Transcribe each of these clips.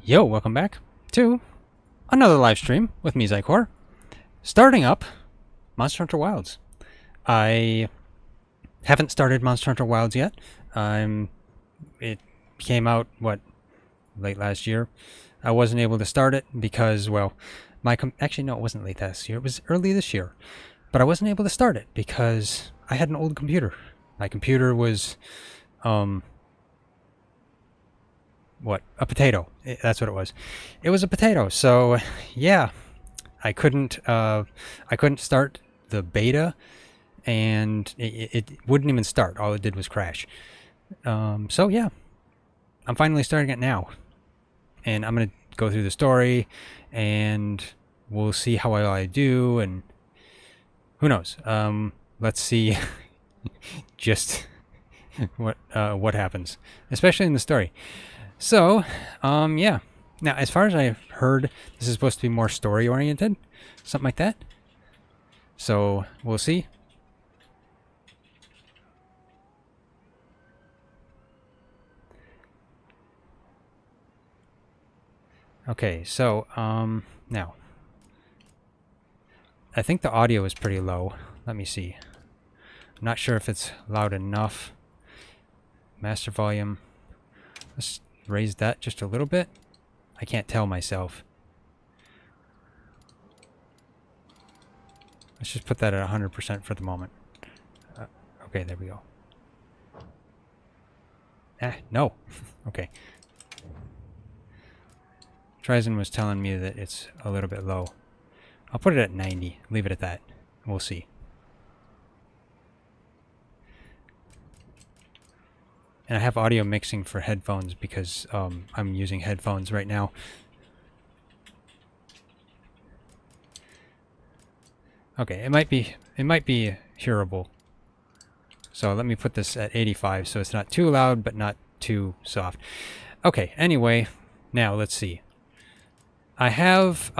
Yo, welcome back to another live stream with me, Xycor. Starting up Monster Hunter Wilds. I haven't started Monster Hunter Wilds yet. It came out, late last year. I wasn't able to start it because, well, actually, no, it wasn't late last year. It was early this year. But I wasn't able to start it because I had an old computer. My computer was, a potato. That's what it was. It was a potato. So, yeah, I couldn't start the beta, and it wouldn't even start. All it did was crash. So yeah, I'm finally starting it now, and I'm gonna go through the story, and we'll see how well I do, and who knows. Let's see, just what happens, especially in the story. So, yeah. Now, as far as I've heard, this is supposed to be more story-oriented, something like that. So, we'll see. Okay, so, now. I think the audio is pretty low. Let me see. I'm not sure if it's loud enough. Master volume. Let's raise that just a little bit. I can't tell myself. Let's just put that at 100% for the moment. Okay, there we go. No. Okay. Ryzen was telling me that it's a little bit low. I'll put it at 90. Leave it at that. We'll see. And I have audio mixing for headphones because I'm using headphones right now. Okay, it might be hearable. So let me put this at 85 so it's not too loud but not too soft. Okay, anyway, now let's see. I have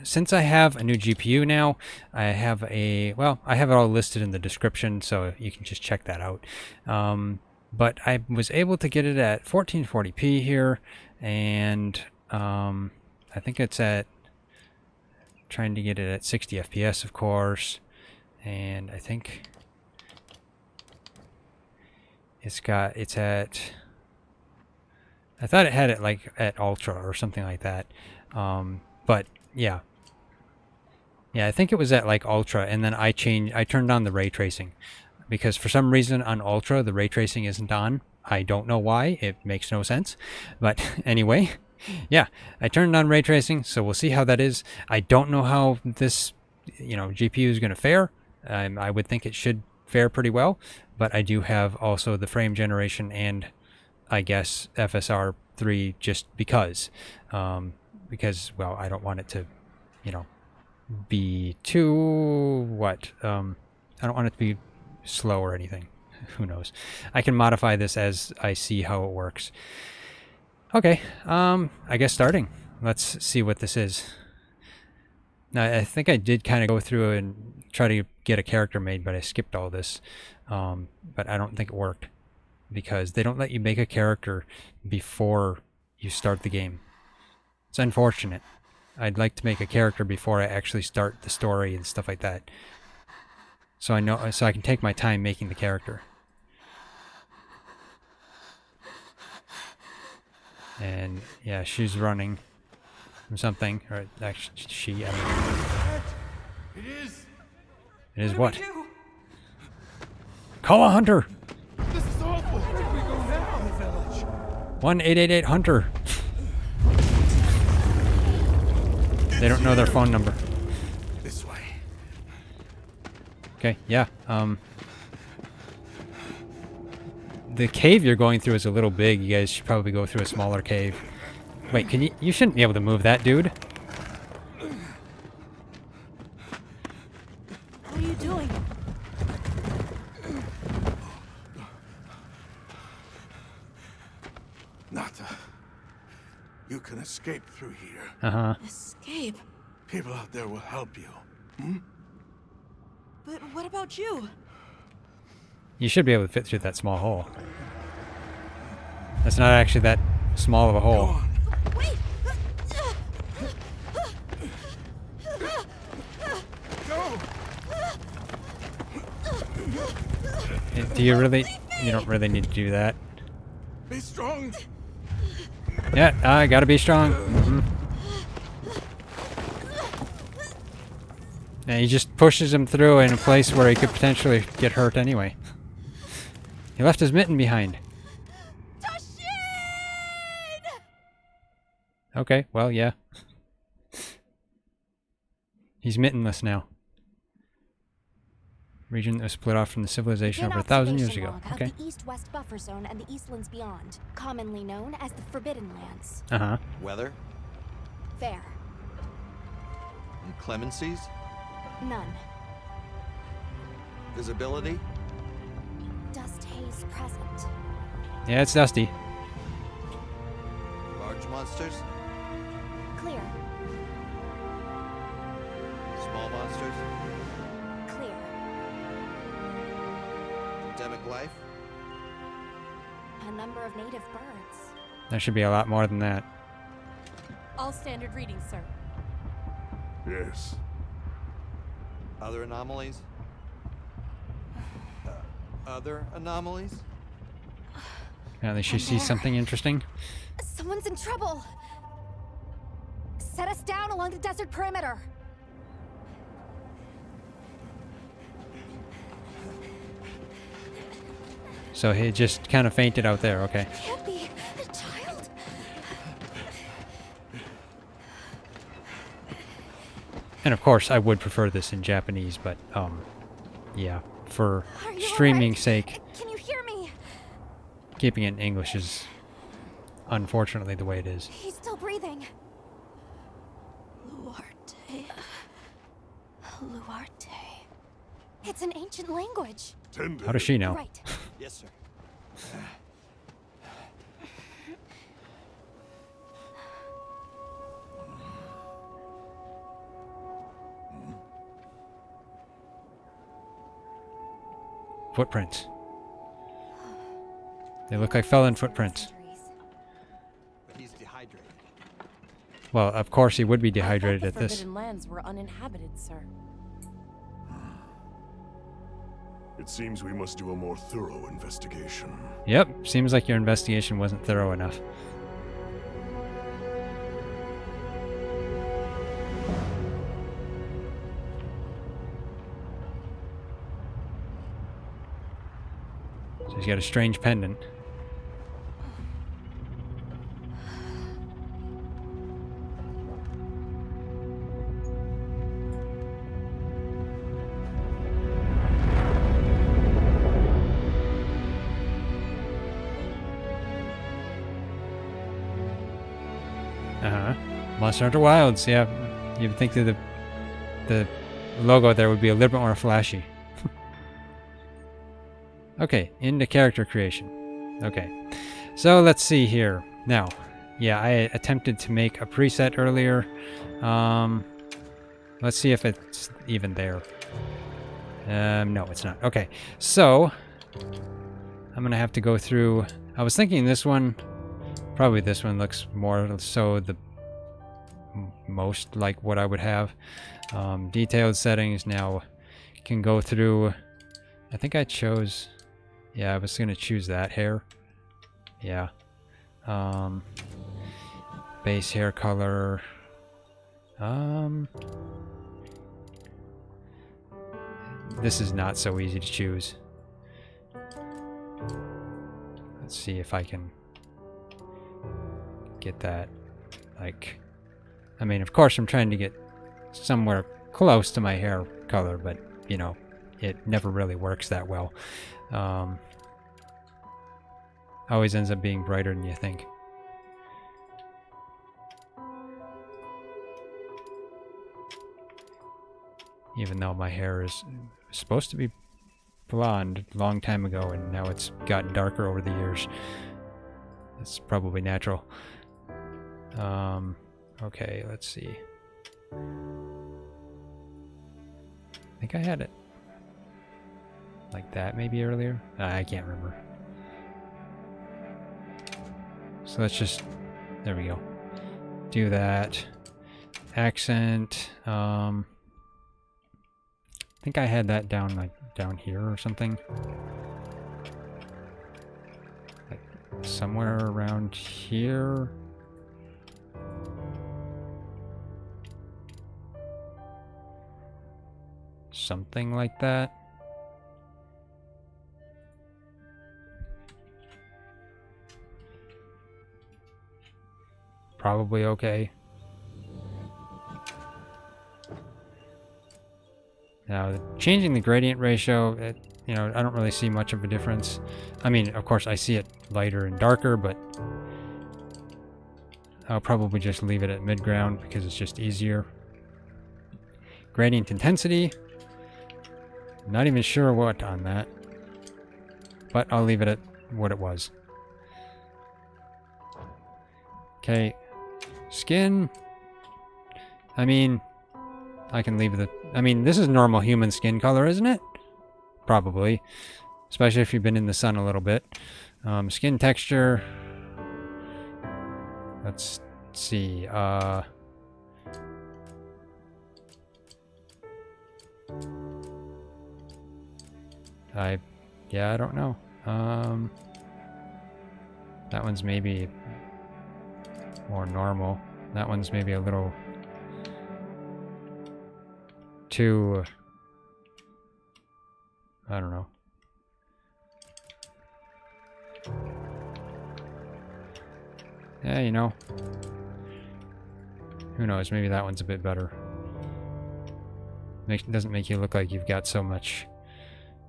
since I have a new GPU now, I have it all listed in the description, so you can just check that out. But I was able to get it at 1440p here, and I think it's trying to get it at 60 FPS, of course, and I think it's at, I thought it had it like at Ultra or something like that, but yeah, I think it was at like Ultra, and then I turned on the ray tracing. Because for some reason on Ultra, the ray tracing isn't on. I don't know why. It makes no sense. But anyway, yeah, I turned on ray tracing, so we'll see how that is. I don't know how this, GPU is going to fare. I would think it should fare pretty well. But I do have also the frame generation and, I guess, FSR 3 just because. Because, well, I don't want it to, be too, I don't want it to be slow or anything. Who knows? I can modify this as I see how it works. Okay, I guess starting. Let's see what this is. Now, I think I did kind of go through and try to get a character made, but I skipped all this. But I don't think it worked because they don't let you make a character before you start the game. It's unfortunate. I'd like to make a character before I actually start the story and stuff like that. So I can take my time making the character. And yeah, she's running from something, or actually I don't know. It is what? Call a hunter. This is awful. Where do we go now? The village. 1-888 hunter. They don't know their phone number. This way. Okay, yeah. The cave you're going through is a little big. You guys should probably go through a smaller cave. Wait, you shouldn't be able to move that, dude. What are you doing? Nata, you can escape through here. Uh-huh. Escape? People out there will help you. But what about you? You should be able to fit through that small hole. That's not actually that small of a Go hole. on. Wait! Go! Do you really? You don't really need to do that. Be strong! Yeah, I gotta be strong. Mm-hmm. And he just pushes him through in a place where he could potentially get hurt anyway. He left his mitten behind. Tashin! Okay, well, yeah. He's mittenless now. Region that was split off from the civilization Begin over 1,000 years observation ago. log Okay. of the east-west buffer zone and the Eastlands beyond, commonly known as the Forbidden Lands. Uh-huh. Weather? Fair. Inclemencies? None. Visibility? Dust haze present. Yeah, it's dusty. Large monsters? Clear. Small monsters? Clear. Endemic life? A number of native birds. There should be a lot more than that. All standard readings, sir. Yes. Other anomalies? Other anomalies? Apparently she sees something interesting. Someone's in trouble! Set us down along the desert perimeter! So he just kind of fainted out there, okay. Can't be a child! And of course, I would prefer this in Japanese, but, yeah. For Are you streaming alright? sake, Can you hear me? keeping it in English is unfortunately the way it is. He's still breathing. Luarte. Luarte. It's an ancient language. Tender. How does she know? Right. Yes, sir. Footprints. They look like felon footprints. But he's dehydrated. Well, of course he would be I thought dehydrated the at this. Forbidden Lands were uninhabited, sir. It seems we must do a more thorough investigation. Yep, seems like your investigation wasn't thorough enough. So he's got a strange pendant. Uh-huh. Monster Hunter Wilds, yeah. You'd think that the logo there would be a little bit more flashy. Okay, into character creation. Okay. So let's see here. Now, yeah, I attempted to make a preset earlier. Let's see if it's even there. No, it's not. Okay. So I'm gonna have to go through. I was thinking this one. Probably this one looks more so the most like what I would have. Detailed settings now can go through. I think I chose. Yeah, I was gonna choose that hair. Yeah. Base hair color. This is not so easy to choose. Let's see if I can get that. Like, I mean, of course I'm trying to get somewhere close to my hair color, but you know, it never really works that well. Always ends up being brighter than you think. Even though my hair is supposed to be blonde a long time ago, and now it's gotten darker over the years. It's probably natural. Okay, let's see. I think I had it like that maybe earlier. I can't remember. So let's just, there we go. do that. Accent. I think I had that down like down here or something. Like somewhere around here. Something like that. Probably okay. Now, changing the gradient ratio, you know, I don't really see much of a difference. I mean, of course, I see it lighter and darker, but I'll probably just leave it at mid-ground because it's just easier. Gradient intensity, not even sure what on that, but I'll leave it at what it was. Okay, skin, I mean, I can leave the... I mean, this is normal human skin color, isn't it? Probably. Especially if you've been in the sun a little bit. Skin texture. Let's see. Yeah, I don't know. That one's maybe more normal. That one's maybe a little... too, I don't know. Yeah, you know. Who knows? Maybe that one's a bit better. Doesn't make you look like you've got so much...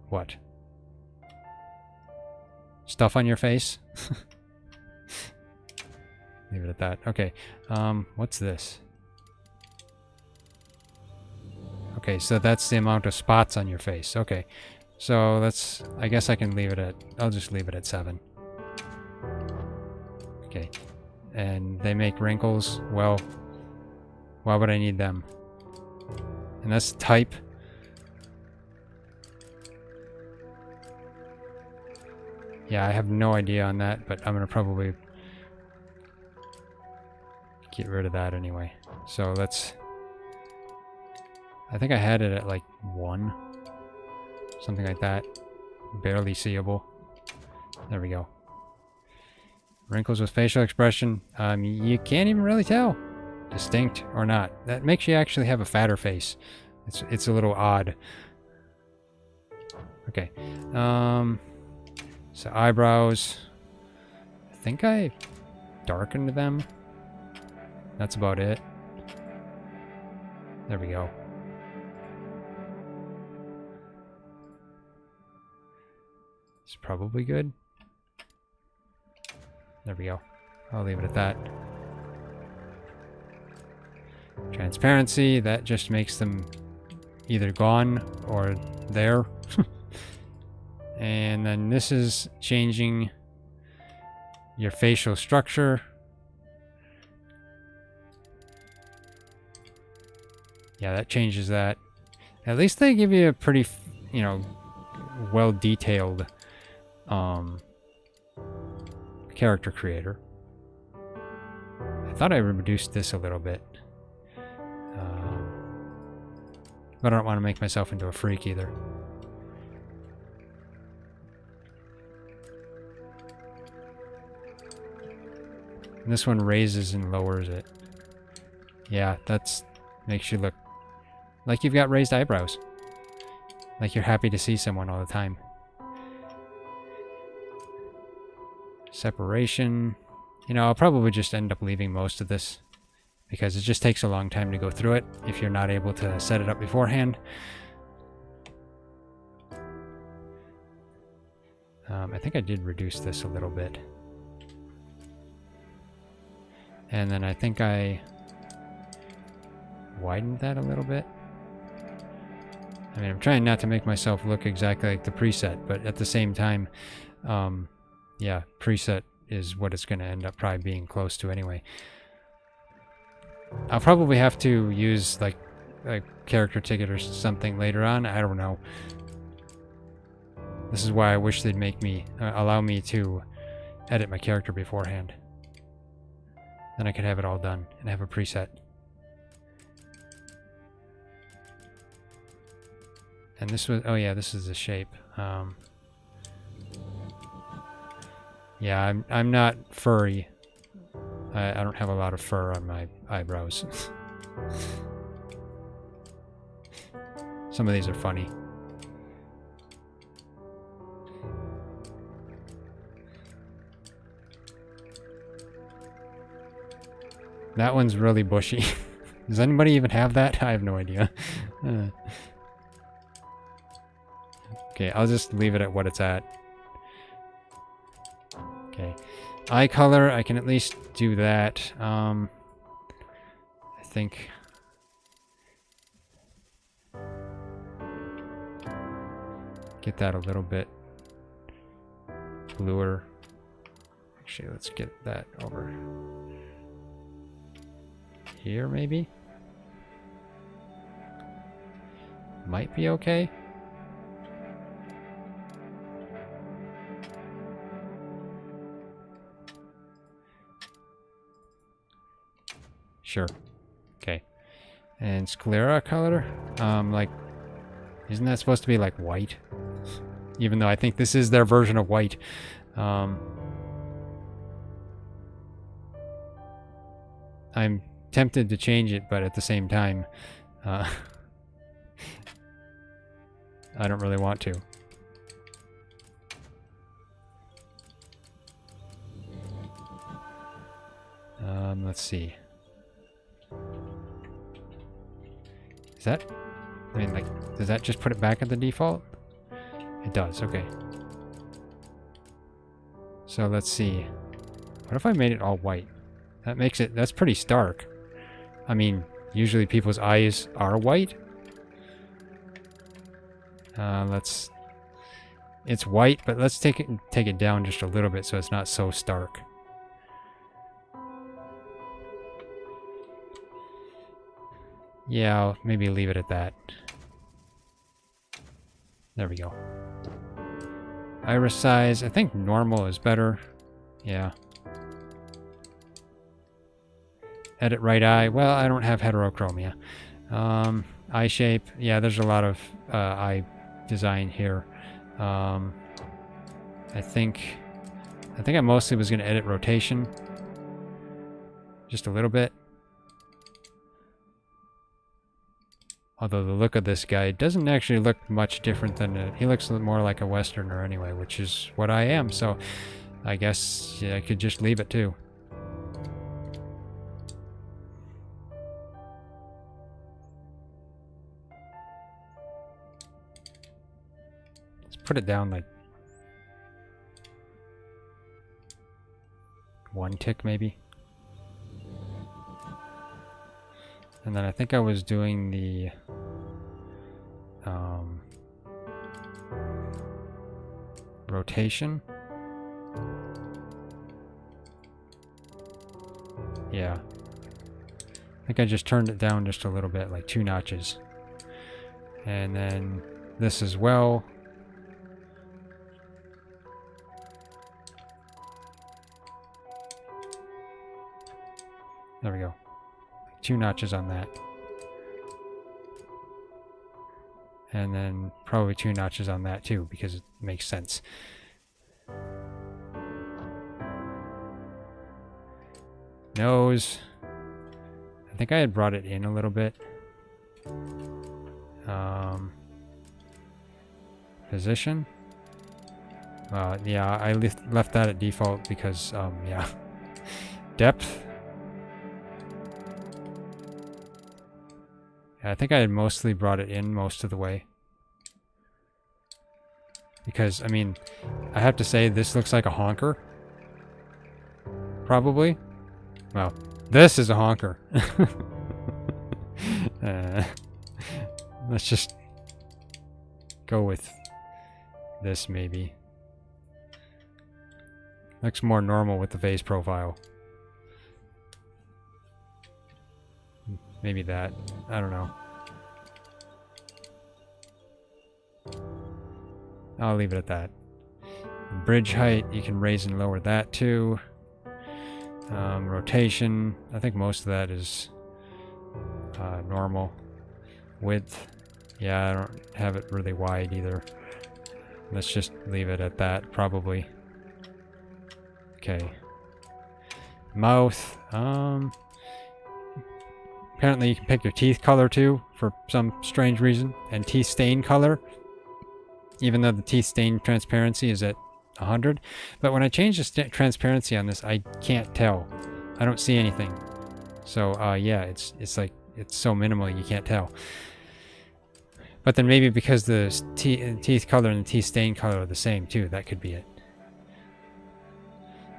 What? Stuff on your face? Leave it at that. Okay. What's this? Okay, so that's the amount of spots on your face. Okay, so let's... I guess I can leave it at... I'll just leave it at 7. Okay, and they make wrinkles. Well, why would I need them? And that's type. Yeah, I have no idea on that, but I'm gonna probably get rid of that anyway. So let's... I think I had it at like 1. Something like that. Barely seeable. There we go. Wrinkles with facial expression. You can't even really tell. Distinct or not. That makes you actually have a fatter face. It's a little odd. Okay. So eyebrows. I think I darkened them. That's about it. There we go. It's probably good. There we go. I'll leave it at that. Transparency, that just makes them either gone or there. And then this is changing your facial structure. Yeah, that changes that. At least they give you a pretty, you know, well-detailed character creator. I thought I reduced this a little bit. But I don't want to make myself into a freak either. And this one raises and lowers it. Yeah, that's makes you look like you've got raised eyebrows. Like you're happy to see someone all the time. Separation. You know, I'll probably just end up leaving most of this because it just takes a long time to go through it if you're not able to set it up beforehand. I think I did reduce this a little bit. And then I think I widened that a little bit. I mean, I'm trying not to make myself look exactly like the preset, but at the same time, yeah, preset is what it's going to end up probably being close to anyway. I'll probably have to use like a character ticket or something later on. I don't know. This is why I wish they'd make me, allow me to edit my character beforehand. Then I could have it all done and have a preset. And this was, oh yeah, this is the shape. Yeah, I'm not furry. I don't have a lot of fur on my eyebrows. Some of these are funny. That one's really bushy. Does anybody even have that? I have no idea. Okay, I'll just leave it at what it's at. Okay. Eye color, I can at least do that. I think... Get that a little bit bluer. Actually, let's get that over here, maybe? Might be okay. Sure. Okay. And sclera color? Like, isn't that supposed to be like white? Even though I think this is their version of white. I'm tempted to change it, but at the same time, I don't really want to. Let's see. Is that... I mean, like, does that just put it back at the default? It does, okay. So let's see. What if I made it all white? That makes it... That's pretty stark. I mean, usually people's eyes are white. Let's... It's white, but let's take it down just a little bit so it's not so stark. Yeah, I'll maybe leave it at that. There we go. Iris size, I think normal is better. Yeah. Edit right eye. Well, I don't have heterochromia. Eye shape. Yeah, there's a lot of eye design here. I think I mostly was going to edit rotation. Just a little bit. Although the look of this guy doesn't actually look much different than he looks more like a Westerner anyway, which is what I am. So I guess I could just leave it too. Let's put it down like 1 tick maybe. And then I think I was doing the rotation. Yeah. I think I just turned it down just a little bit, like 2 notches. And then this as well. There we go. 2 notches on that. And then probably 2 notches on that too, because it makes sense. Nose. I think I had brought it in a little bit. Position. Yeah, I left that at default because, yeah. Depth. I think I had mostly brought it in most of the way. Because, I mean, I have to say this looks like a honker. Probably. Well, this is a honker. Let's just go with this maybe. Looks more normal with the face profile. Maybe that. I don't know. I'll leave it at that. Bridge height, you can raise and lower that too. Rotation, I think most of that is normal. Width, yeah, I don't have it really wide either. Let's just leave it at that, probably. Okay. Mouth, apparently you can pick your teeth color too, for some strange reason. And teeth stain color, even though the teeth stain transparency is at 100. But when I change the transparency on this, I can't tell. I don't see anything. So, yeah, it's like, it's so minimal you can't tell. But then maybe because the teeth color and the teeth stain color are the same too, that could be it.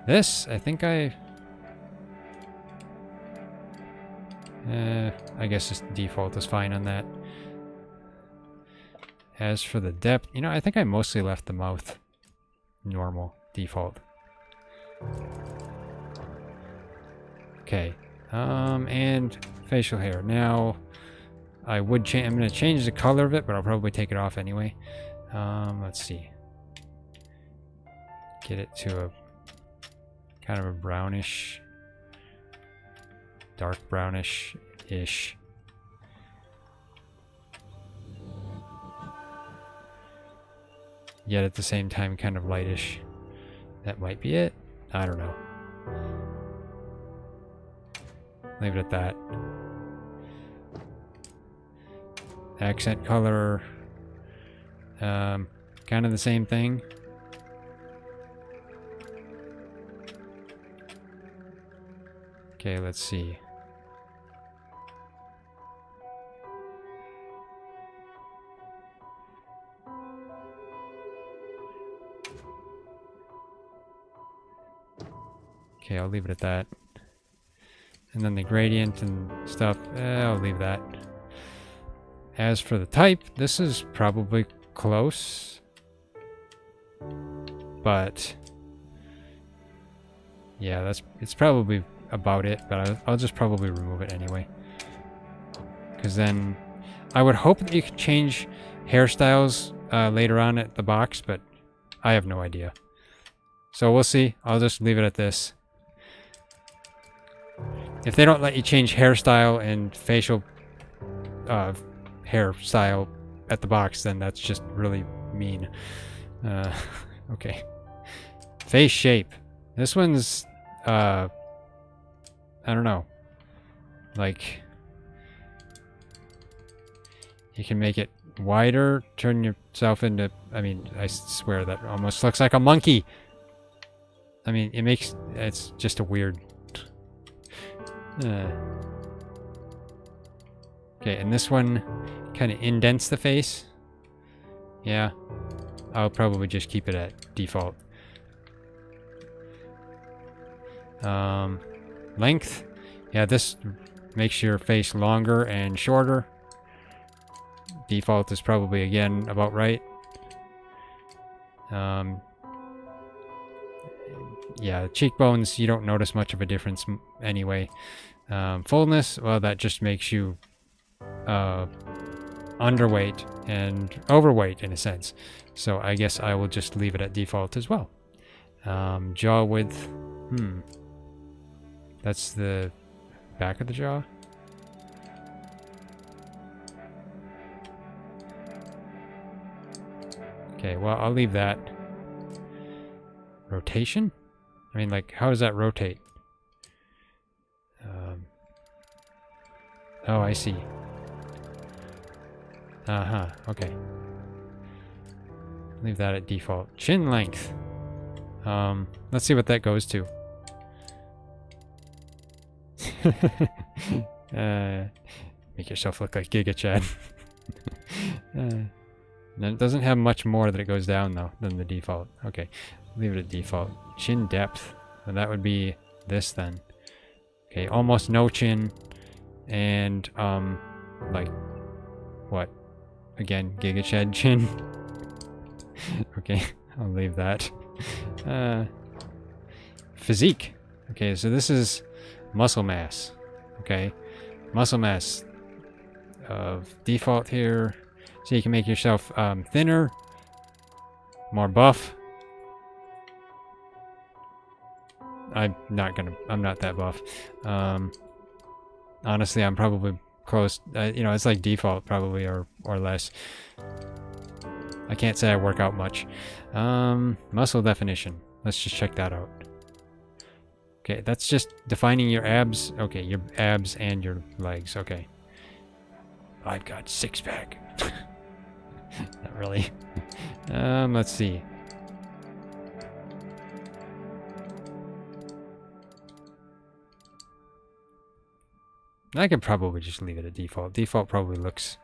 This, I think I guess just default is fine on that. As for the depth, you know, I think I mostly left the mouth normal, default. Okay, and facial hair. Now, I'm going to change the color of it, but I'll probably take it off anyway. Let's see. Get it to a kind of a brownish, dark brownish-ish. Yet at the same time kind of lightish. That might be it. I don't know. Leave it at that. Accent color. Kind of the same thing. Okay, let's see. Okay, I'll leave it at that. And then the gradient and stuff, I'll leave that. As for the type, this is probably close. But yeah, it's probably about it, but I'll just probably remove it anyway. Because then I would hope that you can change hairstyles later on at the box, but I have no idea. So we'll see. I'll just leave it at this. If they don't let you change hairstyle and facial hairstyle at the box, then that's just really mean. Okay. Face shape. This one's, I don't know. Like, you can make it wider, turn yourself into, I mean, I swear that almost looks like a monkey. I mean, it's just a weird. Okay, and this one kind of indents the face. Yeah, I'll probably just keep it at default. Length. Yeah, this makes your face longer and shorter. Default is probably, again, about right. Yeah, cheekbones, you don't notice much of a difference anyway. Fullness, well, that just makes you underweight and overweight in a sense. So I guess I will just leave it at default as well. Jaw width, that's the back of the jaw. Okay, well, I'll leave that. Rotation? I mean, like, how does that rotate? Oh, I see. Okay. Leave that at default. Chin length. Let's see what that goes to. Make yourself look like Giga Chad. And it doesn't have much more that it goes down, though, than the default. Okay, leave it at default. Chin depth. And that would be this, then. Okay, almost no chin. And, like, what? Again, Giga Chad chin. Okay, I'll leave that. Physique. Okay, so this is muscle mass. Okay, muscle mass of default here. So you can make yourself thinner, more buff. I'm not that buff. Honestly, I'm probably close. You know, it's like default probably or less. I can't say I work out much. Muscle definition. Let's just check that out. Okay, that's just defining your abs. Okay, your abs and your legs. Okay. I've got 6-pack. Not really. Let's see. I could probably just leave it at default. Default probably looks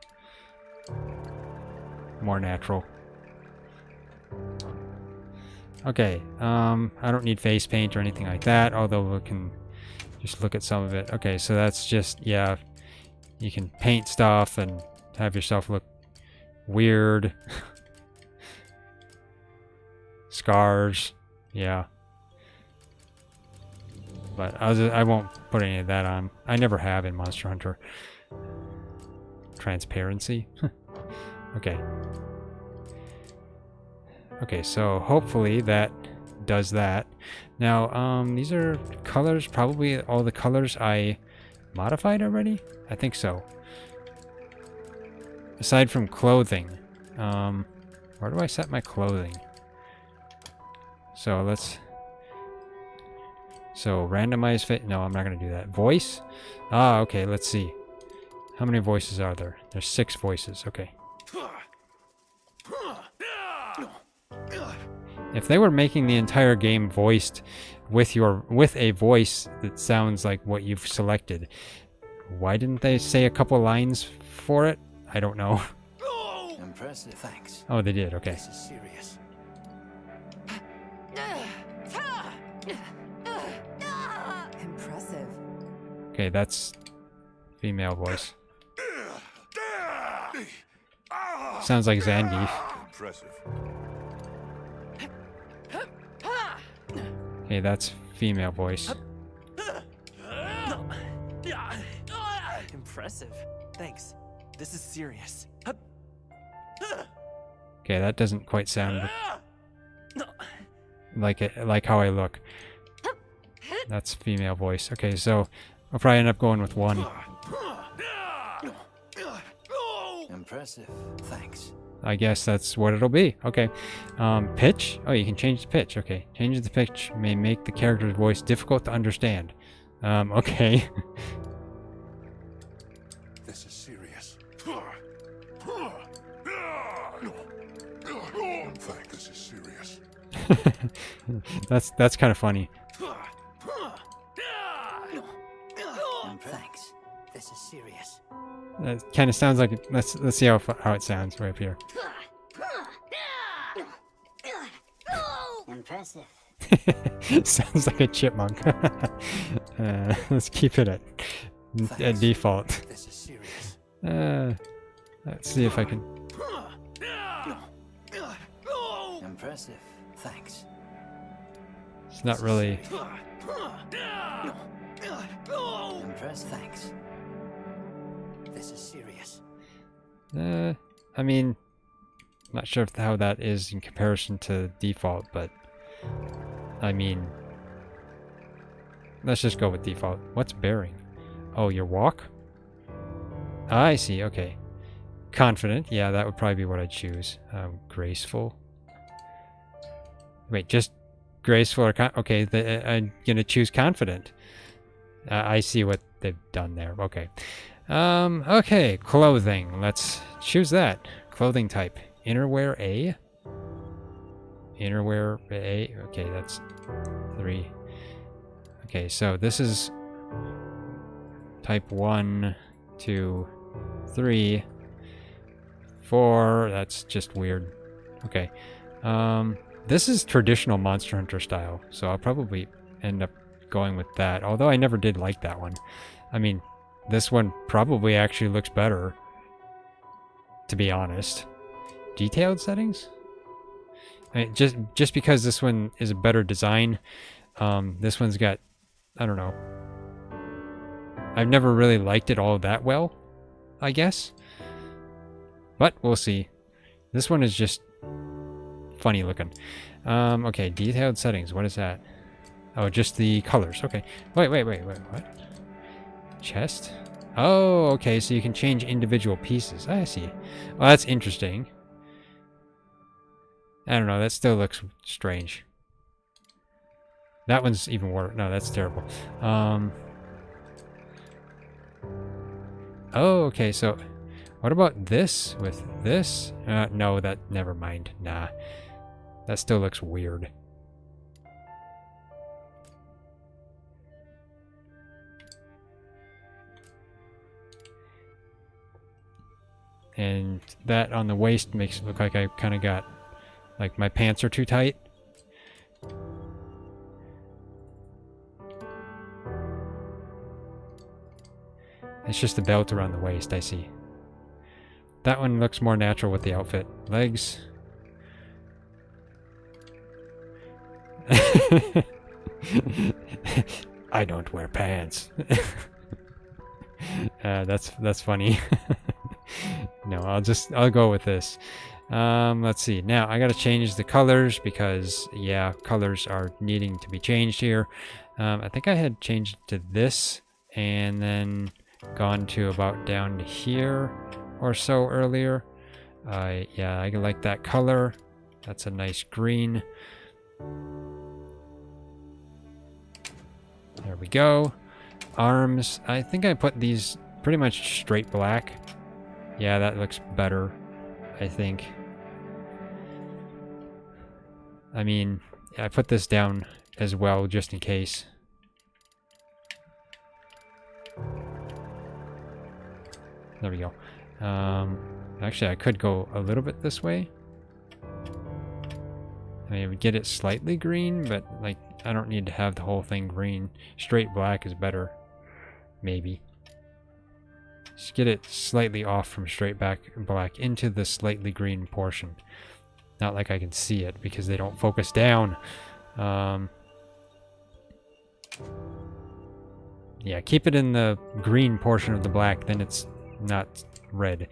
more natural. Okay, I don't need face paint or anything like that, although we can just look at some of it. Okay, so that's just, yeah, you can paint stuff and have yourself look weird. Scars, yeah. But I won't put any of that on. I never have in Monster Hunter. Transparency. Okay. Okay, so hopefully that does that. Now, these are colors, probably all the colors I modified already? I think so. Aside from clothing. Where do I set my clothing? So let's... So randomize fit. No, I'm not going to do that. Voice? Ah, okay, let's see. How many voices are there? There's 6 voices. Okay. If they were making the entire game voiced with a voice that sounds like what you've selected, why didn't they say a couple lines for it? I don't know. Impressive. Thanks. Oh, they did. Okay. This is serious. Impressive. Okay, that's female voice. Sounds like Zangief. Impressive. Okay, that's female voice. Impressive. Thanks. This is serious. Okay, that doesn't quite sound like how I look. That's female voice. Okay, so I'll probably end up going with 1. Impressive. Thanks. I guess that's what it'll be. Okay. Pitch? Oh, you can change the pitch. Okay. Change the pitch may make the character's voice difficult to understand. Okay. This is serious. Thank, this is serious. That's kind of funny. Thanks. This is serious. That kind of sounds like let's see how it sounds right up here. Impressive. Sounds like a chipmunk. Let's keep it at default. This is serious. Let's see if I can. Impressive. Thanks. It's not really. Impressive. Thanks. This is serious. I mean, not sure how that is in comparison to default, but I mean, let's just go with default. What's bearing? Oh, your walk? I see. Okay. Confident. Yeah, that would probably be what I'd choose. Graceful. Wait, just graceful or okay? I'm gonna choose confident. I see what they've done there. Okay. Okay, clothing. Let's choose that. Clothing type. Innerwear A. Innerwear A. Okay, that's 3. Okay, so this is type 1, 2, 3, 4. That's just weird. Okay. This is traditional Monster Hunter style, so I'll probably end up going with that. Although I never did like that one. I mean, this one probably actually looks better, to be honest. Detailed settings? I mean, just because this one is a better design, this one's got, I don't know. I've never really liked it all that well, I guess. But we'll see. This one is just funny looking. Okay, detailed settings. What is that? Oh, just the colors. Okay. Wait, what? Chest? Oh, okay, so you can change individual pieces. I see. Well, that's interesting. I don't know, that still looks strange. That one's even worse. No, that's terrible. Oh, okay, so what about this with this? No, that, never mind. Nah, that still looks weird. And that on the waist makes it look like I kind of got, like my pants are too tight. It's just the belt around the waist, I see. That one looks more natural with the outfit. Legs. I don't wear pants. That's funny. No, I'll go with this. Let's see. Now I gotta change the colors because yeah, colors are needing to be changed here. I think I had changed to this and then gone to about down to here or so earlier. Yeah, I like that color. That's a nice green. There we go. Arms. I think I put these pretty much straight black. Yeah, that looks better, I think. I mean, I put this down as well just in case. There we go. Actually, I could go a little bit this way. I mean, it would get it slightly green, but like, I don't need to have the whole thing green. Straight black is better, maybe. Just get it slightly off from straight black into the slightly green portion. Not like I can see it because they don't focus down. Yeah, keep it in the green portion of the black, then it's not red.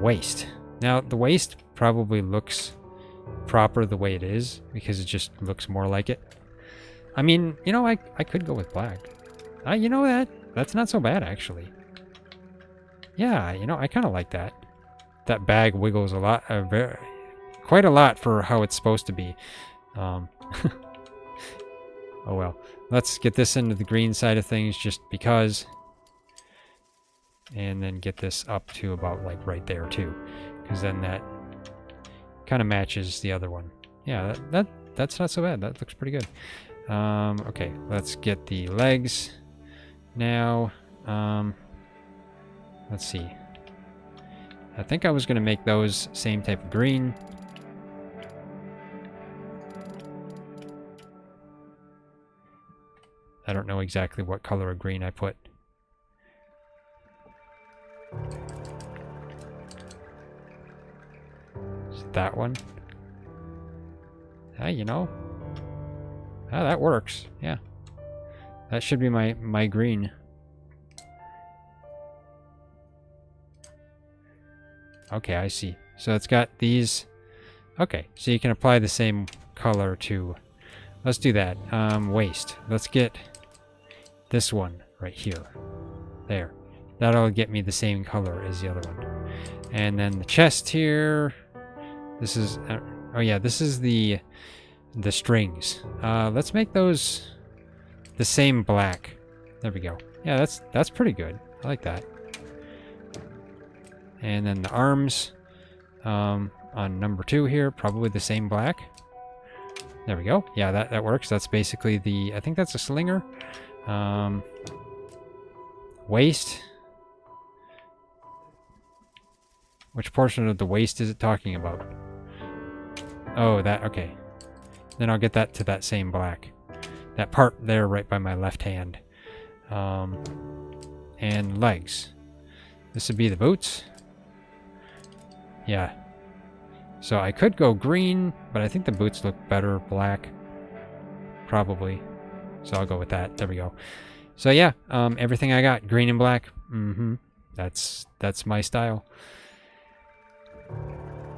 Waist. Now, the waist probably looks proper the way it is because it just looks more like it. I mean, you know, I could go with black. You know, that's not so bad, actually. Yeah, you know, I kind of like that. That bag wiggles a lot, quite a lot for how it's supposed to be. Oh well. Let's get this into the green side of things just because. And then get this up to about like right there too. Because then that kind of matches the other one. Yeah, that's not so bad. That looks pretty good. Okay, let's get the legs now. Let's see. I think I was going to make those same type of green. I don't know exactly what color of green I put. Is it that one? You know. That works. Yeah. That should be my green. Okay, I see. So it's got these. Okay, so you can apply the same color to. Let's do that. Waist. Let's get this one right here. There. That'll get me the same color as the other one. And then the chest here. This is. Oh yeah, this is the strings. Let's make those the same black. There we go. Yeah, that's pretty good. I like that. And then the arms on number 2 here, probably the same black. There we go. Yeah, that works. That's basically I think that's a slinger. Waist. Which portion of the waist is it talking about? Oh, that, okay. Then I'll get that to that same black. That part there right by my left hand. And legs. This would be the boots. Yeah. So I could go green, but I think the boots look better black. Probably. So I'll go with that. There we go. So yeah, everything I got, green and black. Mm-hmm. That's my style.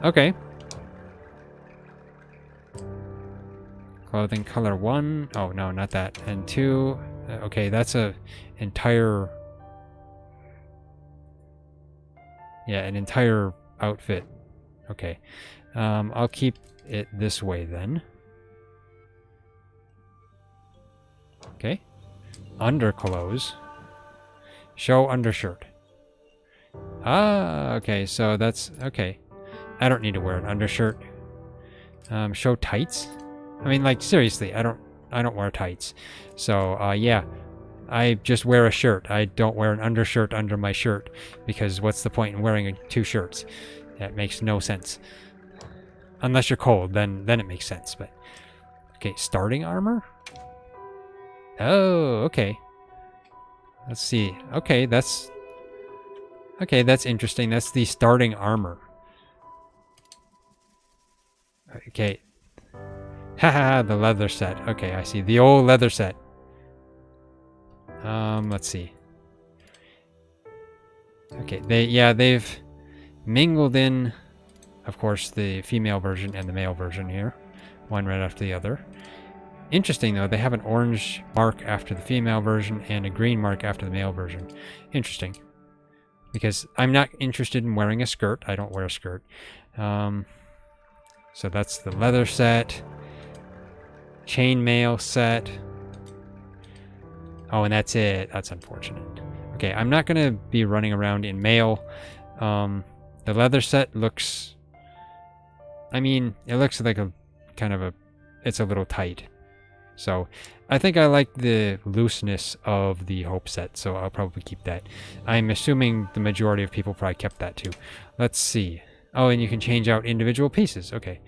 Okay. Clothing color 1. Oh, no, not that. And 2. Okay, that's a entire... Yeah, an entire outfit. Okay. I'll keep it this way then. Okay. Underclothes. Show undershirt. Ah, okay, so that's... Okay. I don't need to wear an undershirt. Show tights? I mean, like, seriously, I don't wear tights. So, yeah. I just wear a shirt. I don't wear an undershirt under my shirt. Because what's the point in wearing 2 shirts? That makes no sense. Unless you're cold, then it makes sense. But okay, starting armor? Oh, okay. Let's see. Okay, that's interesting. That's the starting armor. Okay. Haha, the leather set. Okay, I see. The old leather set. Let's see. Okay, they've mingled in, of course, the female version and the male version here. One right after the other. Interesting, though, they have an orange mark after the female version and a green mark after the male version. Interesting. Because I'm not interested in wearing a skirt. I don't wear a skirt. So that's the leather set. Chainmail set. Oh, and that's it. That's unfortunate. Okay, I'm not going to be running around in mail. The leather set looks... I mean, it looks like a kind of a... It's a little tight. So, I think I like the looseness of the Hope set, so I'll probably keep that. I'm assuming the majority of people probably kept that too. Let's see. Oh, and you can change out individual pieces. Okay.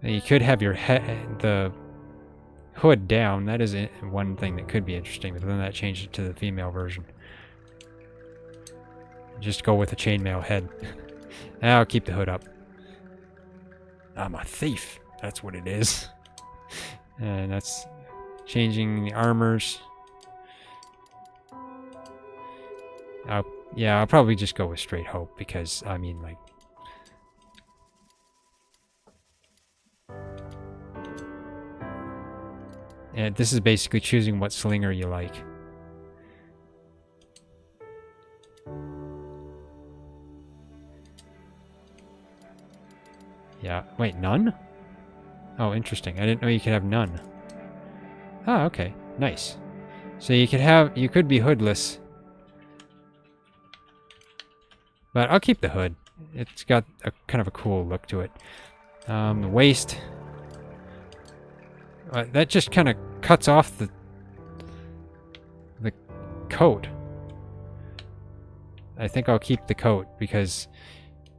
You could have your the hood down. That is one thing that could be interesting, but then that changed it to the female version. Just go with a chainmail head. I'll keep the hood up. I'm a thief. That's what it is. And that's changing the armors. Yeah, I'll probably just go with straight Hope because, I mean, like... And this is basically choosing what slinger you like. Yeah. Wait, none? Oh, interesting. I didn't know you could have none. Oh, okay. Nice. So you could be hoodless. But I'll keep the hood. It's got a kind of a cool look to it. The waist. That just kind of cuts off the coat. I think I'll keep the coat because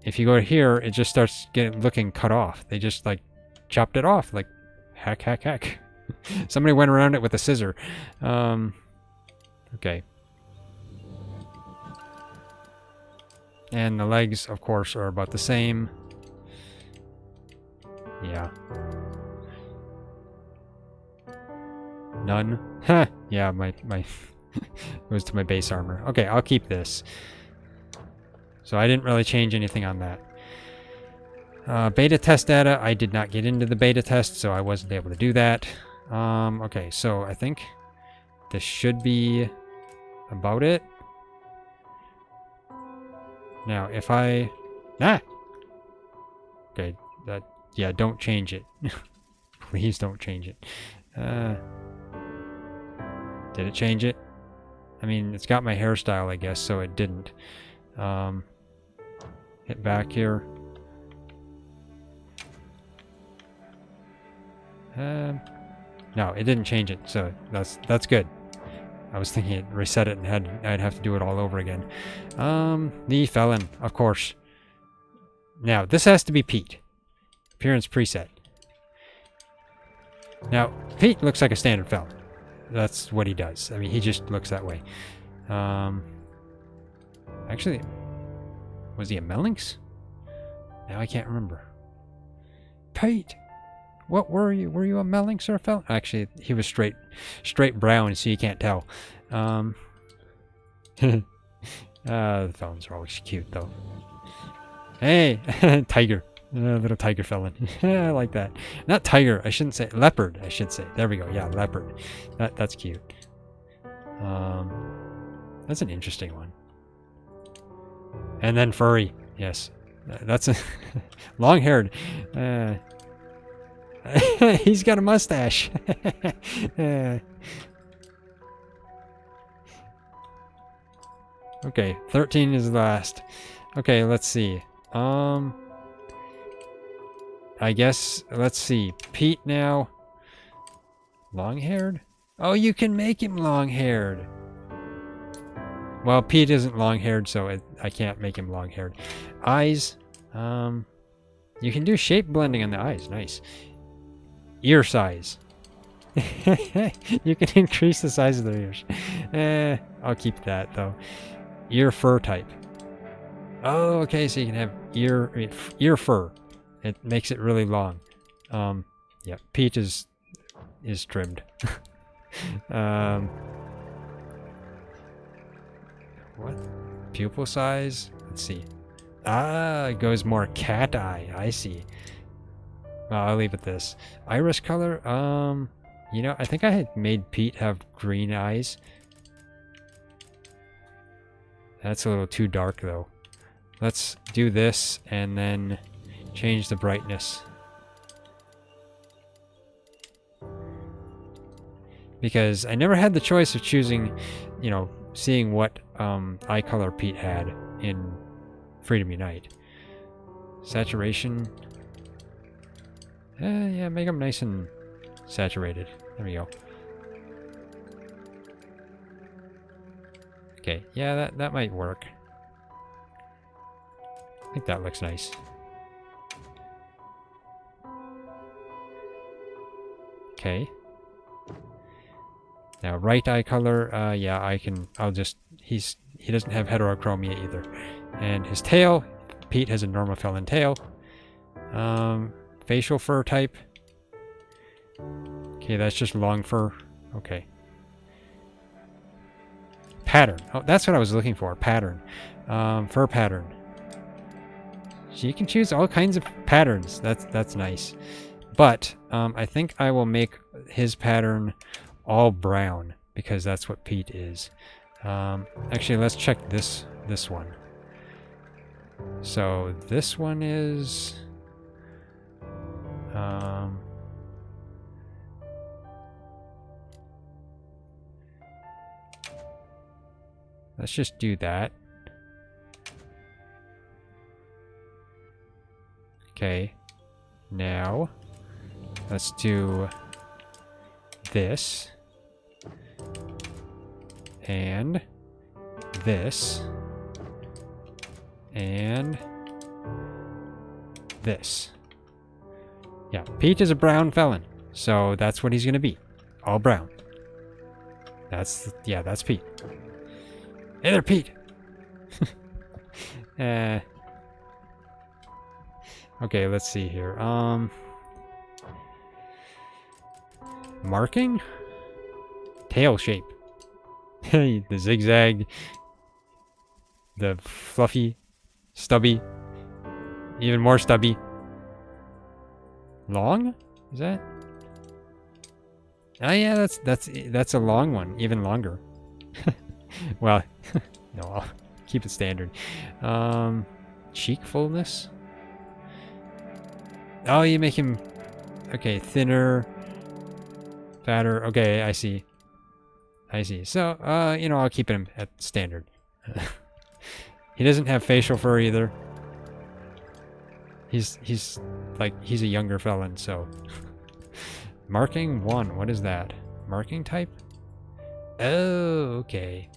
if you go here, it just starts looking cut off. They just like chopped it off, like hack, hack, hack. Somebody went around it with a scissor. Okay. And the legs, of course, are about the same. Yeah. None. Huh. Yeah, my goes to my base armor. Okay, I'll keep this. So I didn't really change anything on that. Beta test data. I did not get into the beta test, so I wasn't able to do that. Okay, so I think this should be about it. Now, if I... Okay, yeah, don't change it. Please don't change it. Did it change it? I mean, it's got my hairstyle, I guess, so it didn't. Hit back here. No, it didn't change it, so that's good. I was thinking it reset it and I'd have to do it all over again. The felon, of course. Now, this has to be Pete. Appearance preset. Now, Pete looks like a standard felon. That's what he does. I mean, he just looks that way. Actually, was he a Melinx? Now I can't remember. Pete! What were you? Were you a Melinx or a felon? Actually, he was straight brown, so you can't tell. The felons are always cute, though. Hey! Tiger. Little tiger felon. I like that. Not tiger. I shouldn't say leopard. I should say. There we go. Yeah, leopard. That's cute. That's an interesting one. And then furry. Yes, that's a long-haired. He's got a mustache. Okay, 13 is last. Okay, let's see. I guess, let's see. Pete now. Long-haired? Oh, you can make him long-haired. Well, Pete isn't long-haired, so I can't make him long-haired. Eyes. You can do shape blending on the eyes. Nice. Ear size. You can increase the size of the ears. I'll keep that, though. Ear fur type. Oh, okay, so you can have ear fur. It makes it really long. Yeah, Pete is trimmed. What? Pupil size? Let's see. Ah, it goes more cat eye. I see. Well, I'll leave it this. Iris color? You know, I think I had made Pete have green eyes. That's a little too dark, though. Let's do this and then change the brightness. Because I never had the choice of choosing, you know, seeing what eye color Pete had in Freedom Unite. Saturation. Yeah, make them nice and saturated. There we go. Okay, yeah, that might work. I think that looks nice. Okay. Now, right eye color, yeah, he doesn't have heterochromia either. And his tail, Pete has a normophilin tail. Facial fur type. Okay, that's just long fur. Okay. Pattern. Oh, that's what I was looking for. Pattern. Fur pattern. So you can choose all kinds of patterns. That's nice. But I think I will make his pattern all brown because that's what Pete is. Actually, let's check this one. So this one is let's just do that. Okay. Now let's do this and this and this. Yeah, Pete is a brown felon, so that's what he's gonna be. All brown. That's Pete. Hey there, Pete. Okay, let's see here. Marking? Tail shape. The zigzag. The fluffy. Stubby. Even more stubby. Long? Is that? Oh yeah, that's a long one. Even longer. Well, no, I'll keep it standard. Cheek fullness? Oh, you make him... Okay, thinner... Fatter. Okay, I see. I see. So, you know, I'll keep him at standard. He doesn't have facial fur either. He's a younger felon, so... Marking 1. What is that? Marking type? Oh, okay.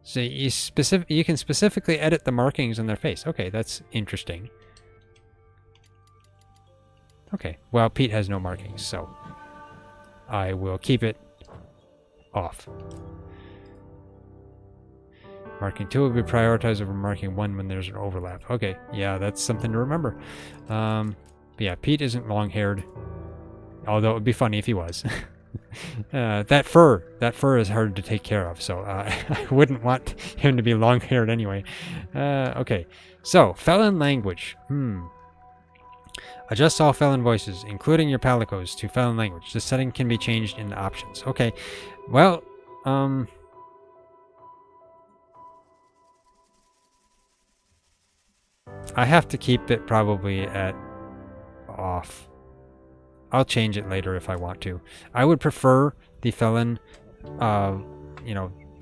So you can specifically edit the markings on their face. Okay, that's interesting. Okay, well, Pete has no markings, so I will keep it off. Marking 2 will be prioritized over marking 1 when there's an overlap. Okay, yeah, that's something to remember. But yeah, Pete isn't long-haired, although it would be funny if he was. That fur is hard to take care of, so I wouldn't want him to be long-haired anyway. Okay, so felon language. Adjust all felon voices, including your palicos, to felon language. This setting can be changed in the options. Okay, well, I have to keep it probably at off. I'll change it later if I want to. I would prefer the felon, to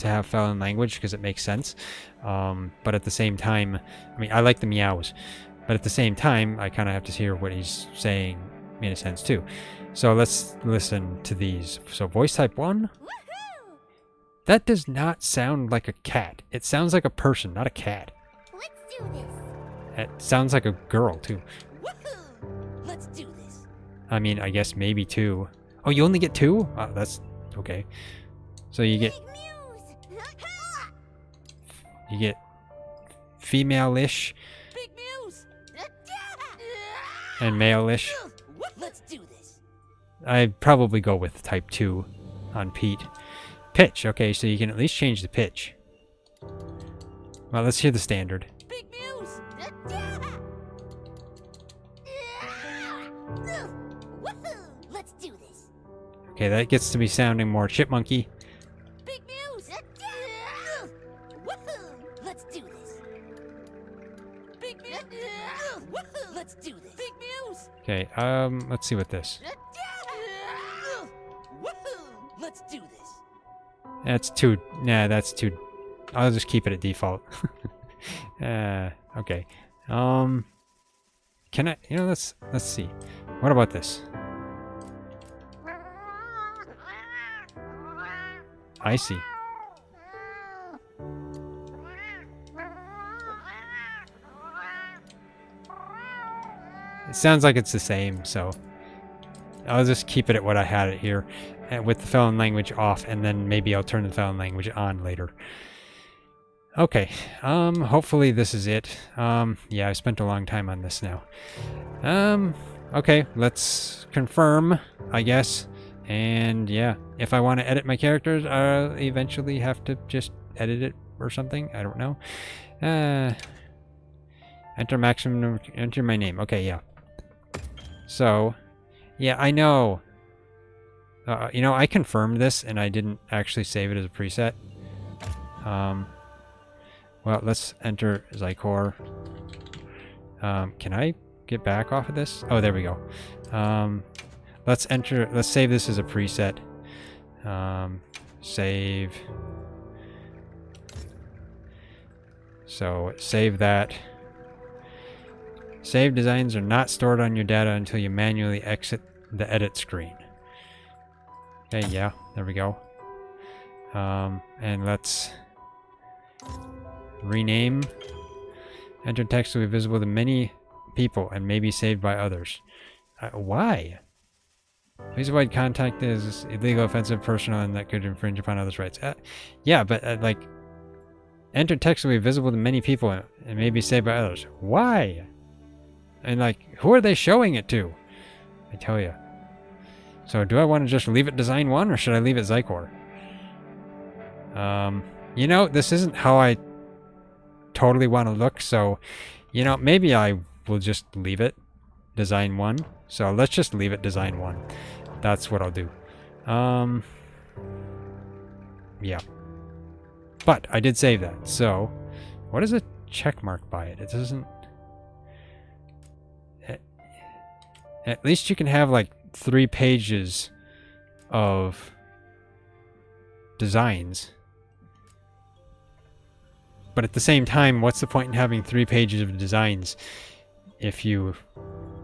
have felon language because it makes sense. But at the same time, I mean, I like the meows. But at the same time, I kind of have to hear what he's saying in a sense too. So let's listen to these. So voice type 1. That does not sound like a cat. It sounds like a person, not a cat. Let's do this. It sounds like a girl too. Woohoo! Let's do this. I mean, I guess maybe 2. Oh, you only get 2? That's okay. So you get female-ish Big Muse. and male-ish. Let's do this. I'd probably go with type 2 on Pete. Pitch. Okay, so you can at least change the pitch. Well, let's hear the standard. Big Muse. Let's do this. Okay, that gets to be sounding more chipmunky. Big Muse. Let's do this. Big Muse. Let's do this. Big Muse. Okay, let's see what this. Let's do this. That's too. Nah, that's too. I'll just keep it at default. Okay. Can I? Let's see. What about this? I see. It sounds like it's the same, so I'll just keep it at what I had it here, with the felon language off, and then maybe I'll turn the felon language on later. Okay, hopefully this is it. Yeah, I've spent a long time on this now. Okay, let's confirm, I guess. And yeah, if I want to edit my characters, I'll eventually have to just edit it or something. I don't know. Enter maximum, enter my name. Okay, yeah. So, yeah, I know. I confirmed this and I didn't actually save it as a preset. Well, let's enter Xycor. Can I get back off of this? Oh, there we go. Let's save this as a preset. Save. So, save that. Save designs are not stored on your data until you manually exit the edit screen. Okay, yeah, there we go. And let's rename. Enter text will be visible to many people and may be saved by others. Why? Please avoid contact is illegal, offensive, personal, and that could infringe upon others' rights. Yeah, but like, enter text will be visible to many people and may be saved by others. Why? And like, who are they showing it to? I tell you. So do I want to just leave it design 1 or should I leave it Xycor? This isn't how I totally want to look, so maybe I will just leave it design 1. So let's just leave it design 1. That's what I'll do. Yeah. But I did save that. So what is a check mark by it? It doesn't. At least you can have like 3 pages of designs. But at the same time, what's the point in having 3 pages of designs if you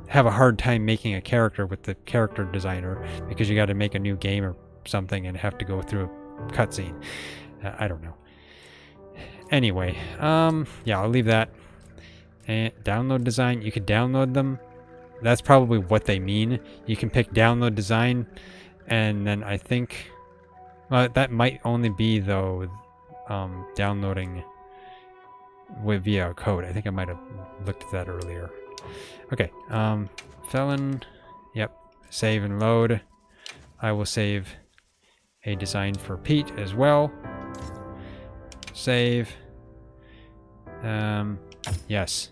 have a hard time making a character with the character designer because you got to make a new game or something and have to go through a cutscene? I don't know. Anyway, yeah, I'll leave that. And download design, you could download them. That's probably what they mean. You can pick download design, and then I think, well, that might only be though downloading via a code. I think I might have looked at that earlier. Okay, felon, yep, save and load. I will save a design for Pete as well. Save. Yes.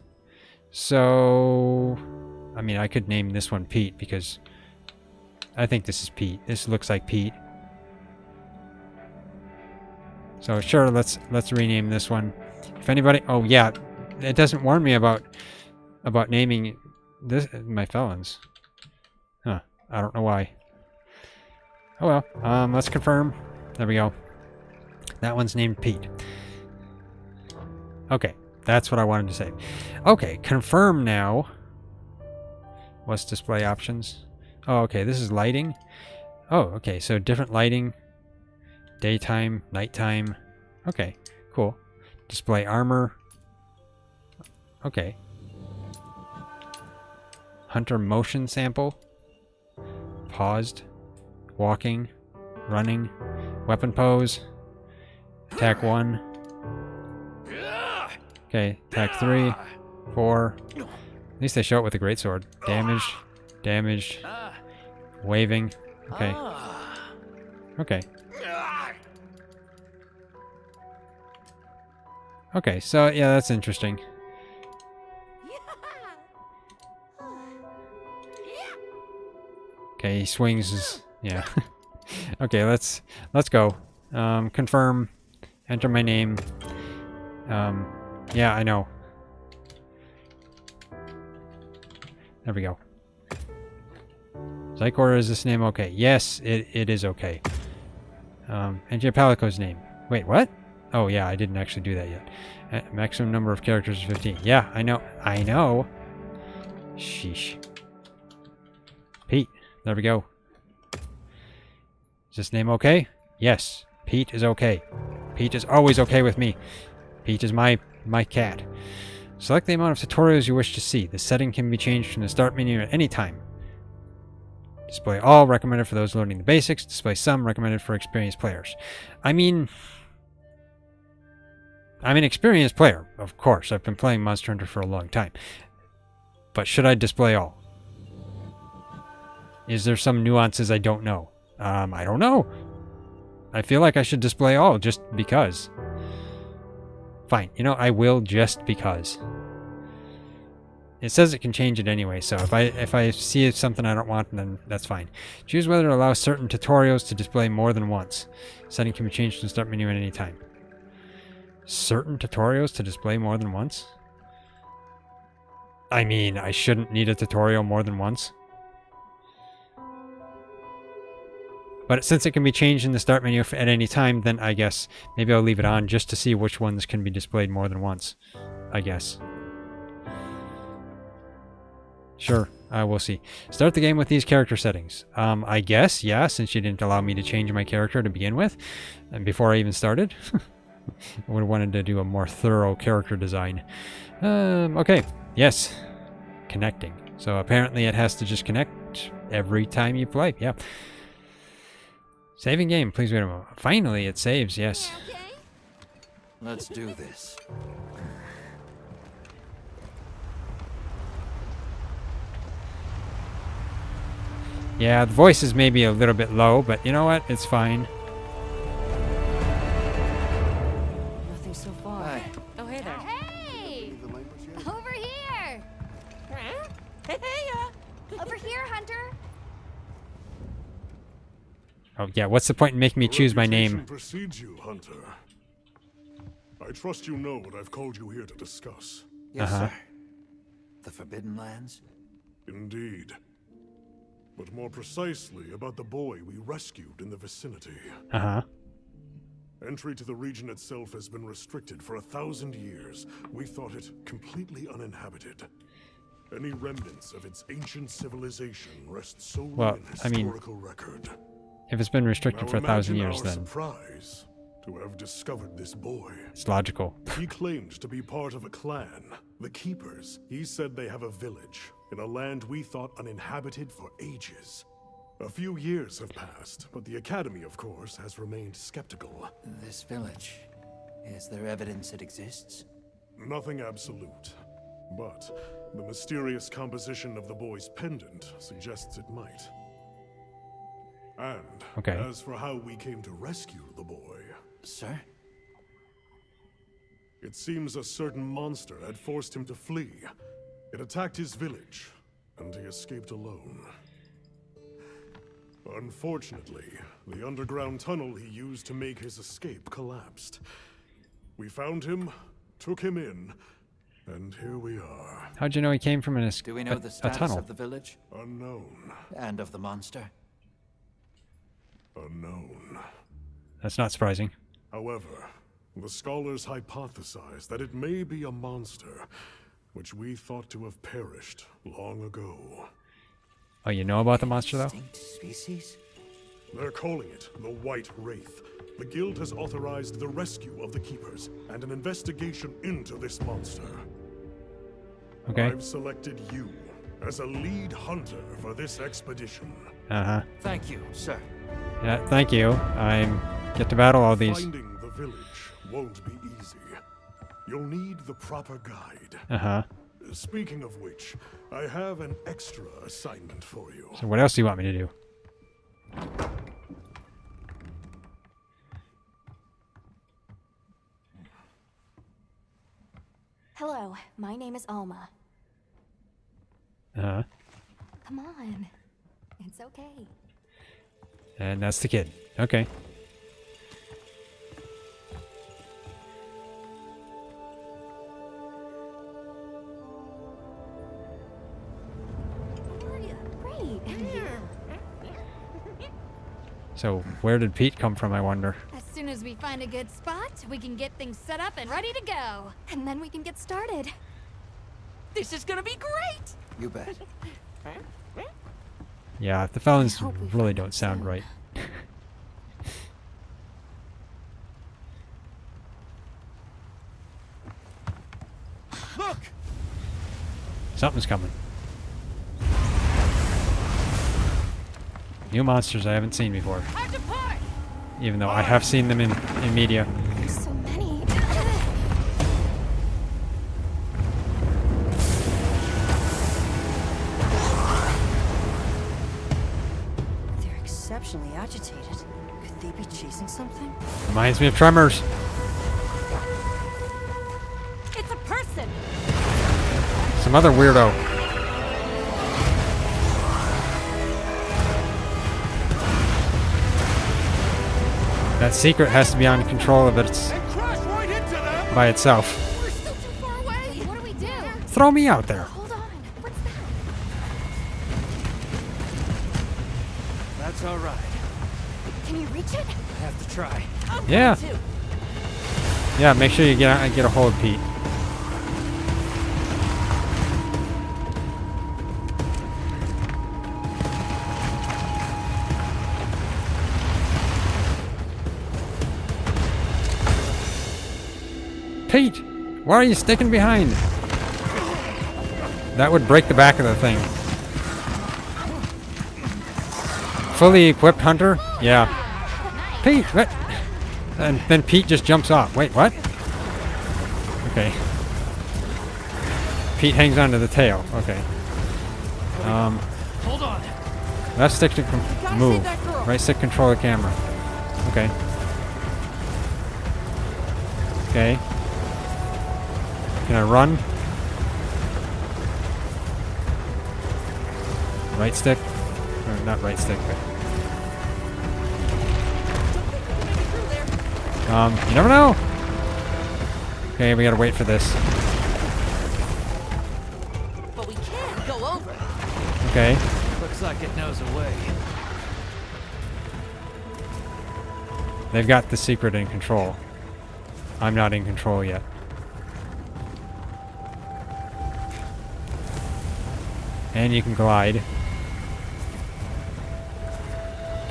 So, I mean, I could name this one Pete because I think this is Pete. This looks like Pete. So sure, let's rename this one. If anybody, oh yeah, it doesn't warn me about naming this my felons. Huh? I don't know why. Oh well. Let's confirm. There we go. That one's named Pete. Okay, that's what I wanted to say. Okay, confirm now. What's display options? Oh, okay, this is lighting. Oh, okay, so different lighting. Daytime, nighttime. Okay, cool. Display armor. Okay. Hunter motion sample. Paused. Walking. Running. Weapon pose. Attack 1. Okay, attack 3. 4. At least they show it with a greatsword. Damaged. Damaged. Waving. Okay. Okay. Okay, so yeah, that's interesting. Okay, he swings his, yeah. Okay, let's go. Confirm. Enter my name. Yeah, I know. There we go. Xycor, is this name okay? Yes, it is okay. Enter Palico's name. Wait, what? Oh yeah, I didn't actually do that yet. Maximum number of characters is 15. Yeah, I know. I know. Sheesh. Pete. There we go. Is this name okay? Yes. Pete is okay. Pete is always okay with me. Pete is my cat. Select the amount of tutorials you wish to see. The setting can be changed from the start menu at any time. Display all, recommended for those learning the basics. Display some, recommended for experienced players. I mean, I'm an experienced player, of course. I've been playing Monster Hunter for a long time. But should I display all? Is there some nuances I don't know? I don't know. I feel like I should display all just because. Fine, you know, I will just because. It says it can change it anyway, so if I see something I don't want, then that's fine. Choose whether to allow certain tutorials to display more than once. Setting can be changed in the start menu at any time. Certain tutorials to display more than once? I mean, I shouldn't need a tutorial more than once. But since it can be changed in the start menu at any time, then I guess maybe I'll leave it on just to see which ones can be displayed more than once. I guess. Sure, we'll see. Start the game with these character settings. I guess, yeah, since you didn't allow me to change my character to begin with, and before I even started. I would have wanted to do a more thorough character design. Okay, yes. Connecting. So apparently it has to just connect every time you play, yeah. Saving game, please wait a moment. Finally, it saves, yes. Okay. Let's do this. Yeah, the voice is maybe a little bit low, but you know what? It's fine. Nothing so far. Hi. Oh, hey there. Hey! The language yet? Over here! Hey, Over here, Hunter! Oh, yeah, what's the point in making me choose my Reputation name? precedes you, Hunter. I trust you know what I've called you here to discuss. Yes, sir. The Forbidden Lands? Indeed. But more precisely about the boy we rescued in the vicinity. Uh-huh. Entry to the region itself has been restricted for 1,000 years. We thought it completely uninhabited. Any remnants of its ancient civilization rest solely Well, in I mean, historical record. if it's been restricted Now for 1,000 imagine years, our then surprise to have discovered this boy. it's logical. He claimed to be part of a clan, the Keepers. He said they have a village in a land we thought uninhabited for ages. A few years have passed, but the Academy, of course, has remained skeptical. This village. Is there evidence it exists? Nothing absolute, but the mysterious composition of the boy's pendant suggests it might. And Okay. as for how we came to rescue the boy, Sir? it seems a certain monster had forced him to flee. It attacked his village, and he escaped alone. Unfortunately, the underground tunnel he used to make his escape collapsed. We found him, took him in, and here we are. How'd you know he came from Do we know the a status tunnel? of the village? Unknown. And of the monster? Unknown. That's not surprising. However, the scholars hypothesize that it may be a monster, which we thought to have perished long ago. Oh, you know about the monster, though? Distinct species? They're calling it the White Wraith. The Guild has authorized the rescue of the Keepers and an investigation into this monster. Okay. I've selected you as a lead hunter for this expedition. Uh-huh. Thank you, sir. Yeah, thank you. I'm... Get to battle all these. Finding the village won't be easy. You'll need the proper guide. Uh-huh. Speaking of which, I have an extra assignment for you. So what else do you want me to do? Hello, my name is Alma. Uh-huh. Come on. It's okay. And that's the kid. Okay. How are you? Great. And you? So where did Pete come from, I wonder? As soon as we find a good spot, we can get things set up and ready to go. And then we can get started. This is gonna be great! You bet. Yeah, the felons hope we really find don't out sound soon. right. Look! Something's coming. New monsters I haven't seen before. Hard to part! Even though I have seen them in media. There's so many. They're exceptionally agitated. Could they be chasing something? Reminds me of Tremors. It's a person! Some other weirdo. That secret has to be on control of it Crash right into them! by itself. We're still too far away! What do we do? Throw me out there. Hold on. What's that? That's alright. Can you reach it? I have to try. Yeah. Yeah, make sure you get a hold, Pete. Pete, why are you sticking behind? That would break the back of the thing. Fully equipped hunter? Yeah. Pete, what? And then Pete just jumps off. Wait, what? Okay. Pete hangs onto the tail. Okay. Hold on. Left stick to move. Right stick control the camera. Okay. Okay. Can I run? Right stick? Or not right stick, but... you never know! Okay, we gotta wait for this. But we can't go over. Okay. Looks like it knows a way. They've got the secret in control. I'm not in control yet. And you can glide.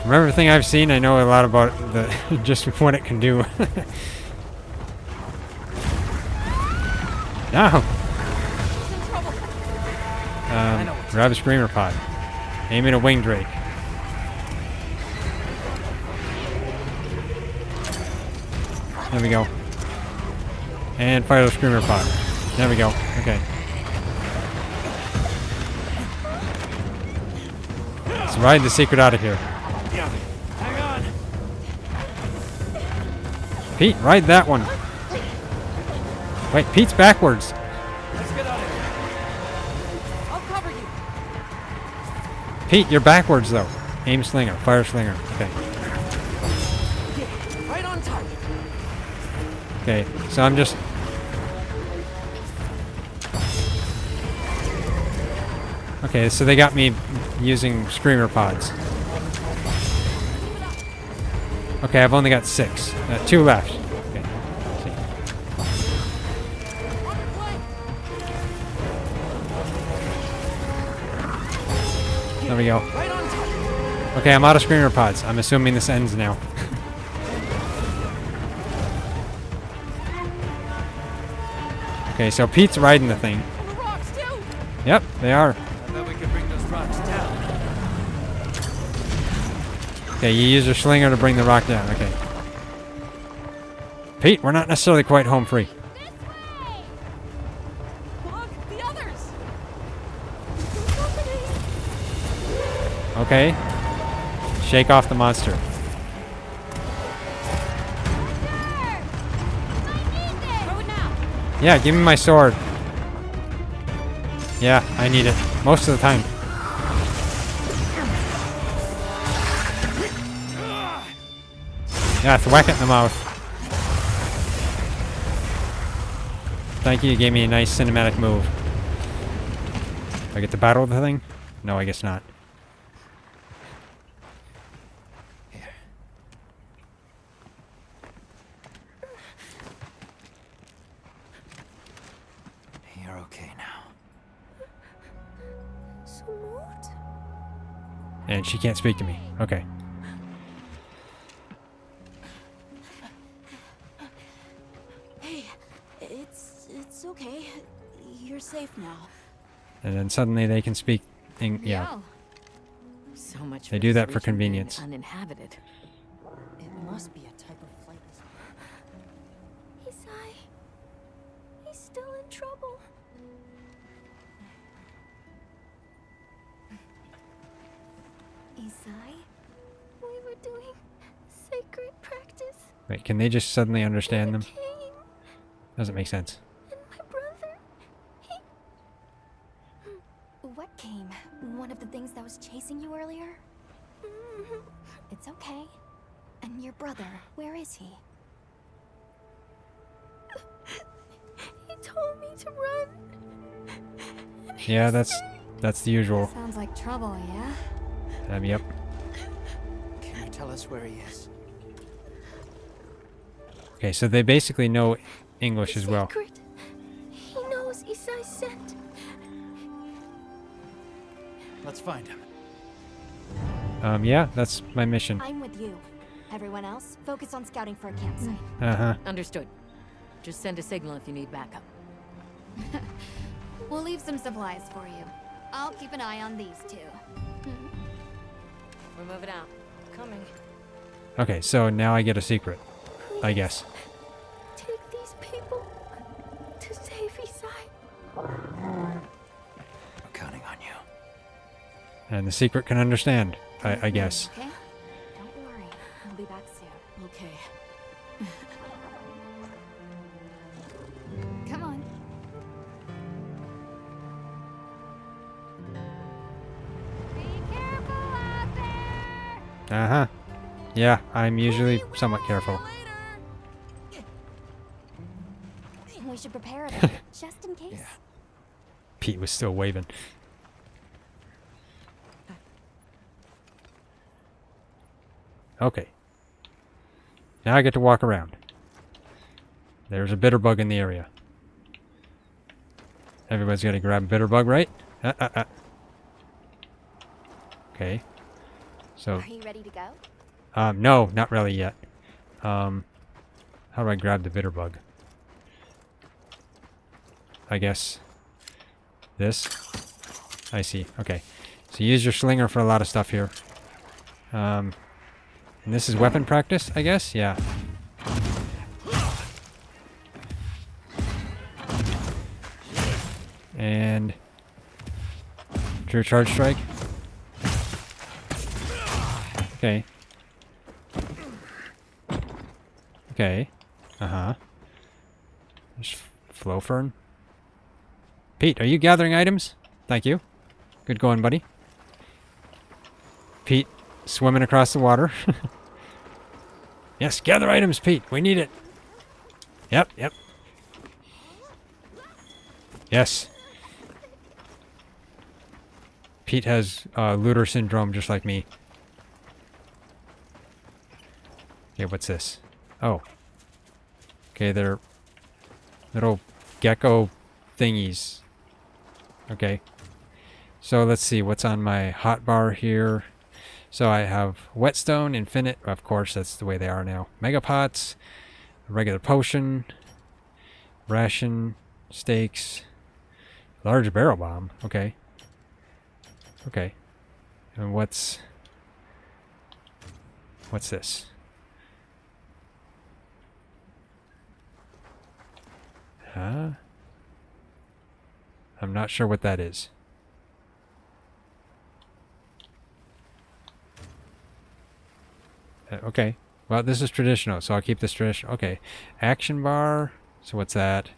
From everything I've seen, I know a lot about the just what it can do. Now, grab a screamer pod. Aim at a wing drake. There we go. And fire the screamer pod. There we go. Okay. Let's ride the secret out of here. Yeah. Pete, ride that one. Wait, Pete's backwards. Let's get out of here. I'll cover you. Pete, you're backwards though. Aim slinger, fire slinger. Okay. Right on target. Okay, so I'm just... Okay, so they got me using screamer pods. Okay, I've only got 6. 2 left. Okay. There we go. Right on target. Okay, I'm out of screamer pods. I'm assuming this ends now. Okay, so Pete's riding the thing. On the rocks too. Yep, they are. I bet we could bring those rocks down. Okay, you use your slinger to bring the rock down. Okay. Pete, we're not necessarily quite home free. Look, the others. Okay. Shake off the monster. Throw it now. Yeah, give me my sword. Yeah, I need it. Most of the time. Yeah, thwack it in the mouth. Thank you, you gave me a nice cinematic move. Do I get to battle the thing? No, I guess not. Here. You're okay now. Smooth. And she can't speak to me. Okay. Hey, it's okay. You're safe now. And then suddenly they can speak. Yeah. So much. They for do this that for region being convenience. Uninhabited. It must be a type of flightless. Isai. He's still in trouble. Isai? We were doing sacred practice. Wait, can they just suddenly understand them? Came, Doesn't make sense. and my brother, he... What came? One of the things that was chasing you earlier? It's okay. And your brother, where is he? He told me to run. Yeah, that's the usual. Sounds like trouble, yeah? Yep. Can you tell us where he is? Okay, so they basically know English as well. Secret. He knows Isai sent. Let's find him. Yeah, that's my mission. I'm with you. Everyone else, focus on scouting for a campsite. Uh-huh. Understood. Just send a signal if you need backup. We'll leave some supplies for you. I'll keep an eye on these two. We're moving out. Coming. Okay, so now I get a secret, I guess. Take these people to save Isai. We're counting on you. And the secret can understand, I guess. Okay? Don't worry. I'll be back soon. Okay. Come on. Be careful out there! Uh-huh. Yeah, I'm usually somewhat careful. We should prepare it just in case. Yeah. Pete was still waving. Okay. Now I get to walk around. There's a bitter bug in the area. Everybody's got to grab a bitter bug, right? Okay. So, Are you ready to go? no, not really yet. How do I grab the bitter bug? I guess this. I see. Okay. So use your slinger for a lot of stuff here. And this is weapon practice, I guess? Yeah. And true charge strike. Okay. Okay. Uh-huh. There's flow fern. Pete, are you gathering items? Thank you. Good going, buddy. Pete, swimming across the water. Yes, gather items, Pete. We need it. Yep, yep. Yes. Pete has looter syndrome just like me. Okay, what's this? Oh. Okay, they're little gecko thingies. Okay. So let's see what's on my hotbar here. So I have whetstone, infinite, of course, that's the way they are now. Megapots, regular potion, ration, steaks, large barrel bomb. Okay. Okay. And what's this? Huh? I'm not sure what that is. Okay. Well, this is traditional, so I'll keep this traditional. Okay. Action bar. So what's that?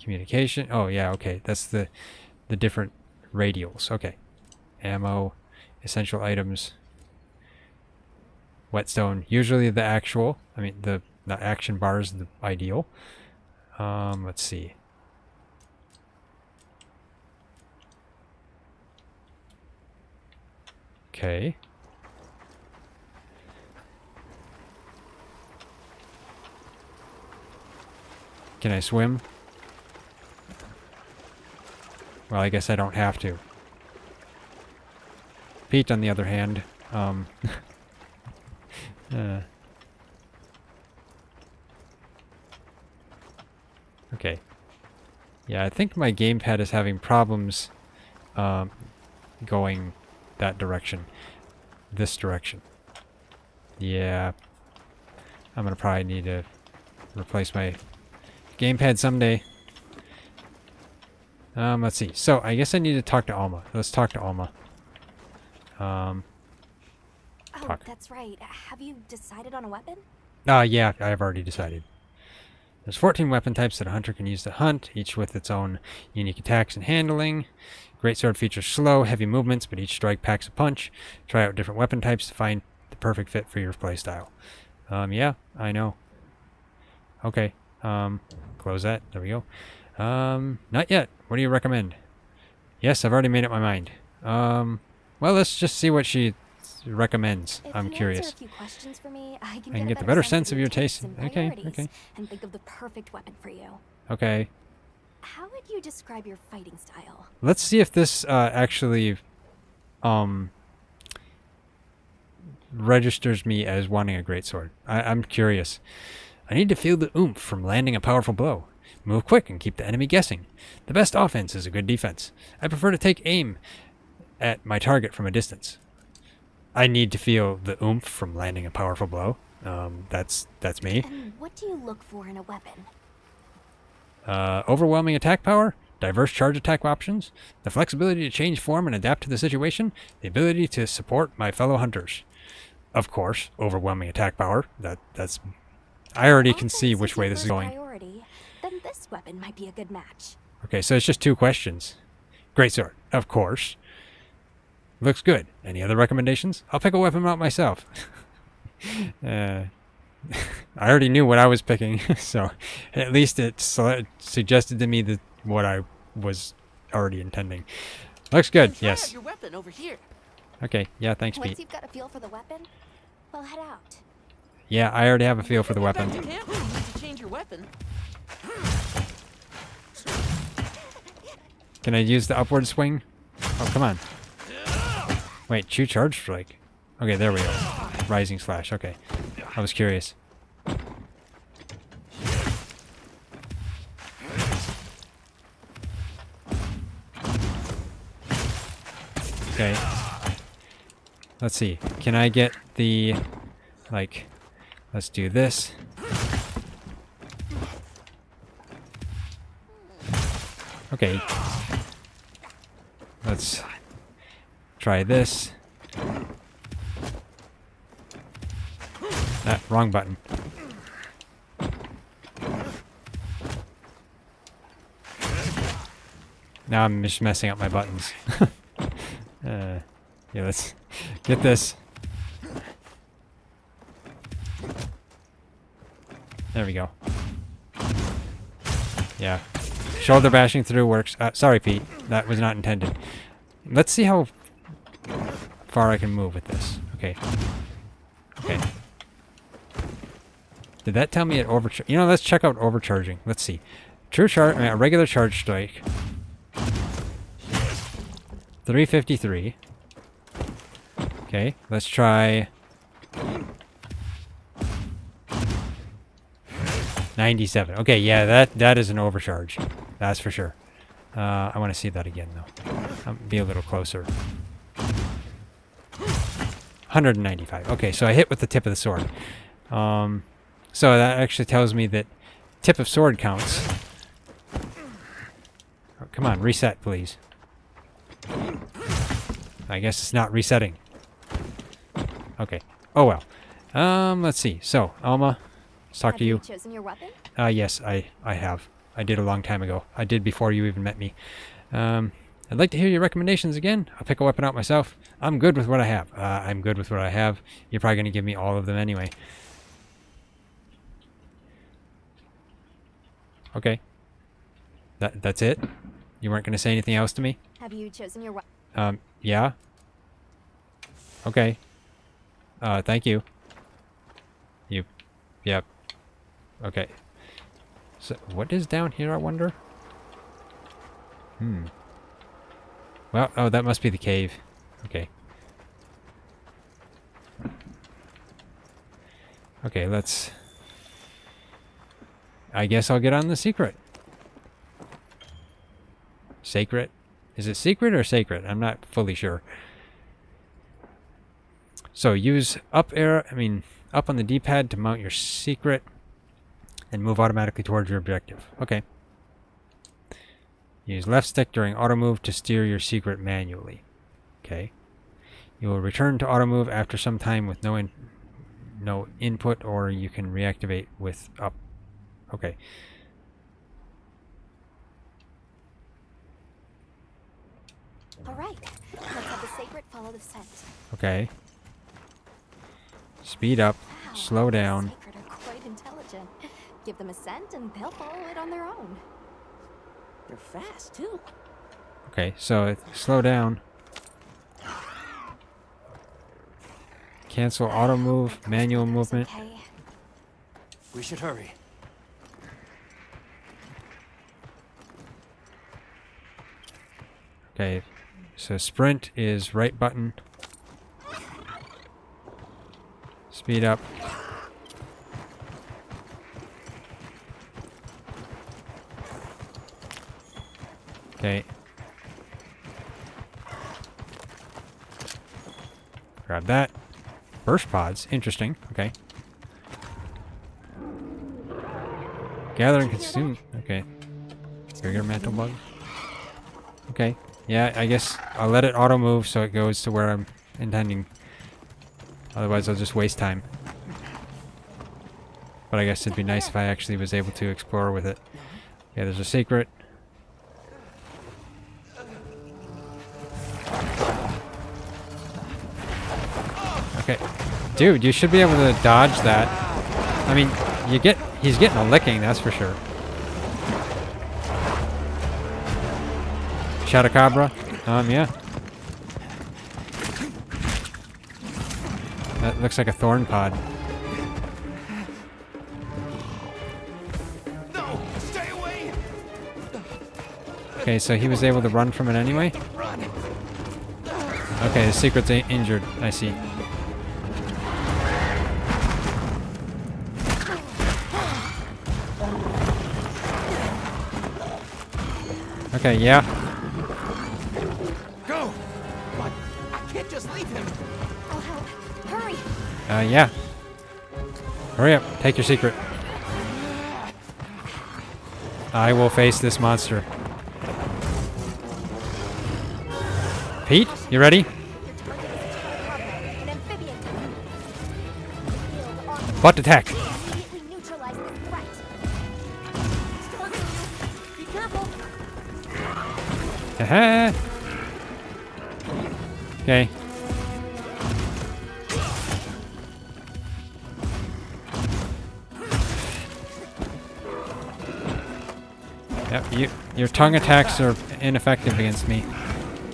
Communication. Oh, yeah, okay. That's the different radials. Okay. Ammo. Essential items. Whetstone. Usually the actual. I mean, the action bar is the ideal. Let's see. Okay. Can I swim? Well, I guess I don't have to. Pete, on the other hand, okay. Yeah, I think my gamepad is having problems going that direction. This direction. Yeah. I'm gonna probably need to replace my gamepad someday. Let's see. So, I guess I need to talk to Alma. Let's talk to Alma. Oh, Talk. that's right. Have you decided on a weapon? Yeah, I've already decided. There's 14 weapon types that a hunter can use to hunt, each with its own unique attacks and handling. Greatsword features slow, heavy movements, but each strike packs a punch. Try out different weapon types to find the perfect fit for your playstyle. Yeah, I know. Okay. Close that. There we go. Not yet. What do you recommend? Yes, I've already made up my mind. Well, let's just see what she recommends. If I'm you curious. answer a few questions for me, I can get the better sense of your taste. and Okay, priorities okay. And think of the perfect weapon for you. Okay. How would you describe your fighting style? Let's see if this actually registers me as wanting a greatsword. I'm curious. I need to feel the oomph from landing a powerful blow. Move quick and keep the enemy guessing. The best offense is a good defense. I prefer to take aim at my target from a distance. I need to feel the oomph from landing a powerful blow. That's me. And what do you look for in a weapon? Overwhelming attack power, diverse charge attack options, the flexibility to change form and adapt to the situation, the ability to support my fellow hunters. Of course, overwhelming attack power. That's. I already can Offense see which is way your this is first going. priority, then this weapon might be a good match. Okay, so it's just 2 questions. Greatsword, of course. Looks good. Any other recommendations? I'll pick a weapon out myself. I already knew what I was picking, so at least it suggested to me what I was already intending. Looks good, Try out yes. your weapon over here. Okay, yeah, thanks, Once Pete. you've got a feel for the weapon, we'll head out. Yeah, I already have a feel for the Get back weapon. to camp. You need to change your weapon. Can I use the upward swing? Oh, come on. Wait, shoot charge strike. Okay, there we go. Rising slash, okay. I was curious. Okay. Let's see. Can I get the... Like... Let's do this. Okay. Let's try this. Wrong button. Now I'm just messing up my buttons. Yeah, let's get this. There we go. Yeah. Shoulder bashing through works. Sorry, Pete. That was not intended. Let's see how far I can move with this. Okay. Okay. Did that tell me it overcharged? You know, let's check out overcharging. Let's see. True charge, a regular charge strike. 353. Okay, let's try 97. Okay, yeah, that is an overcharge. That's for sure. I want to see that again, though. Be a little closer. 195. Okay, so I hit with the tip of the sword. So that actually tells me that tip of sword counts. Oh, come on, reset, please. I guess it's not resetting. Okay. Oh well. Let's see. So, Alma, let's talk to you. Have you chosen your weapon? Yes, I have. I did a long time ago. I did before you even met me. I'd like to hear your recommendations again. I'll pick a weapon out myself. I'm good with what I have. I'm good with what I have. You're probably going to give me all of them anyway. Okay. That's it? You weren't going to say anything else to me? Have you chosen your weapon? Yeah. Okay. Thank you. Yep. Okay. So, what is down here, I wonder? Well, oh, that must be the cave. Okay. Okay, let's... I guess I'll get on the secret. Sacred? Is it secret or sacred? I'm not fully sure. So use up on the D-pad to mount your secret and move automatically towards your objective. Okay. Use left stick during auto move to steer your secret manually. Okay. You will return to auto move after some time with no input, or you can reactivate with up. Okay. All right. Let's have the sacred follow the scent. Okay. Speed up. Wow, Slow down. The sacred are quite intelligent. Give them a scent and they'll follow it on their own. They're fast, too. Okay, so slow down. Cancel auto move, manual movement. Okay. We should hurry. Okay, so sprint is right button. Speed up. Okay. Grab that. Burst pods. Interesting. Okay. Gather and consume. Okay. Trigger mantle bug. Okay. Yeah, I guess I'll let it auto move so it goes to where I'm intending. Otherwise I'll just waste time. But I guess it'd be nice if I actually was able to explore with it. Yeah, there's a secret. Okay. Dude, you should be able to dodge that. I mean, he's getting a licking, that's for sure. Shadowcabra? Yeah. That looks like a thorn pod. No! Stay away! Okay, so he was able to run from it anyway? Run! Okay, the secret's injured. I see. Okay, yeah. Go! But I can't just leave him! I'll help. Hurry. Yeah. Hurry up. Take your secret. I will face this monster. Pete, you ready? Your target is a an amphibian. Field authorized. Butt attack. Immediately neutralize this threat. It's targeting you. Be careful. Haha. Okay. Yep, your tongue attacks are ineffective against me.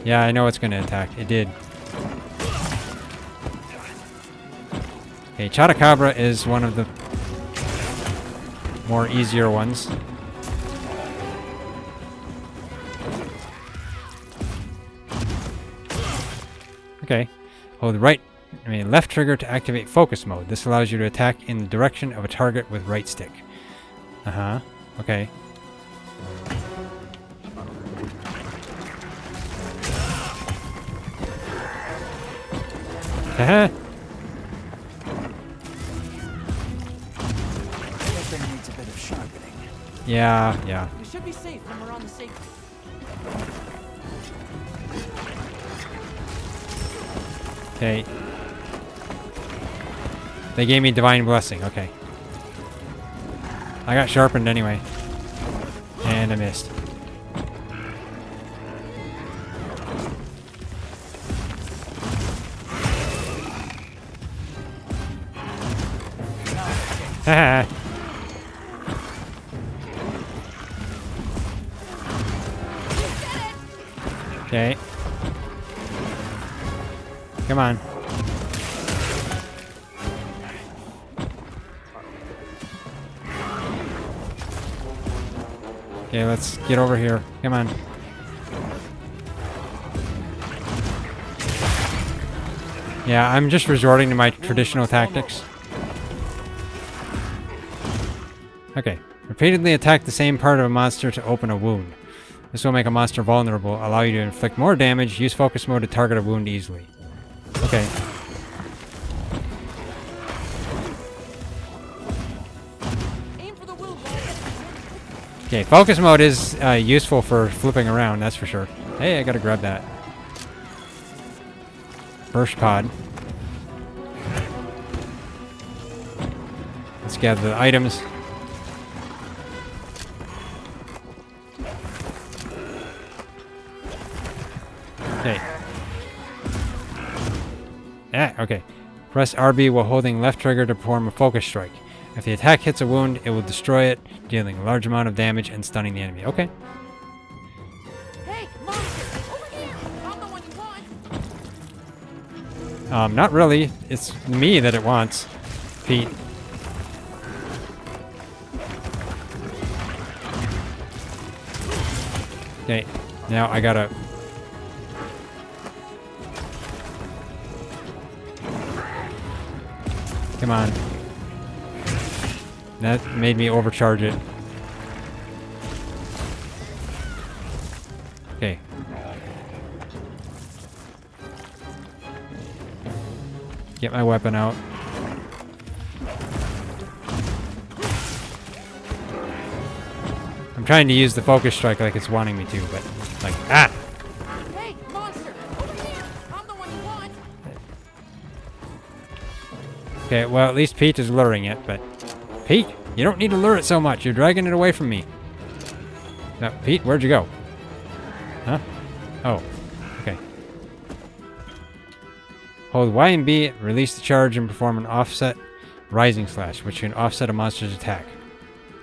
Yeah, I know it's going to attack. It did. Okay, Chotacabra is one of the more easier ones. Okay. Hold left trigger to activate focus mode. This allows you to attack in the direction of a target with right stick. Uh-huh. Okay. Haha. Weapon needs a bit of sharpening. Yeah. We should be safe when we're on the safe. Okay. They gave me Divine Blessing. Okay. I got sharpened anyway. And I missed. Haha. Okay. Come on. Okay, let's get over here. Come on. Yeah, I'm just resorting to my traditional tactics. Okay. Repeatedly attack the same part of a monster to open a wound. This will make a monster vulnerable, allow you to inflict more damage, use focus mode to target a wound easily. Okay. Aim for the wound. Okay, focus mode is useful for flipping around, that's for sure. Hey, I gotta grab that. Burst pod. Let's gather the items. Okay. Okay. Press RB while holding left trigger to perform a focus strike. If the attack hits a wound, it will destroy it, dealing a large amount of damage and stunning the enemy. Okay. Hey, monster! Over here! I'm the one you want! Not really. It's me that it wants. Pete. Okay. Now I gotta... Come on. That made me overcharge it. Okay. Get my weapon out. I'm trying to use the focus strike like it's wanting me to, but like, ah! Hey, monster! Over here! I'm the one you want! Okay, well at least Pete is luring it, but... Pete, you don't need to lure it so much. You're dragging it away from me. Now, Pete, where'd you go? Huh? Oh, okay. Hold Y and B, release the charge, and perform an offset rising slash, which can offset a monster's attack.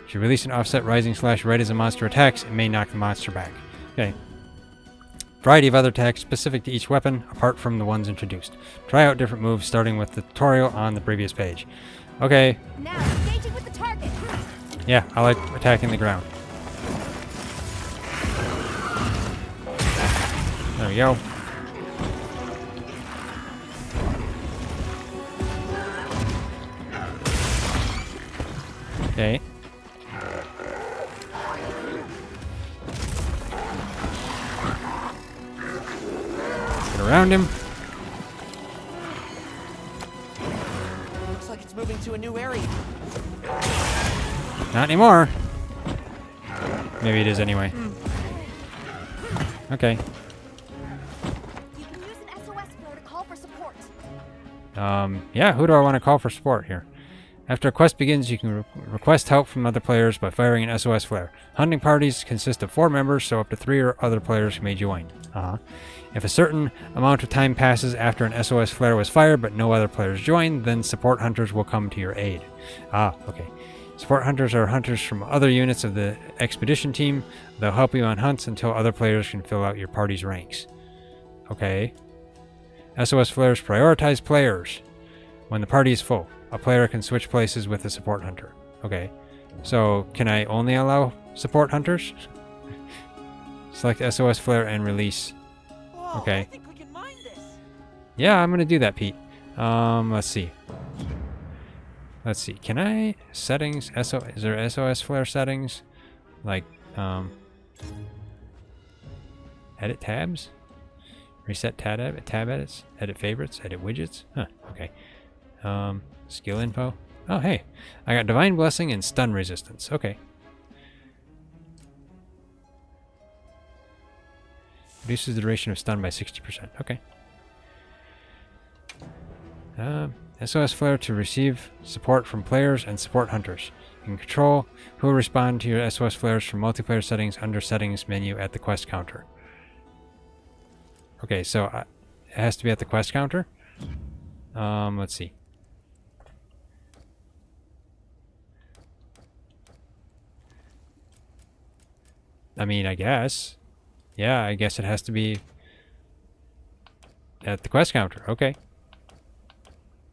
If you release an offset rising slash right as a monster attacks, it may knock the monster back. Okay. Variety of other attacks specific to each weapon, apart from the ones introduced. Try out different moves, starting with the tutorial on the previous page. Okay. Now engaging with the target. Yeah, I like attacking the ground. There we go. Okay. Get around him. Looks like it's moving to a new area. Not anymore. Maybe it is anyway. Okay. You can use an SOS flow to call for support. Yeah, who do I want to call for support here? After a quest begins, you can request help from other players by firing an SOS flare. Hunting parties consist of 4 members, so up to 3 or other players may join. If a certain amount of time passes after an SOS flare was fired but no other players join, then support hunters will come to your aid. Okay. Support hunters are hunters from other units of the expedition team. They'll help you on hunts until other players can fill out your party's ranks. Okay. SOS flares prioritize players. When the party is full, a player can switch places with a support hunter. Okay. So, can I only allow support hunters? Select SOS flare and release. Whoa, Okay. I think we can mine this. Yeah, I'm gonna do that, Pete. Let's see. Let's see. Can I settings? Is there SOS flare settings? Like, edit tabs? Reset tab edits? Edit favorites? Edit widgets? Huh, okay. Skill info? Oh, hey. I got Divine Blessing and Stun Resistance. Okay. Reduces the duration of stun by 60%. Okay. SOS Flare to receive support from players and support hunters. You can control who will respond to your SOS Flares from multiplayer settings under Settings menu at the quest counter. Okay, so it has to be at the quest counter. Let's see. I mean, I guess. Yeah, I guess it has to be at the quest counter. Okay.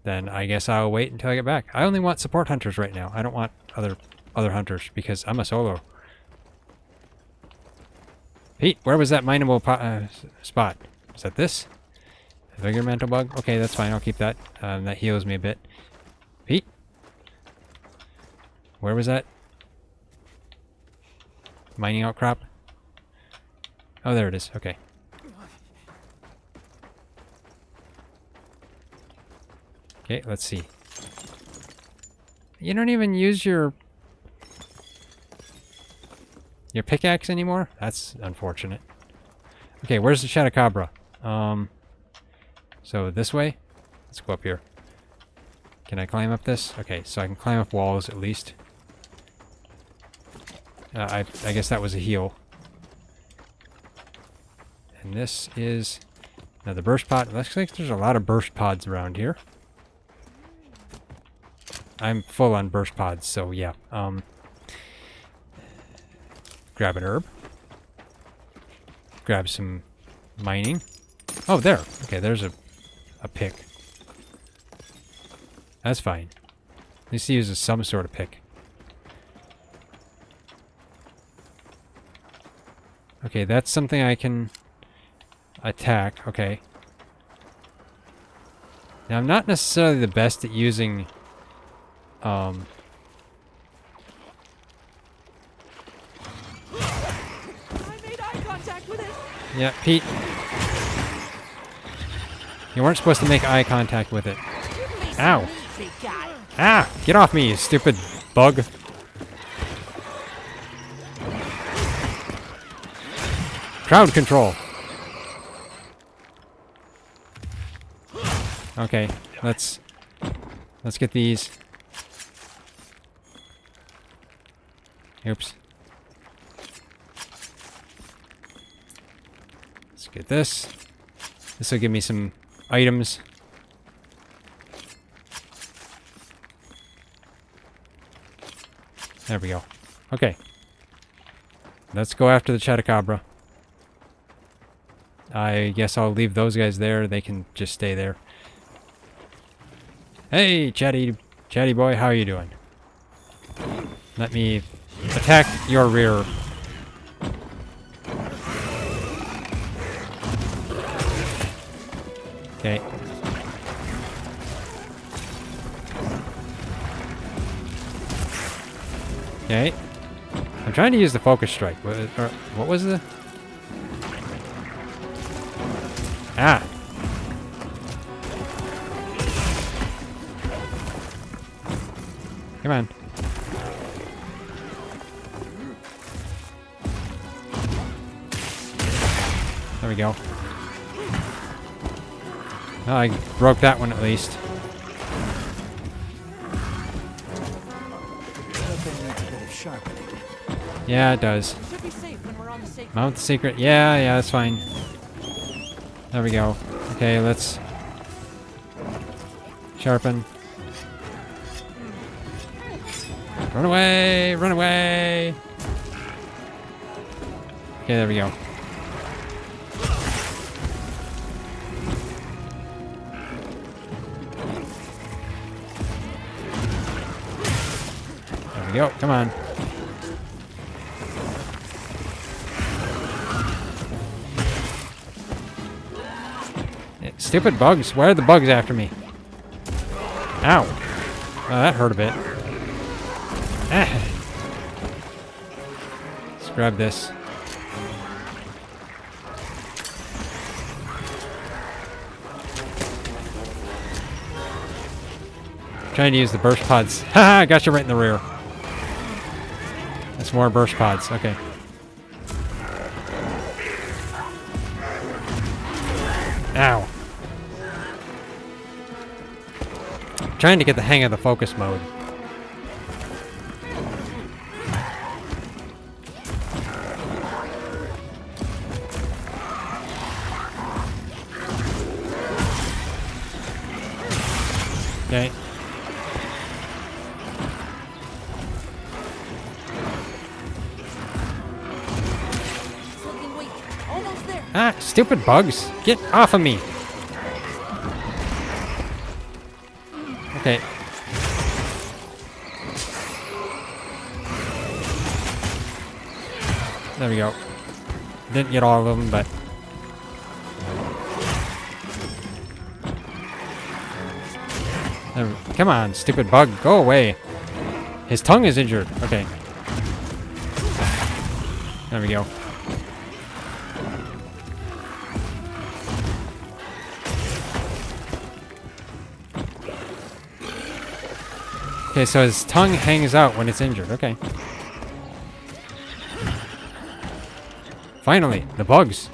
Then I guess I'll wait until I get back. I only want support hunters right now. I don't want other hunters because I'm a solo. Pete, where was that mineable spot? Is that this? A Vigor Mantle Bug? Okay, that's fine. I'll keep that. That heals me a bit. Pete? Where was that mining outcrop? Oh, there it is. Okay. Okay, let's see. You don't even use your pickaxe anymore? That's unfortunate. Okay, where's the Shadowcabra? So this way? Let's go up here. Can I climb up this? Okay, so I can climb up walls at least. I guess that was a heal. And this is another burst pod. Looks like there's a lot of burst pods around here. I'm full on burst pods, so yeah. Grab an herb. Grab some mining. Oh, there. Okay, there's a pick. That's fine. At least he uses some sort of pick. Okay, that's something I can attack. Okay. Now, I'm not necessarily the best at using I made eye contact with it. yeah, Pete. You weren't supposed to make eye contact with it. Ow. Big guy. Ah! Get off me, you stupid bug. Crowd control. Okay, let's get these. Oops. Let's get this. This will give me some items. There we go. Okay. Let's go after the Shadowcabra. I guess I'll leave those guys there. They can just stay there. Hey, chatty boy, how are you doing? Let me attack your rear. Okay. Okay. I'm trying to use the focus strike. What was the... Ah! Come on. There we go. Oh, I broke that one at least. Yeah, it does. Should be safe when we're on the safe. Mount the secret. Yeah, yeah, that's fine. There we go. Okay, let's sharpen. Run away! Run away! Okay, there we go. There we go. Come on. Stupid bugs. Why are the bugs after me? Ow. Oh, that hurt a bit. Ah. Let's grab this. Trying to use the burst pods. Haha, I got you right in the rear. That's more burst pods. Okay. Ow. Trying to get the hang of the focus mode. Okay. It's looking weak. Almost there. Ah, stupid bugs. Get off of me. Okay. There we go. Didn't get all of them, but... Come on, stupid bug. Go away. His tongue is injured. Okay. There we go. Okay, so his tongue hangs out when it's injured. Okay. Finally, the bugs.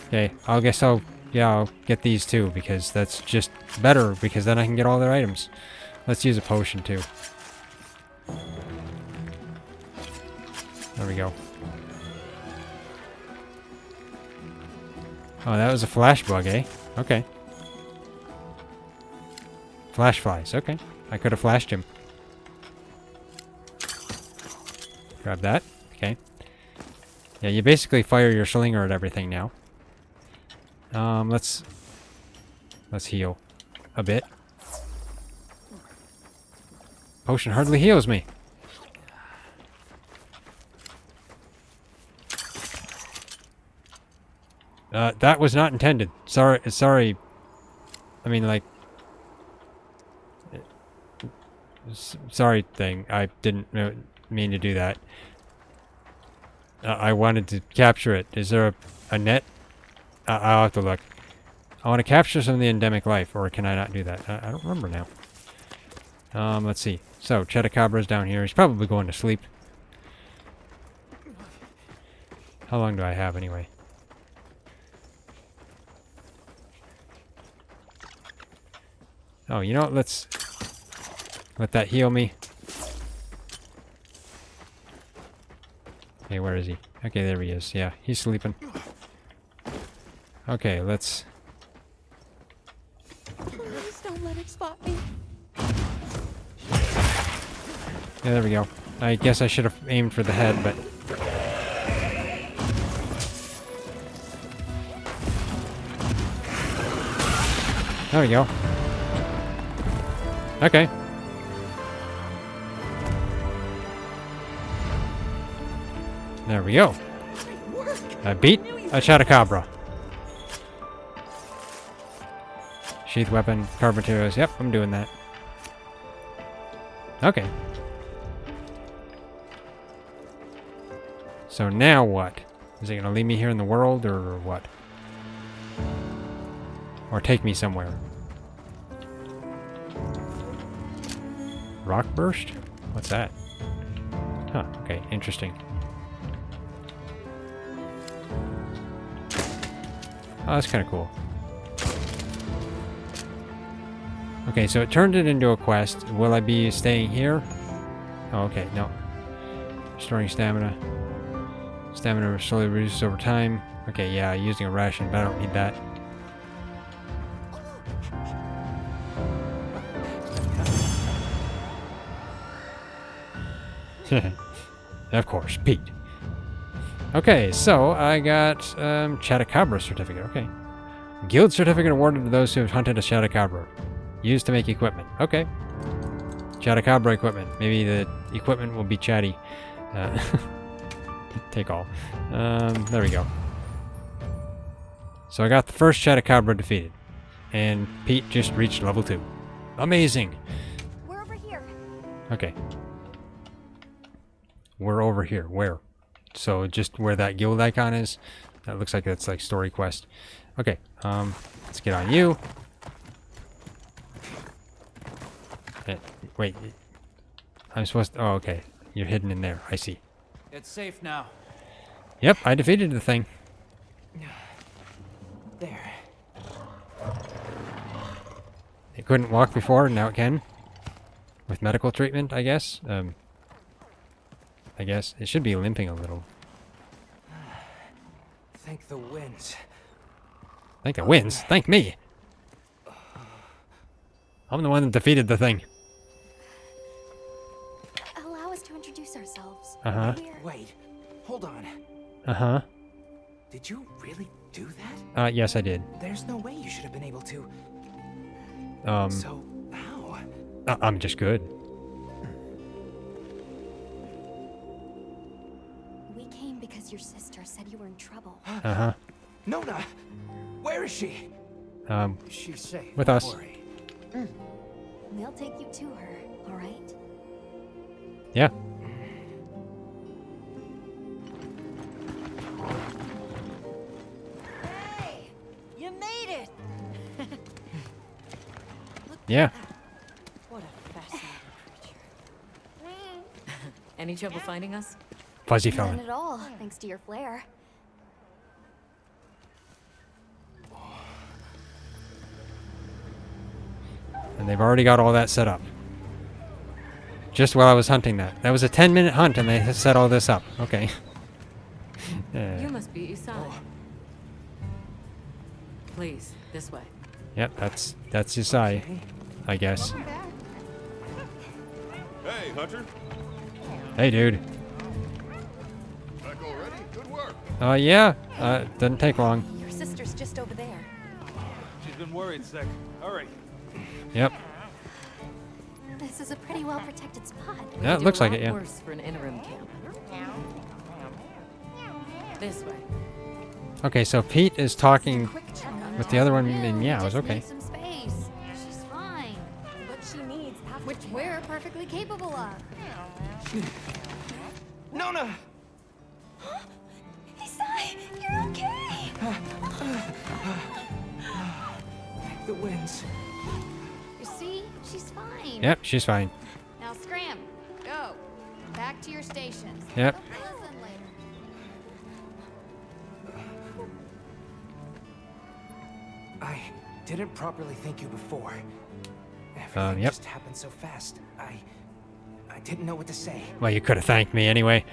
Okay, I'll get these too, because that's just better, because then I can get all their items. Let's use a potion too. There we go. Oh, that was a flash bug, eh? Okay. Flash flies, okay. I could have flashed him. Grab that, okay. Yeah, you basically fire your slinger at everything now. Let's heal a bit. Potion hardly heals me. That was not intended. Sorry. I mean, like... Sorry thing. I didn't mean to do that. I wanted to capture it. Is there a net? I'll have to look. I want to capture some of the endemic life, or can I not do that? I don't remember now. Let's see. So, Chetacabra's down here. He's probably going to sleep. How long do I have anyway? Oh, you know what? Let's let that heal me. Okay, where is he? Okay, there he is. Yeah, he's sleeping. Okay, let's... Please don't let it spot me. Yeah, there we go. I guess I should have aimed for the head, but... There we go. Okay. There we go. I beat a Chatacabra. Sheath weapon, card materials. Yep, I'm doing that. Okay. So now what? Is it going to leave me here in the world, or what? Or take me somewhere? Rock burst? What's that? Huh, okay, interesting. Oh, that's kind of cool. Okay, so it turned it into a quest. Will I be staying here? Oh, okay, no. Restoring stamina. Stamina slowly reduces over time. Okay, yeah, using a ration, but I don't need that. Of course, Pete. Okay, so I got Chadacabra certificate. Okay. Guild certificate awarded to those who have hunted a Chadacabra. Used to make equipment. Okay. Chadacabra equipment. Maybe the equipment will be chatty. Take all. There we go. So I got the first Chadacabra defeated. And Pete just reached level 2. Amazing! We're over here. Okay. We're over here. Where? So just where that guild icon is. That looks like that's like story quest. Okay. Let's get on you. Wait. I'm supposed to... Oh, okay. You're hidden in there. I see. It's safe now. Yep, I defeated the thing. There. It couldn't walk before, now it can. With medical treatment, I guess. I guess. It should be limping a little. Thank the winds. Thank the winds? Thank me! I'm the one that defeated the thing. Allow us to introduce ourselves. Uh-huh. Wait, hold on. Uh-huh. Did you really do that? Yes, I did. There's no way you should have been able to. So, how? I'm just good. We came because your sister said you were in trouble. Uh-huh. Nona! Where is she? She's safe. With don't us. worry. We'll take you to her, all right? Yeah. Hey, you made it. Yeah. What a fascinating creature. Any trouble finding us? Fuzzy None felon. at all, thanks to your flair. And they've already got all that set up. Just while I was hunting that. That was a 10-minute hunt and they had set all this up. Okay. You must be Isai. Please, this way. Yep, that's Yusai, I guess. Hey, Hunter. Hey, dude. Back already? Good work. Yeah. Doesn't take long. Your sister's just over there. She's been worried sick. Hurry. Yep. This is a pretty well-protected spot. Yeah, it looks like it, yeah. Worse for an interim camp. This way. Okay, so Pete is talking Quick check on with the other one in Bill, meows. just Okay. need some space. She's fine. What she needs half Which we're perfectly capable of. Nona! Isai, you're okay! The winds. You see? She's fine. Yep, she's fine. Now scram. Go. Back to your stations. Yep. Listen later. I didn't properly thank you before. Everything Yep. just happened so fast. I didn't know what to say. Well, you could have thanked me anyway.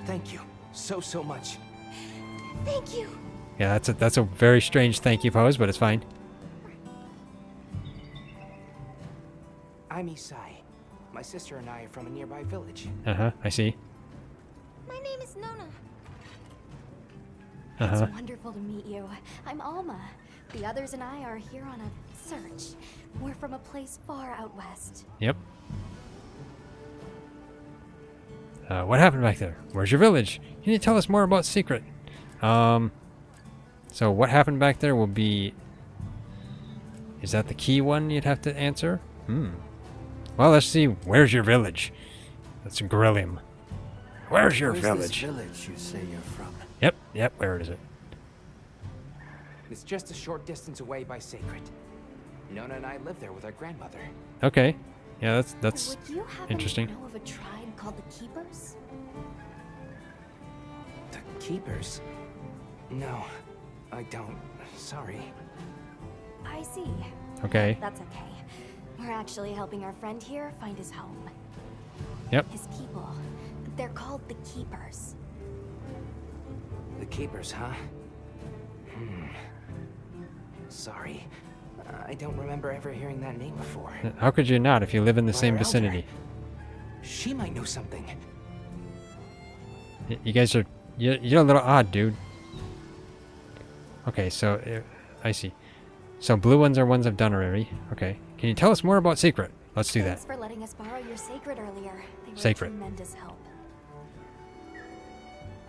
Thank you so much. Thank you! Yeah, that's a very strange thank you pose, but it's fine. I'm Isai. My sister and I are from a nearby village. Uh-huh, I see. My name is Nona. Uh-huh. It's wonderful to meet you. I'm Alma. The others and I are here on a search. We're from a place far out west. Yep. What happened back there? Where's your village? Can you tell us more about Secret? So what happened back there will be... Is that the key one you'd have to answer? Well, let's see. Where's your village? Let's grill him. Where's your Where's village? this village you say you're from? Yep, where is it? It's just a short distance away by Sacred. Nona and I live there with our grandmother. Okay. Yeah, that's Would you happen interesting. to know of a tribe called the Keepers? The Keepers? No, I don't. Sorry. I see. Okay. That's okay. We're actually helping our friend here find his home. Yep. His people. They're called the Keepers. The Keepers, huh? Sorry. I don't remember ever hearing that name before. How could you not if you live in the But same our elder, vicinity? She might know something. You guys are... You're a little odd, dude. Okay, so... I see. So blue ones are ones I've done already. Okay. Can you tell us more about Secret? Let's do that. Thanks for letting us borrow your Sacred earlier. They were Sacred. a tremendous help.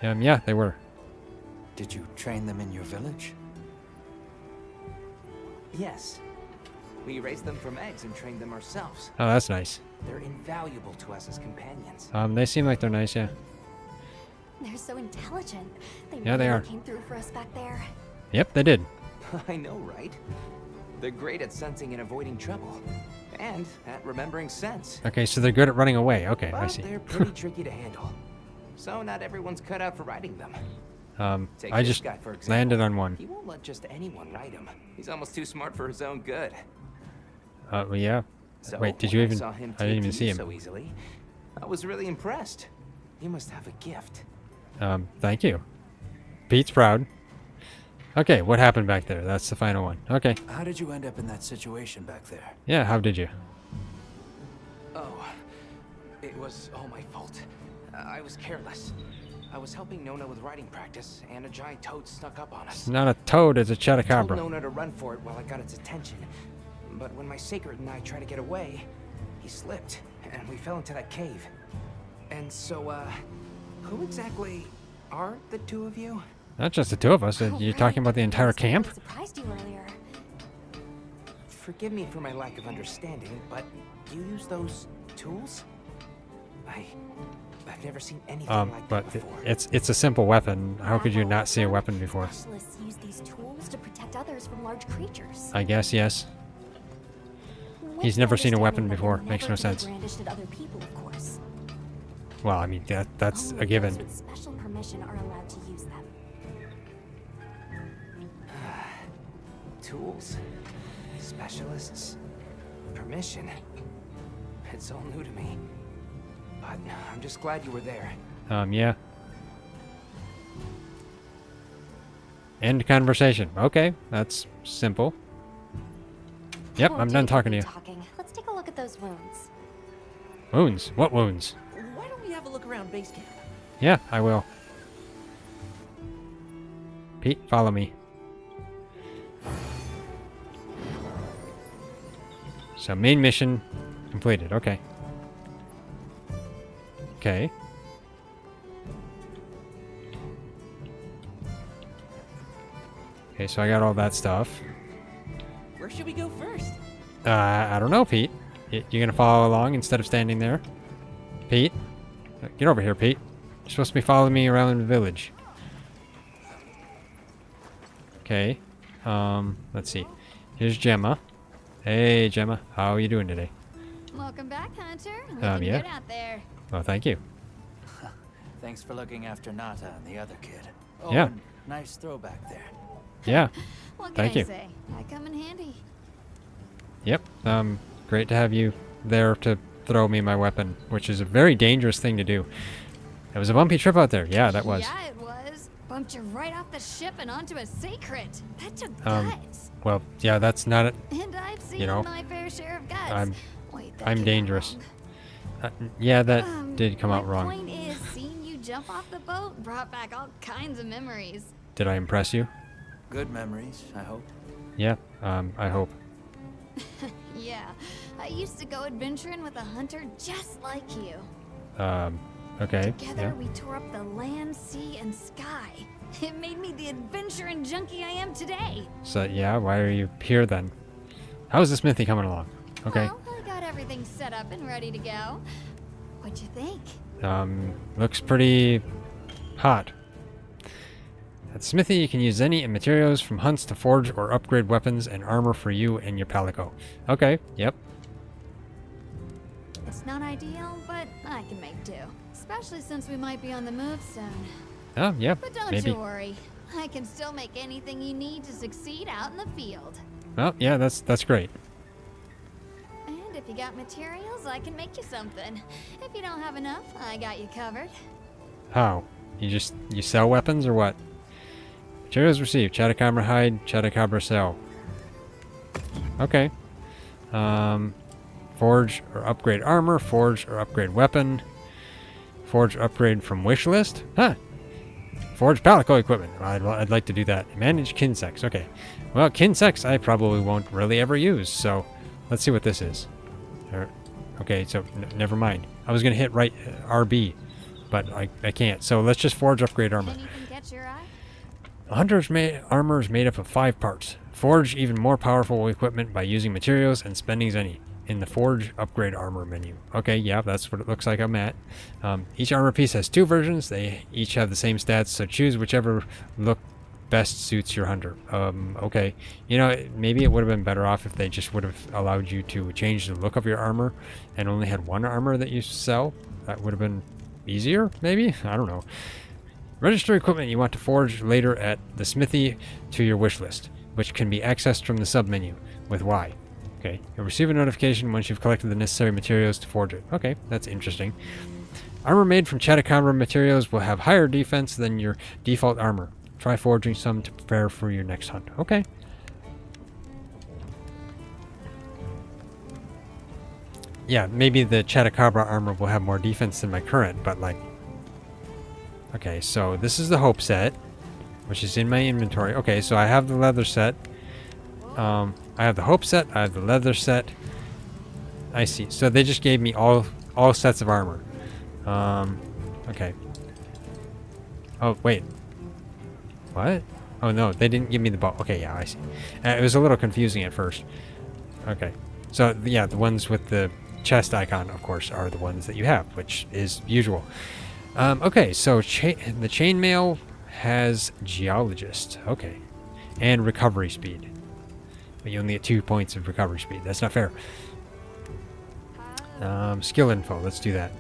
Yeah, they were. Did you train them in your village? Yes. We raised them from eggs and trained them ourselves. Oh, that's nice. They're invaluable to us as companions. They seem like they're nice, yeah. They're so intelligent. Yeah, they are. Came through for us back there. Yep, they did. I know, right? They're great at sensing and avoiding trouble. And at remembering sense. Okay, so they're good at running away. Okay, I But see. they're pretty tricky to handle. So not everyone's cut out for riding them. Take I this just guy, for example. landed on one. He won't let just anyone ride him. He's almost too smart for his own good. Well, yeah. So Wait, did when you I even... saw him I didn't take even to see you him. so easily, I was really impressed. You must have a gift. Thank you. Pete's proud. Okay, what happened back there? That's the final one. Okay. How did you end up in that situation back there? Yeah, how did you? Oh, it was all my fault. I was careless. I was helping Nona with riding practice, and a giant toad snuck up on us. It's not a toad, it's a I told Chatacabra. Nona to run for it while I got its attention. But when my Sacred and I tried to get away, he slipped, and we fell into that cave. And so, who exactly are the two of you? Not just the two of us. You're talking about the entire camp? I surprised you earlier. Forgive me for my lack of understanding, but you use those tools? I've never seen anything like But that before. it's a simple weapon. How could you not see a weapon before? Specialists use these tools to protect others from large creatures. I guess, yes. With He's the never seen a weapon understanding that before. they'll Makes no never be sense. brandished at other people, of course. Well, I mean, that's Only a given. those with special permission are allowed to use them. Tools, specialists, permission. It's all new to me. But I'm just glad you were there. Yeah. End conversation. Okay, that's simple. Yep, Won't I'm done take talking to you. talking. Let's take a look at those wounds. Wounds? What wounds? Why don't we have a look around base camp? Yeah, I will. Pete, follow me. So main mission completed. Okay. Okay. Okay, so I got all that stuff. Where should we go first? I don't know, Pete. You gonna follow along instead of standing there? Pete? Get over here, Pete. You're supposed to be following me around the village. Okay. Let's see. Here's Gemma. Hey, Gemma. How are you doing today? Welcome back, Hunter. Looking Yeah. good out there. Well, thank you. Thanks for looking after Nata and the other kid. Oh, Yeah. and nice throwback there. Yeah. What can Thank I you. say? I come in handy. Yep. Great to have you there to throw me my weapon, which is a very dangerous thing to do. It was a bumpy trip out there. Yeah, that was. Yeah, it was. Bumped you right off the ship and onto a Sacred. That took Um, guts. Well, yeah, that's not it. And I've seen you know, my fair share of guts. I'm- Wait, that I'm came out dangerous. wrong. Yeah, that did come out My wrong. point is, seeing you jump off the boat brought back all kinds of memories. Did I impress you? Good memories, I hope. Yeah, I hope. Yeah, I used to go adventuring with a hunter just like you. Okay. Together Yeah. we tore up the land, sea, and sky. It made me the adventuring junkie I am today. So, yeah, why are you here then? How's the smithy coming along? Okay. Well, I got everything set up and ready to go. What'd you think? Looks pretty hot. At Smithy, you can use any materials from hunts to forge or upgrade weapons and armor for you and your palico. Okay, yep. It's not ideal, but I can make do. Especially since we might be on the move soon. Oh, yeah, But don't maybe. you worry. I can still make anything you need to succeed out in the field. Well, yeah, that's great. And if you got materials, I can make you something. If you don't have enough, I got you covered. How? You sell weapons or what? Materials received. Chatacabra hide, Chatacabra sell. Okay. Forge or upgrade armor, forge or upgrade weapon, forge or upgrade from wish list. Huh. Forge palico equipment. I'd like to do that. Manage kinsects. Okay. Well, kinsects I probably won't really ever use, so let's see what this is. Okay, so never mind. I was going to hit right RB, but I can't. So let's just forge upgrade armor. Anything catch your eye? Hunter's armor is made up of 5 parts. Forge even more powerful equipment by using materials and spending any in the Forge Upgrade Armor menu. Okay, yeah, that's what it looks like I'm at. Each armor piece has 2 versions. They each have the same stats, so choose whichever look best suits your hunter. Okay. You know, maybe it would have been better off if they just would have allowed you to change the look of your armor and only had one armor that you sell. That would have been easier, maybe? I don't know. Register equipment you want to forge later at the smithy to your wish list, which can be accessed from the submenu with Y. Okay, you'll receive a notification once you've collected the necessary materials to forge it. Okay, that's interesting. Armor made from Chatacabra materials will have higher defense than your default armor. Try forging some to prepare for your next hunt. Okay. Yeah, maybe the Chatacabra armor will have more defense than my current, but like... Okay, so this is the Hope set, which is in my inventory. Okay, so I have the leather set. I have the Hope set, I have the leather set. I see. So they just gave me all sets of armor. Okay. Oh, wait. What? Oh, no, they didn't give me the bow. Okay, yeah, I see. It was a little confusing at first. Okay. So, yeah, the ones with the chest icon, of course, are the ones that you have, which is usual. Okay, so the chainmail has Geologist. Okay. And recovery speed. But you only get 2 points of recovery speed. That's not fair. Skill info. Let's do that.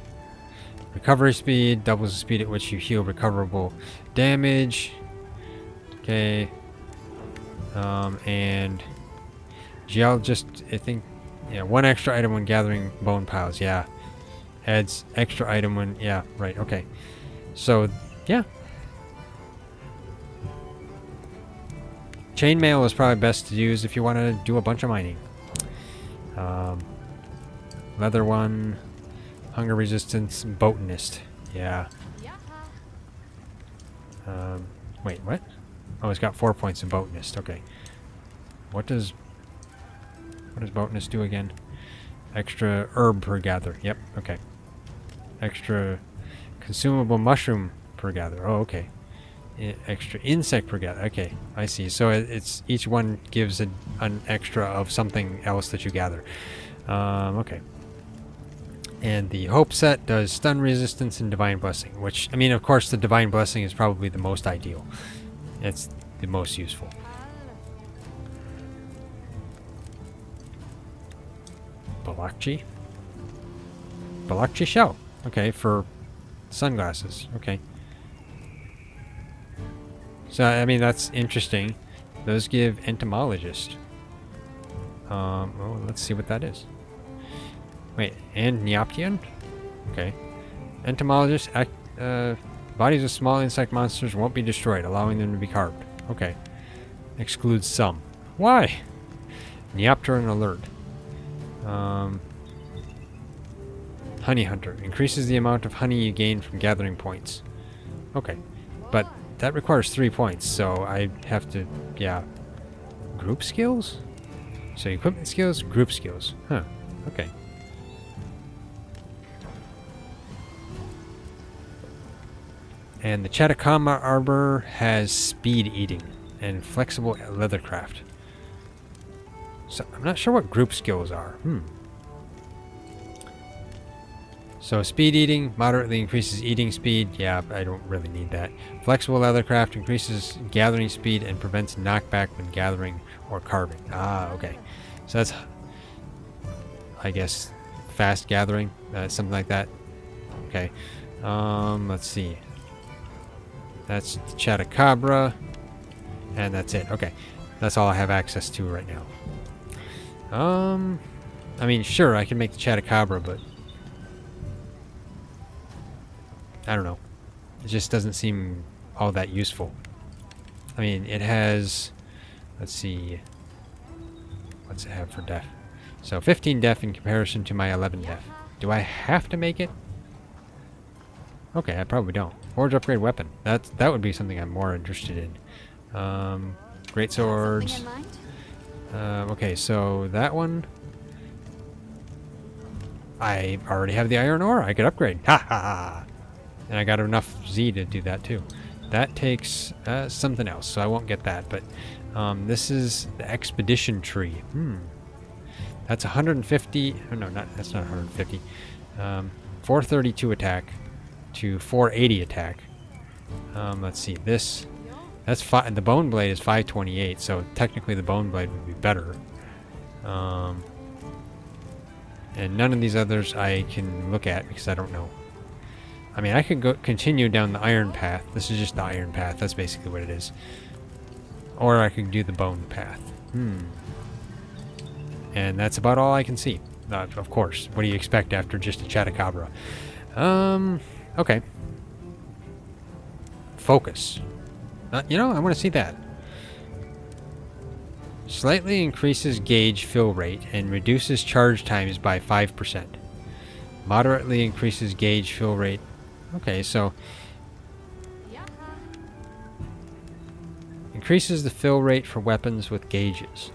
Recovery speed doubles the speed at which you heal recoverable damage. Okay. And Geologist, I think, yeah, 1 extra item when gathering bone piles. Yeah. Adds extra item when, yeah, right, okay. So, yeah. Chainmail is probably best to use if you want to do a bunch of mining. Leather one, hunger resistance, botanist. Yeah. Wait, what? Oh, it's got 4 points of botanist. Okay. What does botanist do again? Extra herb per gather. Yep. Okay. Extra consumable mushroom per gather. Oh, okay. Extra insect per gather. Okay, I see. So it's each one gives an extra of something else that you gather. Okay. And the Hope set does stun resistance and divine blessing, which, I mean, of course, the divine blessing is probably the most ideal. It's the most useful. Balakchi shell. Okay, for sunglasses. Okay. So, I mean, that's interesting. Those give entomologist. Oh, let's see what that is. Wait, and Nylusion? Okay. Entomologist, bodies of small insect monsters won't be destroyed, allowing them to be carved. Okay. Excludes some. Why? Nylusion alert. Honey Hunter. Increases the amount of honey you gain from gathering points. Okay. But that requires 3 points, so I have to, yeah. Group skills? So equipment skills, group skills. Huh. Okay. And the Chatacabra armor has speed eating and flexible leathercraft. So I'm not sure what group skills are. So speed eating moderately increases eating speed. Yeah, I don't really need that. Flexible leathercraft increases gathering speed and prevents knockback when gathering or carving. Ah, okay. So that's, I guess, fast gathering, something like that. Okay. Let's see. That's Chatacabra, and that's it. Okay. That's all I have access to right now. I mean, sure, I can make the Chatacabra, but I don't know. It just doesn't seem all that useful. I mean, it has, let's see, what's it have for def? So 15 def in comparison to my 11 def. Do I have to make it? Okay, I probably don't. Forge upgrade weapon. That would be something I'm more interested in. Great swords. Okay, so that one, I already have the iron ore. I could upgrade. Ha ha ha! And I got enough Z to do that too. That takes something else, so I won't get that. But this is the expedition tree. That's 150. Oh, no, that's not 150. 432 attack to 480 attack. Let's see. That's the bone blade is 528, so technically the bone blade would be better. And none of these others I can look at because I don't know. I mean, I could continue down the iron path. This is just the iron path. That's basically what it is. Or I could do the bone path. And that's about all I can see. Of course. What do you expect after just a Chatacabra? Okay. Focus. You know, I want to see that. Slightly increases gauge fill rate and reduces charge times by 5%. Moderately increases gauge fill rate. Okay, so increases the fill rate for weapons with gauges.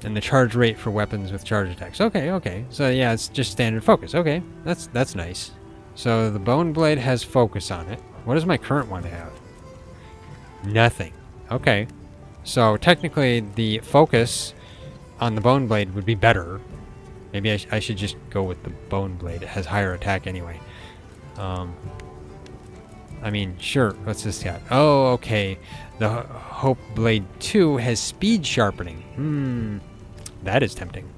And the charge rate for weapons with charge attacks. Okay. So yeah, it's just standard focus. Okay, that's nice. So the bone blade has focus on it. What does my current one have? Nothing. Okay. So technically the focus on the bone blade would be better. Maybe I should just go with the bone blade. It has higher attack anyway. I mean, sure. What's this got? Oh, okay. The Hope Blade 2 has speed sharpening. That is tempting.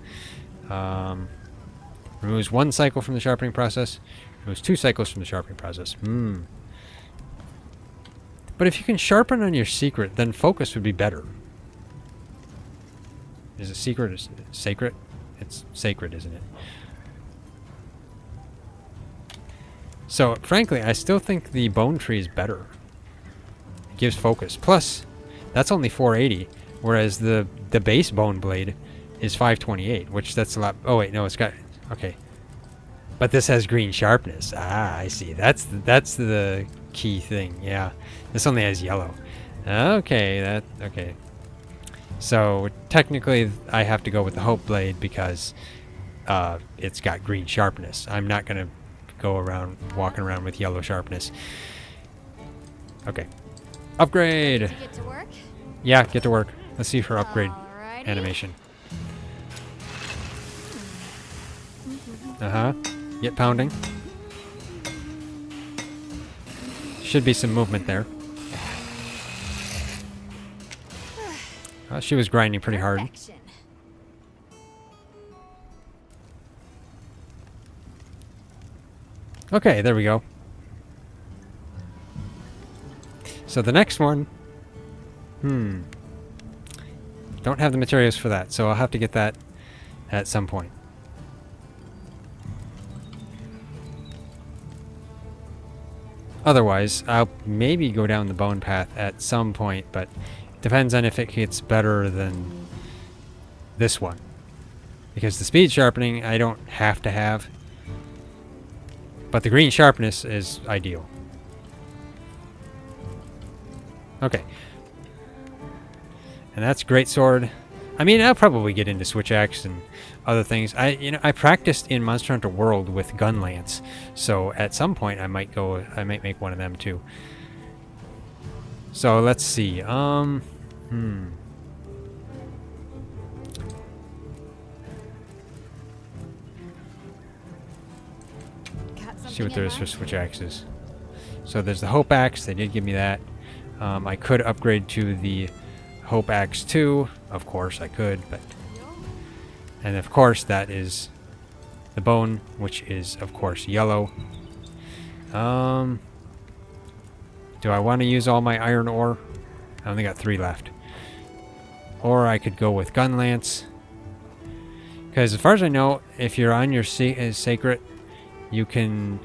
Removes 1 cycle from the sharpening process. Removes 2 cycles from the sharpening process. But if you can sharpen on your secret, then focus would be better. Is it secret? Is it sacred? It's sacred, isn't it? So, frankly, I still think the bone tree is better. It gives focus. Plus, that's only 480, whereas the base bone blade is 528, which that's a lot. Oh wait, no, it's got okay. But this has green sharpness. Ah, I see. That's the key thing. Yeah, this only has yellow. Okay, okay. So technically, I have to go with the Hope Blade because it's got green sharpness. I'm not gonna go around walking around with yellow sharpness. Okay, upgrade. Did you get to work? Yeah, get to work. Let's see her upgrade animation. Get pounding. Should be some movement there. She was grinding pretty hard. Okay, there we go. So the next one, don't have the materials for that, so I'll have to get that at some point. Otherwise, I'll maybe go down the bone path at some point, but it depends on if it gets better than this one. Because the speed sharpening, I don't have to have. But the green sharpness is ideal. Okay. And that's great sword. I mean, I'll probably get into switch axe and other things. I practiced in Monster Hunter World with gun lance, so at some point I might make one of them too. So let's see. See what there is for switch axes. So there's the Hope Axe. They did give me that. I could upgrade to the Hope Axe 2. Of course I could, but... And of course that is the bone, which is of course yellow. Do I want to use all my iron ore? I only got 3 left. Or I could go with gun lance. Because as far as I know, if you're on your sacred, you can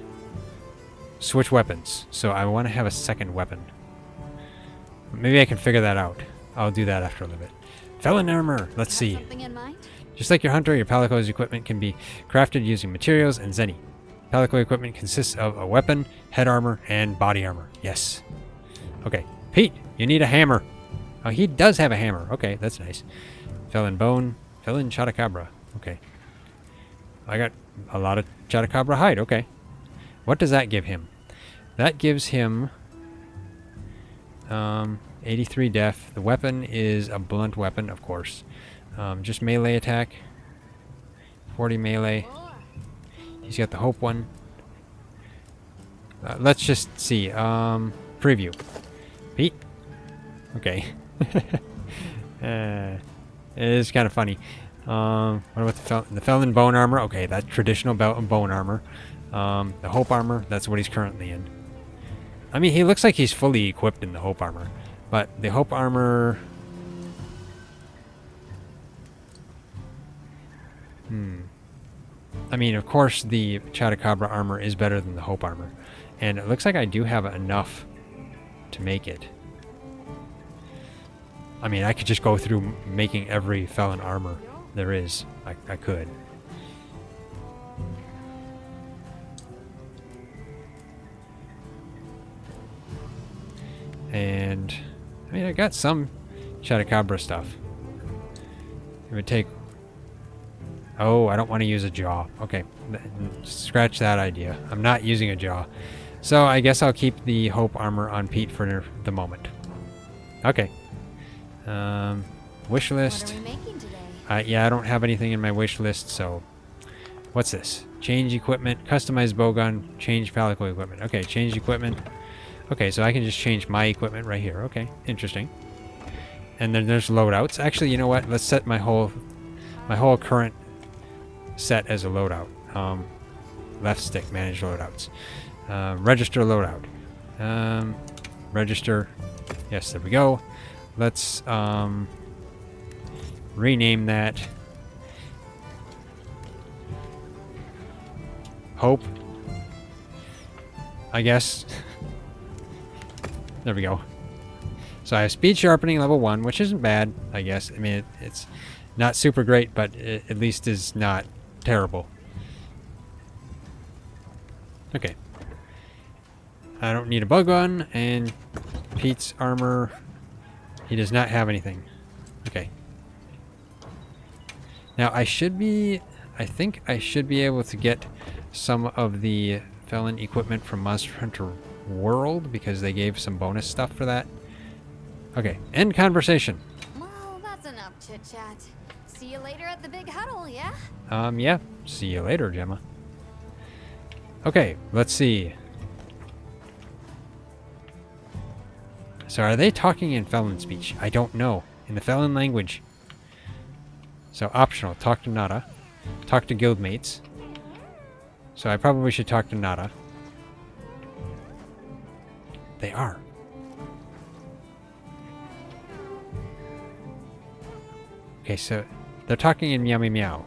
switch weapons. So I want to have a second weapon. Maybe I can figure that out. I'll do that after a little bit. Felon armor. Let's see. Something in mind? Just like your hunter, your Palico's equipment can be crafted using materials and zenny. Palico equipment consists of a weapon, head armor, and body armor. Yes. Okay. Pete, you need a hammer. Oh, he does have a hammer. Okay, that's nice. Felon bone. Felon Chatacabra. Okay. I got a lot of Chatacabra hide. Okay. What does that give him? That gives him 83 def. The weapon is a blunt weapon, of course. Just melee attack. 40 melee. He's got the hope one. Let's just see. Preview. Pete? Okay. It is kind of funny. What about the Felon bone armor? Okay, that's traditional bone armor. The hope armor, that's what he's currently in. I mean, he looks like he's fully equipped in the hope armor. But the hope armor... I mean, of course, the Chatacabra armor is better than the hope armor. And it looks like I do have enough to make it. I mean, I could just go through making every Felon armor there is. I could. And, I mean, I got some Chatacabra stuff. It would take... Oh, I don't want to use a jaw. Okay, scratch that idea. I'm not using a jaw. So I guess I'll keep the hope armor on Pete for the moment. Okay. Wish list. What are we making today? Yeah, I don't have anything in my wish list, so... What's this? Change equipment, customize bowgun, change Palico equipment. Okay, change equipment. Okay, so I can just change my equipment right here. Okay, interesting. And then there's loadouts. Actually, you know what? Let's set my whole current set as a loadout. Left stick, manage loadouts. Register loadout. Register. Yes, there we go. Let's rename that. Hope. I guess. There we go. So I have speed sharpening level 1, which isn't bad, I guess. I mean, it's not super great, but it at least is not terrible. Okay. I don't need a bug gun, and Pete's armor, he does not have anything. Okay. Now I think I should be able to get some of the Felon equipment from Monster Hunter World, because they gave some bonus stuff for that. Okay, end conversation. Well, that's enough chit-chat. See you later at the big huddle, yeah? Yeah. See you later, Gemma. Okay, let's see. So are they talking in Felon speech? I don't know. In the Felon language. So optional. Talk to Nada. Talk to guildmates. So I probably should talk to Nada. They are. Okay, so they're talking in meow meow meow.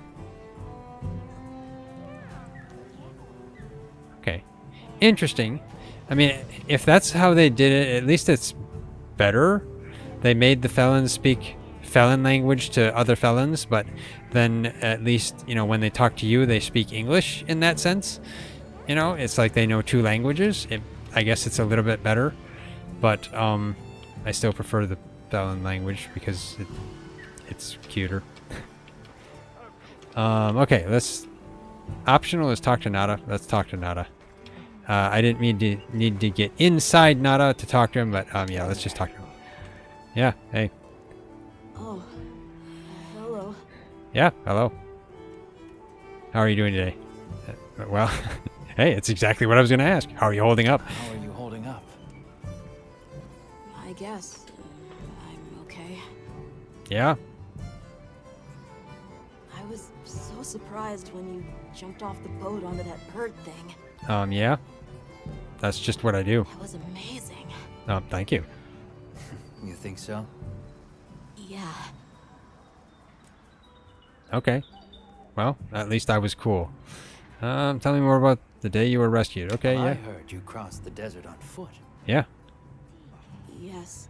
Okay. Interesting. I mean, if that's how they did it, at least it's better. They made the Felons speak Felon language to other Felons, but then at least, you know, when they talk to you, they speak English in that sense. You know, it's like they know 2 languages. I guess it's a little bit better, but I still prefer the Felon language because it's cuter. Okay, let's... Optional is talk to Nada. Let's talk to Nada. I didn't need to get inside Nada to talk to him, but yeah, let's just talk to him. Yeah, hey. Oh, hello. Yeah, hello. How are you doing today? Well, hey, it's exactly what I was going to ask. How are you holding up? How are you holding up? I guess I'm okay. Yeah? I was so surprised when you jumped off the boat onto that bird thing. Yeah. That's just what I do. That was amazing. Thank you. You think so? Yeah. Okay. Well, at least I was cool. Tell me more about the day you were rescued. Okay, I yeah. heard you crossed the desert on foot. Yeah. Yes.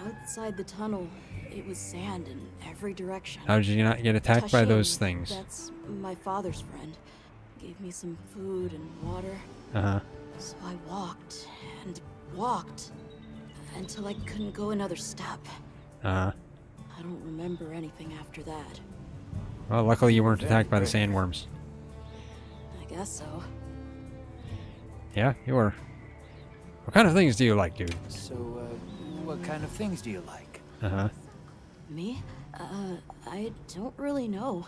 Outside the tunnel, it was sand in every direction. How did you not get attacked by those Tashin, things? That's my father's friend. Gave me some food and water. Uh-huh. So I walked and walked until I couldn't go another step. Uh-huh. I don't remember anything after that. Well, luckily you weren't attacked by the sandworms. I guess so. Yeah, you were. What kind of things do you like, dude? So, what kind of things do you like? Uh-huh. Me? I don't really know.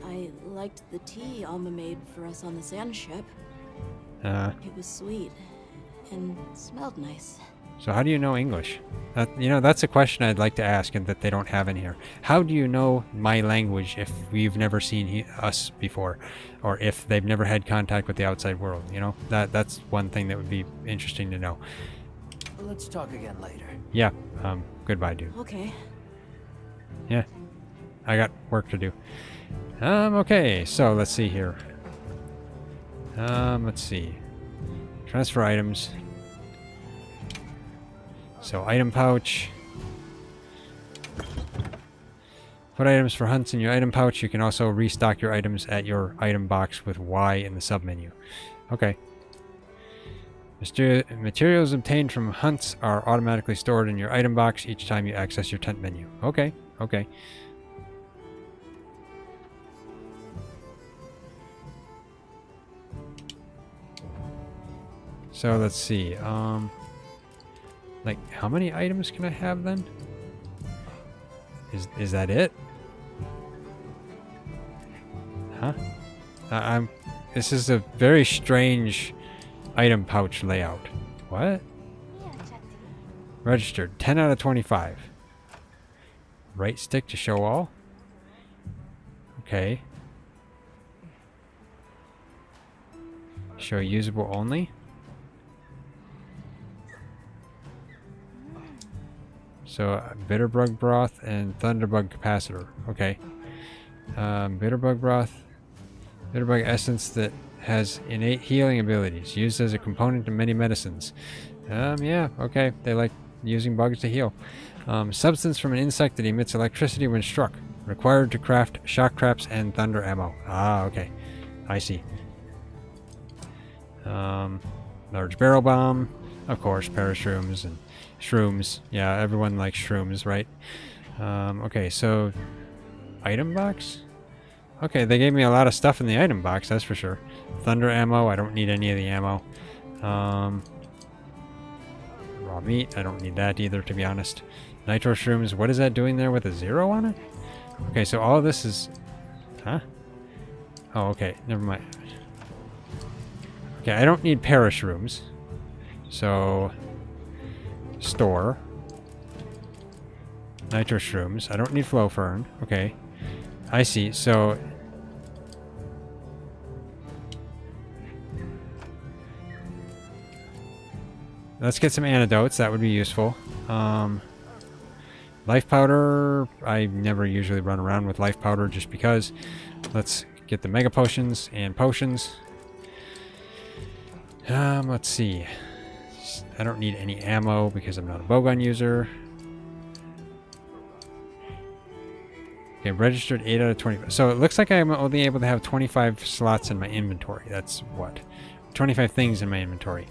I liked the tea Alma made for us on the sand ship. It was sweet and smelled nice. So how do you know English? That's a question I'd like to ask and that they don't have in here. How do you know my language if we've never seen us before? Or if they've never had contact with the outside world, you know? That's one thing that would be interesting to know. Let's talk again later. Yeah, goodbye, dude. Okay. Yeah, I got work to do. Okay, so let's see here. Let's see. Transfer items. So, item pouch. Put items for hunts in your item pouch. You can also restock your items at your item box with Y in the submenu. Okay. Materials obtained from hunts are automatically stored in your item box each time you access your tent menu. Okay, okay. So let's see. Like, how many items can I have then? Is that it? Huh? This is a very strange item pouch layout. What? Registered. 10 out of 25. Right stick to show all? Okay. Show usable only? So, bitterbug broth and thunderbug capacitor. Okay. Bitterbug broth. Bitterbug essence that has innate healing abilities. Used as a component in many medicines. Yeah, okay. They like using bugs to heal. Substance from an insect that emits electricity when struck. Required to craft shock traps and thunder ammo. Ah, okay. I see. Large barrel bomb. Of course, parashrooms and shrooms. Yeah, everyone likes shrooms, right? Okay, so item box? Okay, they gave me a lot of stuff in the item box, that's for sure. Thunder ammo, I don't need any of the ammo. Raw meat, I don't need that either, to be honest. Nitro shrooms, what is that doing there with a 0 on it? Okay, so all of this is... Huh? Oh, okay, never mind. Okay, I don't need parashrooms. So... Store. Nitro shrooms. I don't need flow fern. Okay. I see. So... Let's get some antidotes. That would be useful. Life powder. I never usually run around with life powder just because. Let's get the mega potions and potions. Let's see. I don't need any ammo because I'm not a bowgun user. Okay, registered 8 out of 25. So it looks like I'm only able to have 25 slots in my inventory. That's what? 25 things in my inventory.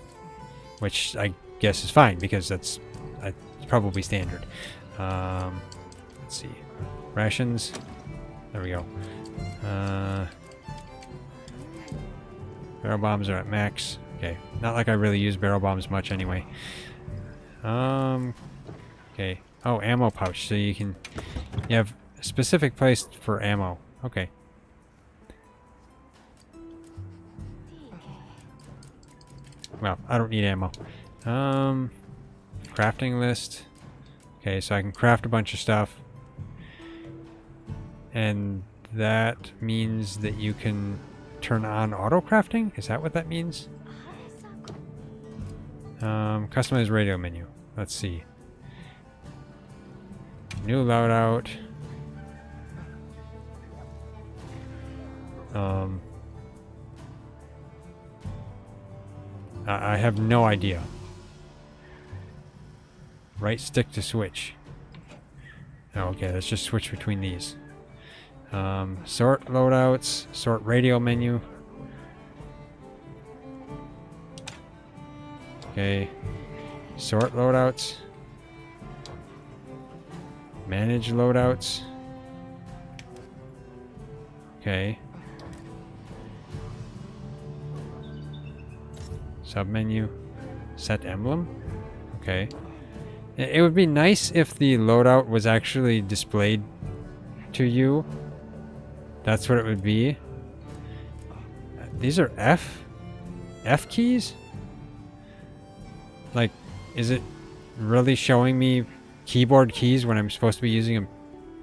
Which I guess is fine because that's probably standard. Let's see. Rations. There we go. Barrel bombs are at max. Okay, not like I really use barrel bombs much anyway. Okay. Oh, ammo pouch. So you have a specific place for ammo. Okay. Well, I don't need ammo. Crafting list. Okay, so I can craft a bunch of stuff. And that means that you can turn on auto crafting? Is that what that means? Customize radio menu. Let's see. New loadout. I have no idea. Right stick to switch. Oh, okay, let's just switch between these. Sort loadouts, sort radio menu. Okay. Sort loadouts. Manage loadouts. Okay. Submenu. Set emblem. Okay. It would be nice if the loadout was actually displayed to you. That's what it would be. These are F keys? Like, is it really showing me keyboard keys when I'm supposed to be using a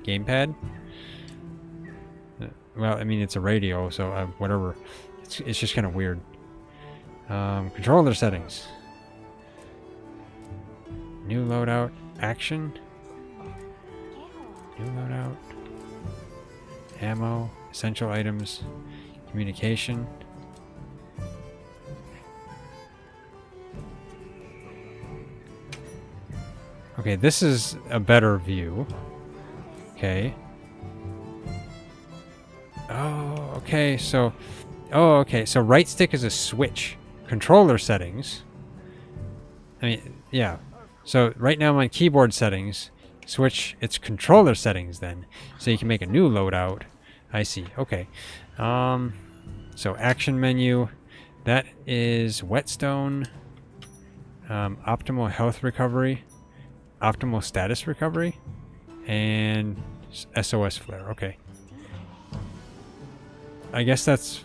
gamepad? Well, I mean, it's a radio, so whatever. It's just kind of weird. Controller settings. New loadout. Action. New loadout. Ammo. Essential items. Communication. Okay, this is a better view. Okay. Oh, okay, so... Oh, okay, so right stick is a switch. Controller settings. I mean, yeah. So right now I'm on keyboard settings. Switch, it's controller settings then. So you can make a new loadout. I see, okay. So action menu. That is whetstone. Optimal health recovery. Optimal status recovery. And SOS flare, okay. I guess that's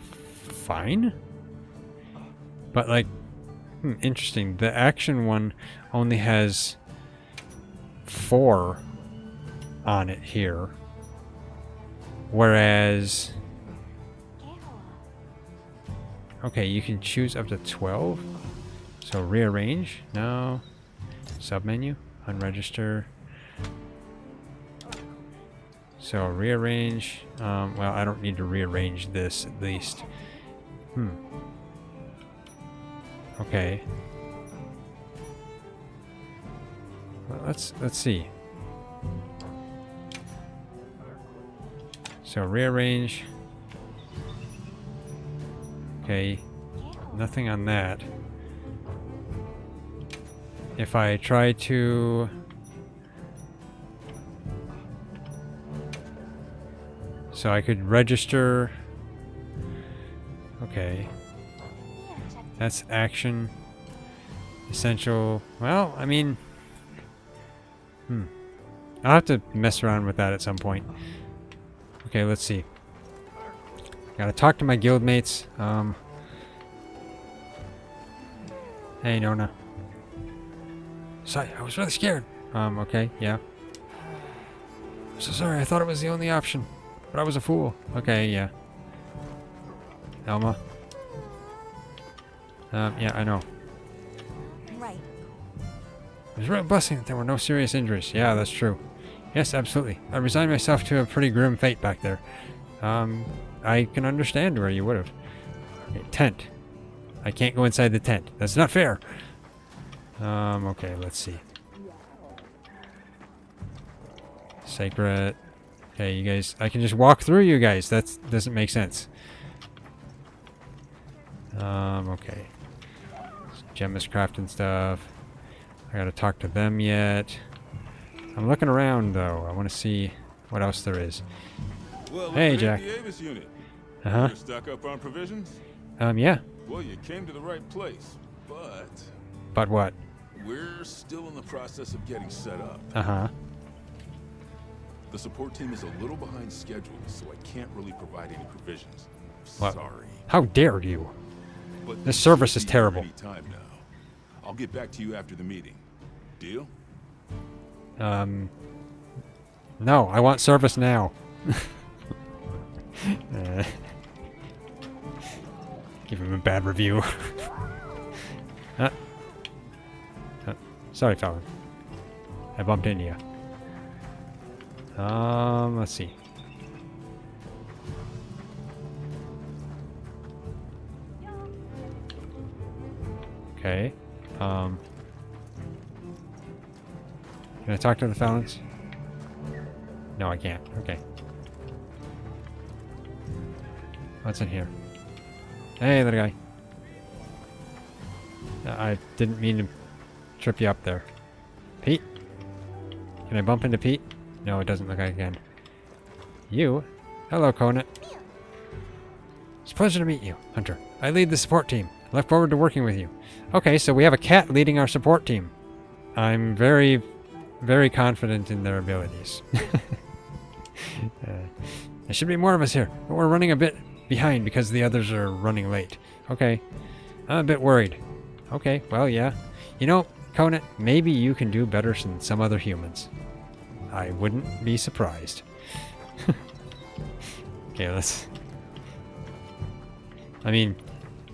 fine. But like, interesting. The action one only has 4 on it here. Whereas, okay, you can choose up to 12. So rearrange, no. Submenu, unregister. So rearrange, well, I don't need to rearrange this at least. Okay. Well, let's see. So rearrange. Okay. Nothing on that. If I try to... So I could register... Okay. That's action. Essential. Well, I mean... I'll have to mess around with that at some point. Okay, let's see. Gotta talk to my guildmates. Hey, Nona. Sorry, I was really scared. Okay, yeah. So sorry, I thought it was the only option. But I was a fool. Okay, yeah. Elma. Yeah, I know. Right. Oh, It was a real blessing that there were no serious injuries. Yeah, that's true. Yes, absolutely. I resigned myself to a pretty grim fate back there. I can understand where you would have. Okay, tent. I can't go inside the tent. That's not fair. Okay, let's see. Sacred. Okay, you guys. I can just walk through you guys. That doesn't make sense. Okay. Gemma's crafting stuff. I gotta talk to them yet. I'm looking around though. I want to see what else there is. Well, hey, Jack. The Avis unit. Uh-huh. You're stock up on provisions? Yeah. Well, you came to the right place, but... But what? We're still in the process of getting set up. Uh-huh. The support team is a little behind schedule, so I can't really provide any provisions. What? Sorry. How dare you? But This service is should be here terrible. any time now. I'll get back to you after the meeting. Deal? No, I want service now. Give him a bad review. Sorry, Fallon. I bumped into you. Let's see. Okay. Can I talk to the Felons? No, I can't. Okay. What's in here? Hey, little guy. I didn't mean to trip you up there. Pete? Can I bump into Pete? No, it doesn't look like I can. You? Hello, Conant. It's a pleasure to meet you, Hunter. I lead the support team. I look forward to working with you. Okay, so we have a cat leading our support team. I'm very, very confident in their abilities. There should be more of us here, but we're running a bit behind because the others are running late. Okay, I'm a bit worried. Okay, well, yeah. You know, Conant, maybe you can do better than some other humans. I wouldn't be surprised. Okay, let's... I mean,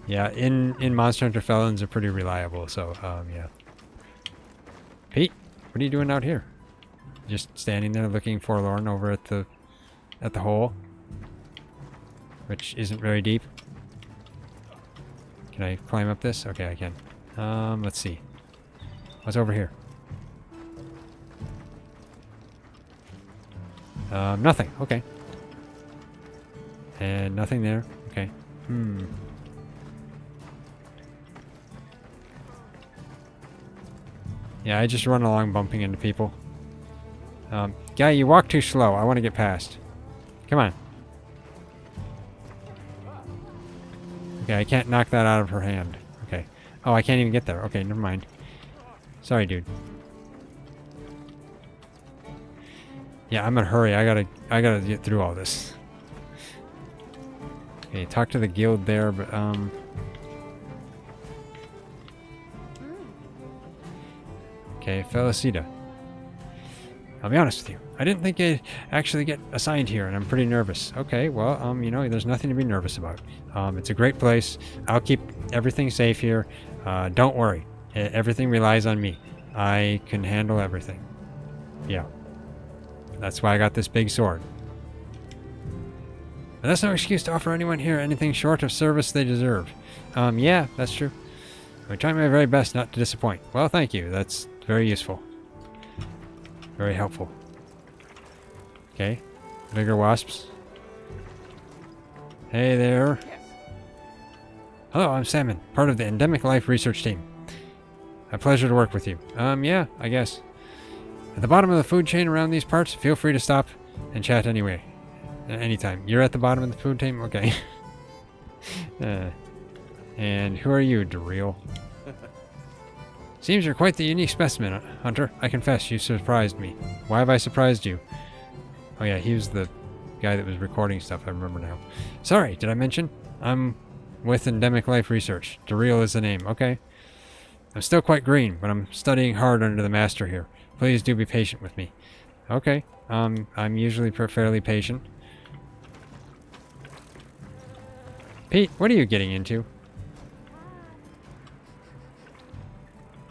yeah, in Monster Hunter, Felons are pretty reliable, so, yeah. Pete, what are you doing out here? Just standing there looking forlorn over at the hole, which isn't very deep. Can I climb up this? Okay, I can. Let's see. What's over here? Nothing. Okay. And nothing there. Okay. Yeah, I just run along bumping into people. Guy, you walk too slow. I want to get past. Come on. Okay, I can't knock that out of her hand. Okay. Oh, I can't even get there. Okay, never mind. Sorry, dude. Yeah, I'm in a hurry. I gotta get through all this. Okay, talk to the guild there, but okay, Felicita. I'll be honest with you. I didn't think I'd actually get assigned here, and I'm pretty nervous. Okay, well, you know, there's nothing to be nervous about. It's a great place. I'll keep everything safe here. Don't worry. Everything relies on me. I can handle everything. Yeah. That's why I got this big sword. But that's no excuse to offer anyone here anything short of service they deserve. Yeah, that's true. I try my very best not to disappoint. Well, thank you. That's very useful. Very helpful. Okay. Bigger wasps. Hey there. Hello, I'm Salmon, part of the Endemic Life Research Team. A pleasure to work with you. Yeah, I guess. At the bottom of the food chain around these parts, feel free to stop and chat anyway. Anytime. You're at the bottom of the food chain? Okay. And who are you, Daryl? Seems you're quite the unique specimen, Hunter. I confess, you surprised me. Why have I surprised you? Oh yeah, he was the guy that was recording stuff, I remember now. Sorry, did I mention? I'm with Endemic Life Research. Daryl is the name, okay? I'm still quite green, but I'm studying hard under the master here. Please do be patient with me. Okay, I'm usually fairly patient. Pete, what are you getting into?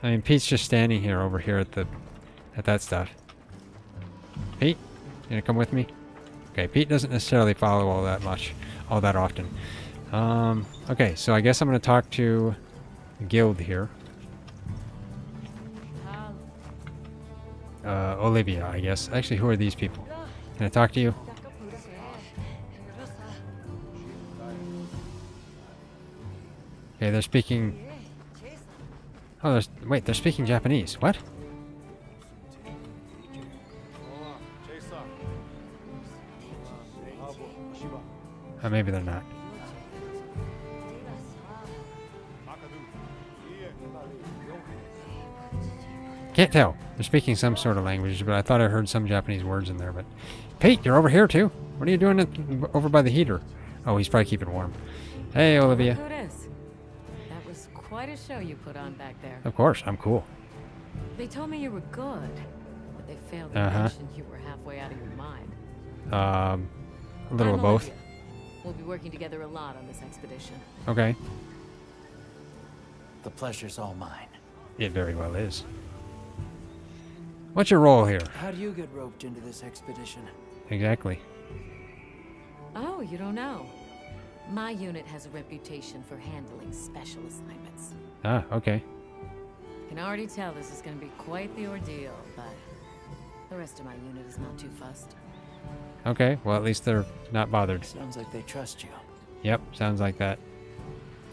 I mean, Pete's just standing here over here at that stuff. Pete, you gonna come with me? Okay, Pete doesn't necessarily follow all that often. Okay, so I guess I'm gonna talk to the guild here. Olivia, I guess. Actually, who are these people? Can I talk to you? Okay, they're speaking... Oh, wait, they're speaking Japanese. What? Oh, maybe they're not. Can't tell. They're speaking some sort of language, but I thought I heard some Japanese words in there. But Pete, you're over here too. What are you doing over by the heater? Oh, he's probably keeping warm. Hey, Olivia. That was quite a show you put on back there. Of course, I'm cool. They told me you were good, but they failed to mention you were halfway out of your mind. A little of both. We'll be working together a lot on this expedition. Okay. The pleasure's all mine. It very well is. What's your role here? How do you get roped into this expedition? Exactly. Oh, you don't know. My unit has a reputation for handling special assignments. Ah, okay. Can already tell this is going to be quite the ordeal, but the rest of my unit is not too fussed. Okay, well, at least they're not bothered. Sounds like they trust you. Yep, sounds like that.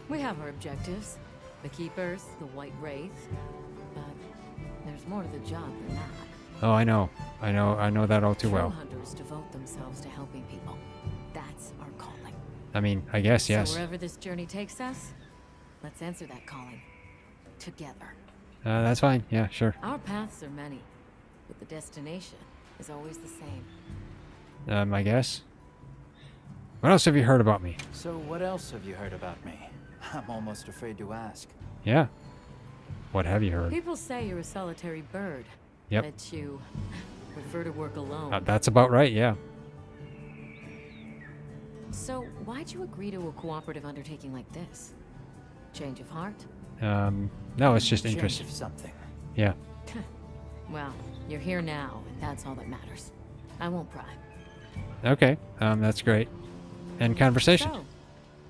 We have our objectives. The Keepers, the White Wraith. But there's more to the job than that. Oh, I know that all too well. True hunters devote themselves to helping people. That's our calling. I mean, I guess, yes. So wherever this journey takes us, let's answer that calling. Together. That's fine. Yeah, sure. Our paths are many, but the destination is always the same. I guess. What else have you heard about me? So what else have you heard about me? I'm almost afraid to ask. Yeah. What have you heard? People say you're a solitary bird. Yep. That you prefer to work alone. That's about right, yeah. So why'd you agree to a cooperative undertaking like this? Change of heart? No, it's just interest. Change of something. Yeah. Well, you're here now, and that's all that matters. I won't pry. Okay, that's great. And conversation. So,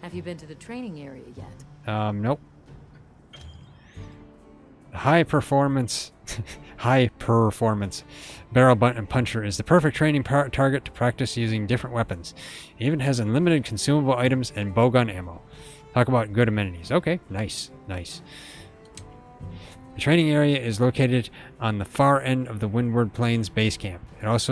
have you been to the training area yet? Nope. High performance barrel butt and puncher is the perfect training target to practice using different weapons. It even has unlimited consumable items and bowgun ammo. Talk about good amenities. Okay, nice. The training area is located on the far end of the Windward Plains base camp. It's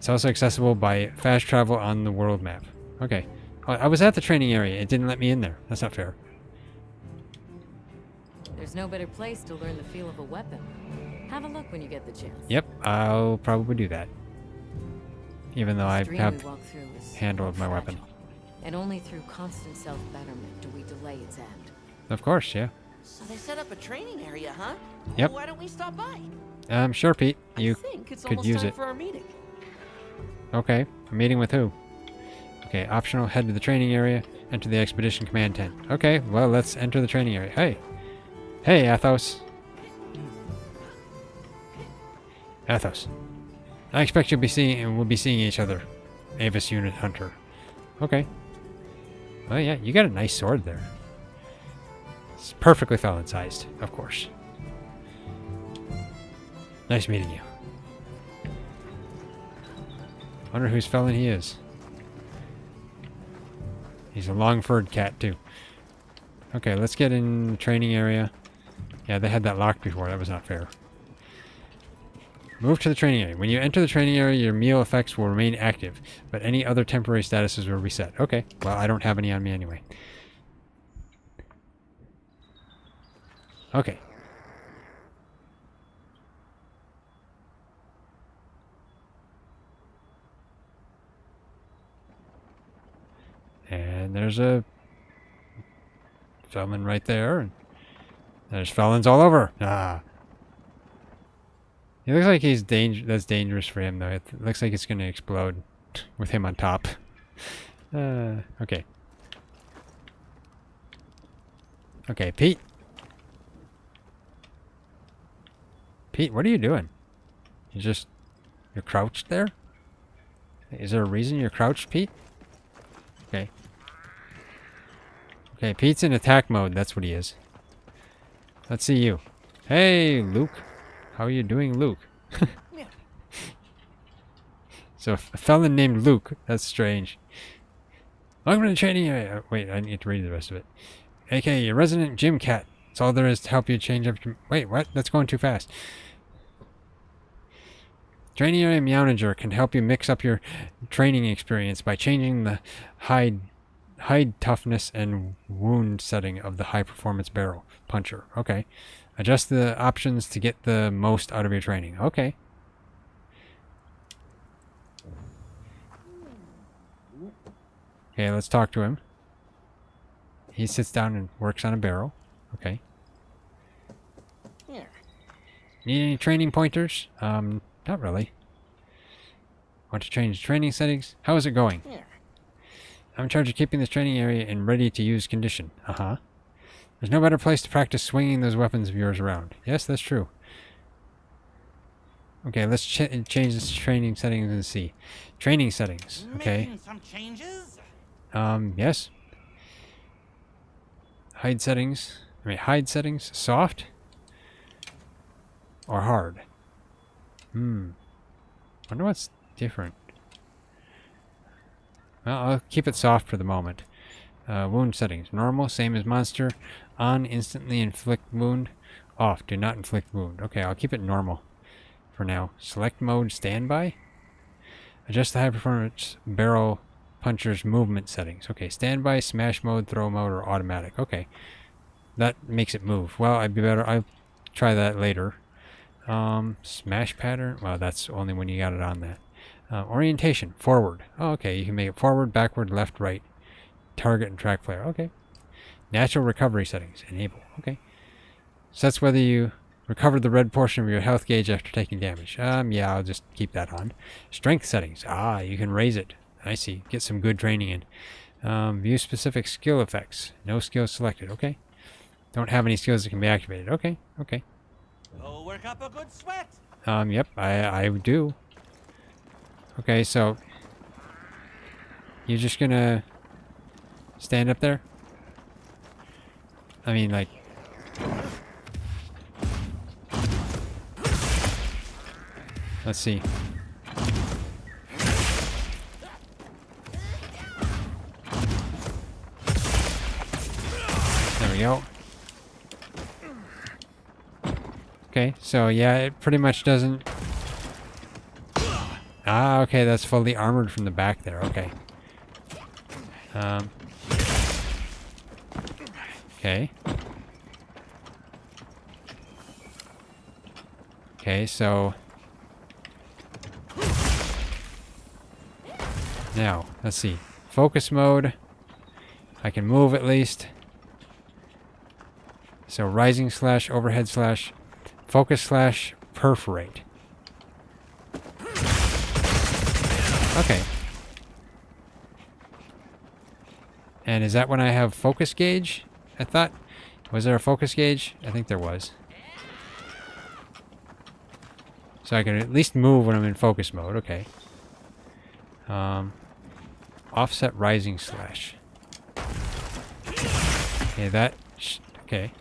also accessible by fast travel on the world map. Okay. I was at the training area. It didn't let me in there. That's not fair. There's no better place to learn the feel of a weapon. Have a look when you get the chance. Yep, I'll probably do that. Even though I have handle of my weapon. And only through constant self-betterment do we delay its end. Of course, yeah. So they set up a training area, huh? Yep. Why don't we stop by? Sure, Pete. You think it's could almost use time it. for our meeting. Okay, a meeting with who? Okay, optional, head to the training area, enter the expedition command tent. Okay, well, let's enter the training area. Hey, Athos. Athos. I expect we'll be seeing each other. Avis unit hunter. Okay. Oh yeah, you got a nice sword there. It's perfectly felon-sized, of course. Nice meeting you. Wonder whose felon he is. He's a long-furred cat, too. Okay, let's get in the training area. Yeah, they had that locked before. That was not fair. Move to the training area. When you enter the training area, your meal effects will remain active, but any other temporary statuses will reset. Okay, well, I don't have any on me anyway. Okay. And there's a felon right there. And there's felons all over. Ah. He looks like he's that's dangerous for him, though. It looks like it's going to explode with him on top. Okay. Okay, Pete. Pete, what are you doing? You're crouched there? Is there a reason you're crouched, Pete? Okay. Okay, Pete's in attack mode. That's what he is. Let's see you. Hey, Luke. How are you doing, Luke? So, a felon named Luke. That's strange. Welcome to the training area. Wait, I need to read the rest of it. AKA, your resident gym cat. That's all there is to help you change up your... Wait, what? That's going too fast. Training area manager can help you mix up your training experience by changing the hide toughness and wound setting of the high performance barrel puncher. Okay. Adjust the options to get the most out of your training. Okay. Okay, let's talk to him. He sits down and works on a barrel. Okay. Here. Need any training pointers? Not really. Want to change training settings? How is it going? Here. I'm in charge of keeping this training area in ready-to-use condition. Uh-huh. There's no better place to practice swinging those weapons of yours around. Yes, that's true. Okay, let's change this to training settings and see. Training settings. Okay. Making some changes? Yes. Hide settings. Hide settings. Soft or hard? Wonder what's different. Well, I'll keep it soft for the moment. Wound settings. Normal, same as monster. On, instantly inflict wound. Off, do not inflict wound. Okay, I'll keep it normal for now. Select mode, standby. Adjust the high performance barrel puncher's movement settings. Okay, standby, smash mode, throw mode, or automatic. Okay, that makes it move. Well, I'll try that later. Smash pattern. Well, that's only when you got it on that. Orientation, forward. Oh, okay, you can make it forward, backward, left, right. Target and track player. Okay. Natural recovery settings, enable. Okay. So that's whether you recover the red portion of your health gauge after taking damage. Yeah, I'll just keep that on. Strength settings. Ah, you can raise it. I see. Get some good training in. View specific skill effects. No skills selected. Okay. Don't have any skills that can be activated. Okay. Okay. Oh, work up a good sweat. Yep, I do. Okay, so you're just gonna stand up there? I mean, like, let's see. There we go. Okay, so yeah, it pretty much doesn't... Ah, okay, that's fully armored from the back there, okay. Okay. Okay, so... Now, let's see. Focus mode. I can move at least. So rising slash, overhead slash, focus slash, perforate. Okay. And is that when I have focus gauge? I thought. Was there a focus gauge? I think there was. So I can at least move when I'm in focus mode. Okay. Offset rising slash. Okay, that... Okay.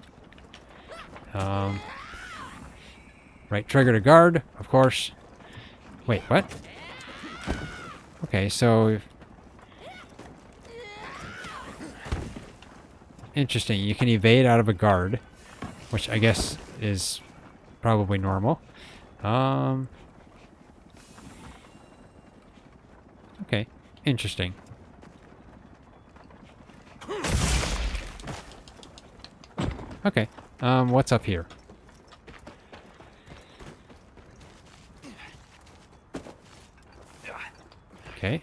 Right trigger to guard, of course. Wait, what? Okay, so... Interesting. You can evade out of a guard, which I guess is probably normal. Okay, interesting. Okay, what's up here? Okay.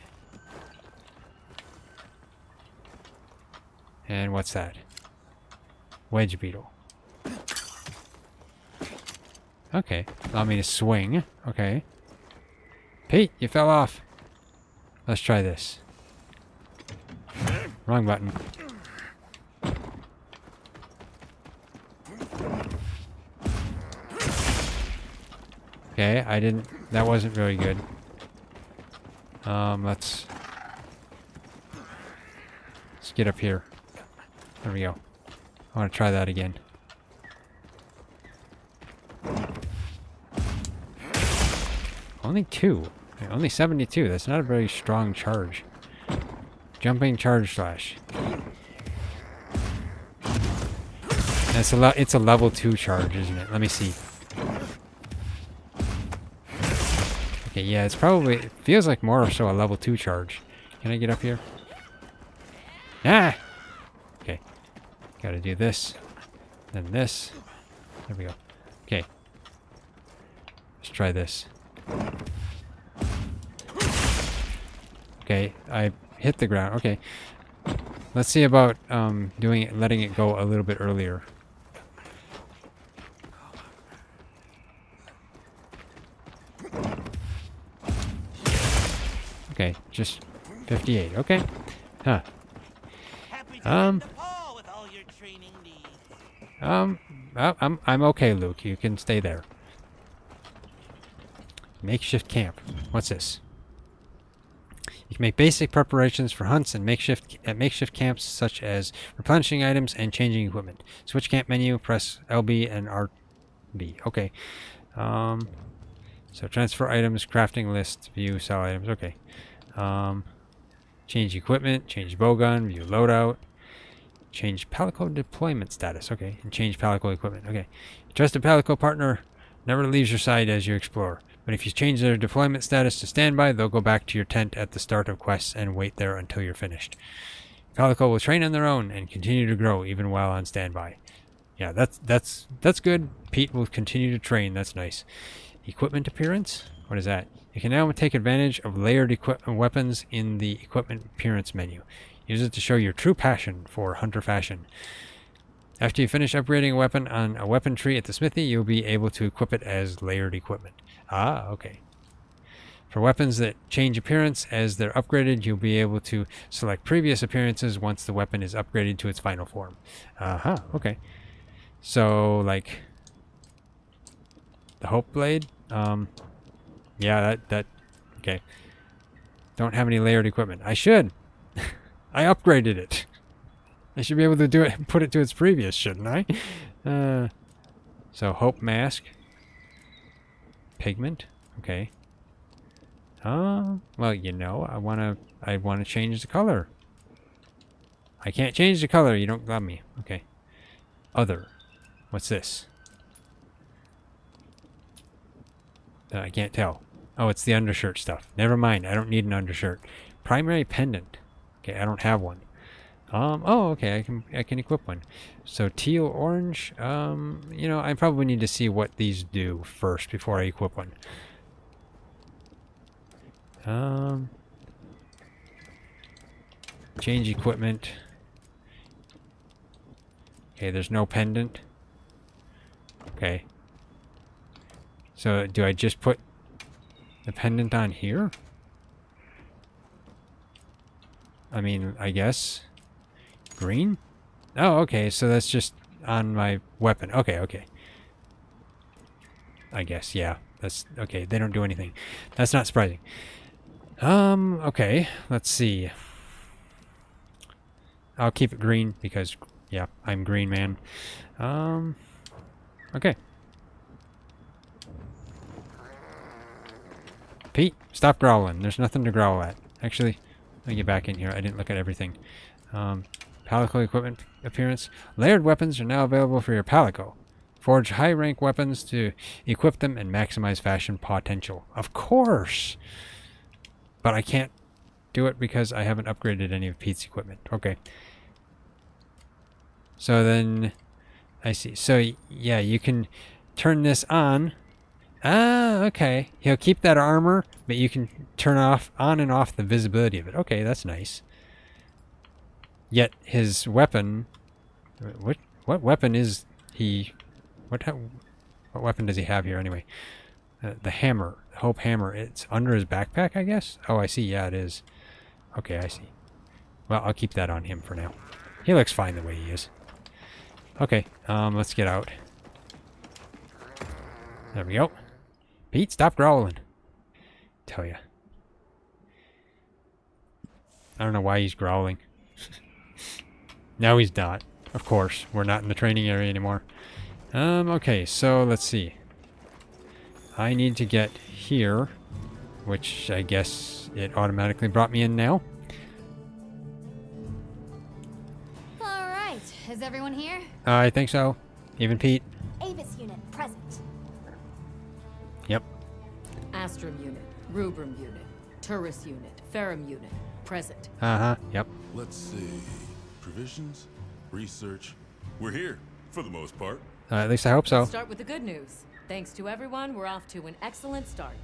And what's that? Wedge beetle. Okay, allow me to swing. Okay. Pete, you fell off. Let's try this. Wrong button. Okay, I didn't... That wasn't really good. Let's get up here. There we go. I want to try that again. Only 2. Only 72. That's not a very strong charge. Jumping charge slash. It's a level 2 charge, isn't it? Let me see. Okay, yeah, it's probably... It feels like more or so a level 2 charge. Can I get up here? Ah! Okay. Gotta do this. Then this. There we go. Okay. Let's try this. Okay, I hit the ground. Okay. Let's see about doing it, letting it go a little bit earlier. Okay, just 58. Okay. Huh. I'm okay, Luke. You can stay there. Makeshift camp. What's this? You can make basic preparations for hunts and makeshift camps, such as replenishing items and changing equipment. Switch camp menu, press LB and RB. Okay. So transfer items, crafting list, view, sell items. Okay. Change equipment, change bowgun, view loadout, change Palico deployment status. Okay. And change Palico equipment. Okay. Trusted Palico partner never leaves your side as you explore. But if you change their deployment status to standby, they'll go back to your tent at the start of quests and wait there until you're finished. Palico will train on their own and continue to grow even while on standby. Yeah, that's good. Pete will continue to train. That's nice. Equipment appearance? What is that? You can now take advantage of layered weapons in the equipment appearance menu. Use it to show your true passion for hunter fashion. After you finish upgrading a weapon on a weapon tree at the smithy, you'll be able to equip it as layered equipment. Ah, okay. For weapons that change appearance as they're upgraded, you'll be able to select previous appearances once the weapon is upgraded to its final form. Okay. So, like, the Hope Blade? Yeah, okay. Don't have any layered equipment. I should! I upgraded it! I should be able to do it and put it to its previous, shouldn't I? So, Hope Mask. Pigment? Okay. Well, you know, I wanna change the color. I can't change the color, you don't love me. Okay. Other. What's this? I can't tell. Oh, it's the undershirt stuff. Never mind, I don't need an undershirt. Primary pendant. Okay, I don't have one. Oh, okay, I can equip one. So teal orange, you know, I probably need to see what these do first before I equip one. Change equipment. Okay, there's no pendant. Okay. So do I just put the pendant on here? I mean, I guess. Green? Oh, okay, so that's just on my weapon. Okay. I guess, yeah. That's okay, they don't do anything. That's not surprising. Okay, let's see. I'll keep it green because, yeah, I'm green, man. Okay. Pete, stop growling. There's nothing to growl at. Actually, let me get back in here. I didn't look at everything. Palico equipment appearance. Layered weapons are now available for your Palico. Forge high-rank weapons to equip them and maximize fashion potential. Of course! But I can't do it because I haven't upgraded any of Pete's equipment. Okay. So then, I see. So, yeah, you can turn this on. Ah, okay. He'll keep that armor, but you can turn on and off the visibility of it. Okay, that's nice. Yet his weapon, what weapon is he? What weapon does he have here anyway? The hammer, the Hope hammer. It's under his backpack, I guess. Oh, I see. Yeah, it is. Okay, I see. Well, I'll keep that on him for now. He looks fine the way he is. Okay, let's get out. There we go. Pete, stop growling. Tell ya. I don't know why he's growling. Now he's not. Of course, we're not in the training area anymore. Okay, so let's see. I need to get here, which I guess it automatically brought me in now. Alright, is everyone here? I think so. Even Pete. Avis unit present. Yep. Astrum unit, Rubrum unit, Turris unit, Ferrum unit, present. Yep. Let's see. Provisions, research. We're here, for the most part. At least I hope so. Let's start with the good news. Thanks to everyone, we're off to an excellent start.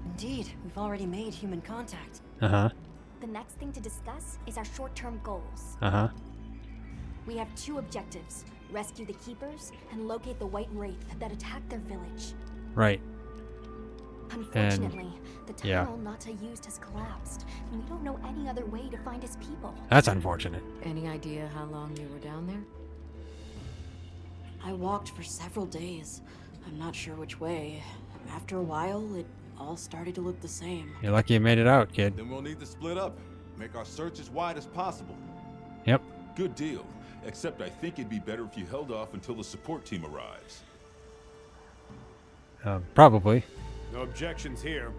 Indeed, we've already made human contact. The next thing to discuss is our short-term goals. We have two objectives. Rescue the Keepers and locate the White Wraith that attacked their village. Right. Unfortunately, the tunnel Nata used has collapsed, and we don't know any other way to find his people. That's unfortunate. Any idea how long you were down there? I walked for several days. I'm not sure which way. After a while, it all started to look the same. You're lucky you made it out, kid. Then we'll need to split up. Make our search as wide as possible. Yep. Good deal. Except I think it'd be better if you held off until the support team arrives. Probably. No objections here.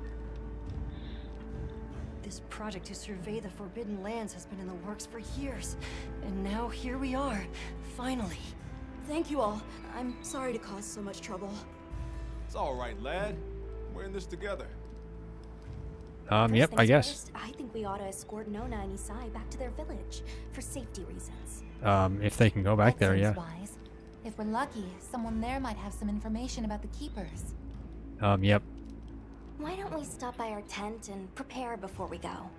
This project to survey the Forbidden Lands has been in the works for years. And now here we are, finally. Thank you all. I'm sorry to cause so much trouble. It's all right, lad. We're in this together. Yep, I guess. First, I think we ought to escort Nona and Isai back to their village for safety reasons. If they can go back there, yeah. Wise. If we're lucky, someone there might have some information about the keepers. Yep. Why don't we stop by our tent and prepare before we go?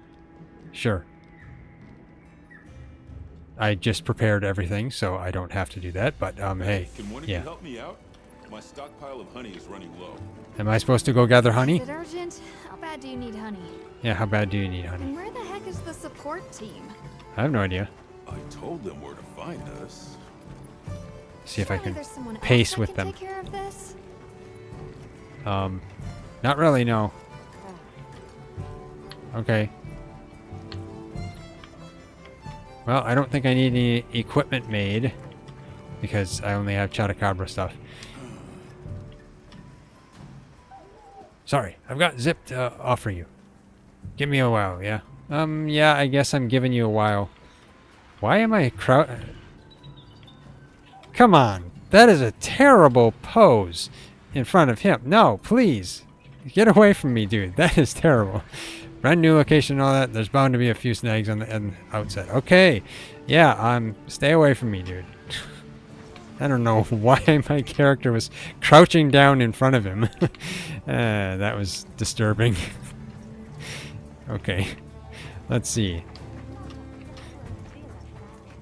Sure. I just prepared everything, so I don't have to do that, but, hey, Can one of yeah. you help me out? My stockpile of honey is running low. Am I supposed to go gather honey? Is it urgent? How bad do you need honey? Yeah, how bad do you need honey? And where the heck is the support team? I have no idea. I told them where to find us. See if I Surely can there's someone else pace that with can them. Take care of this? Not really, no. Okay. Well, I don't think I need any equipment made because I only have Chotacabra stuff. Sorry, I've got Zip to offer you. Give me a while, yeah? Yeah, I guess I'm giving you a while. Why am I Come on, that is a terrible pose in front of him. No, please. Get away from me, dude. That is terrible. Brand new location and all that. There's bound to be a few snags on the outset. Okay. Yeah, stay away from me, dude. I don't know why my character was crouching down in front of him. That was disturbing. Okay. Let's see.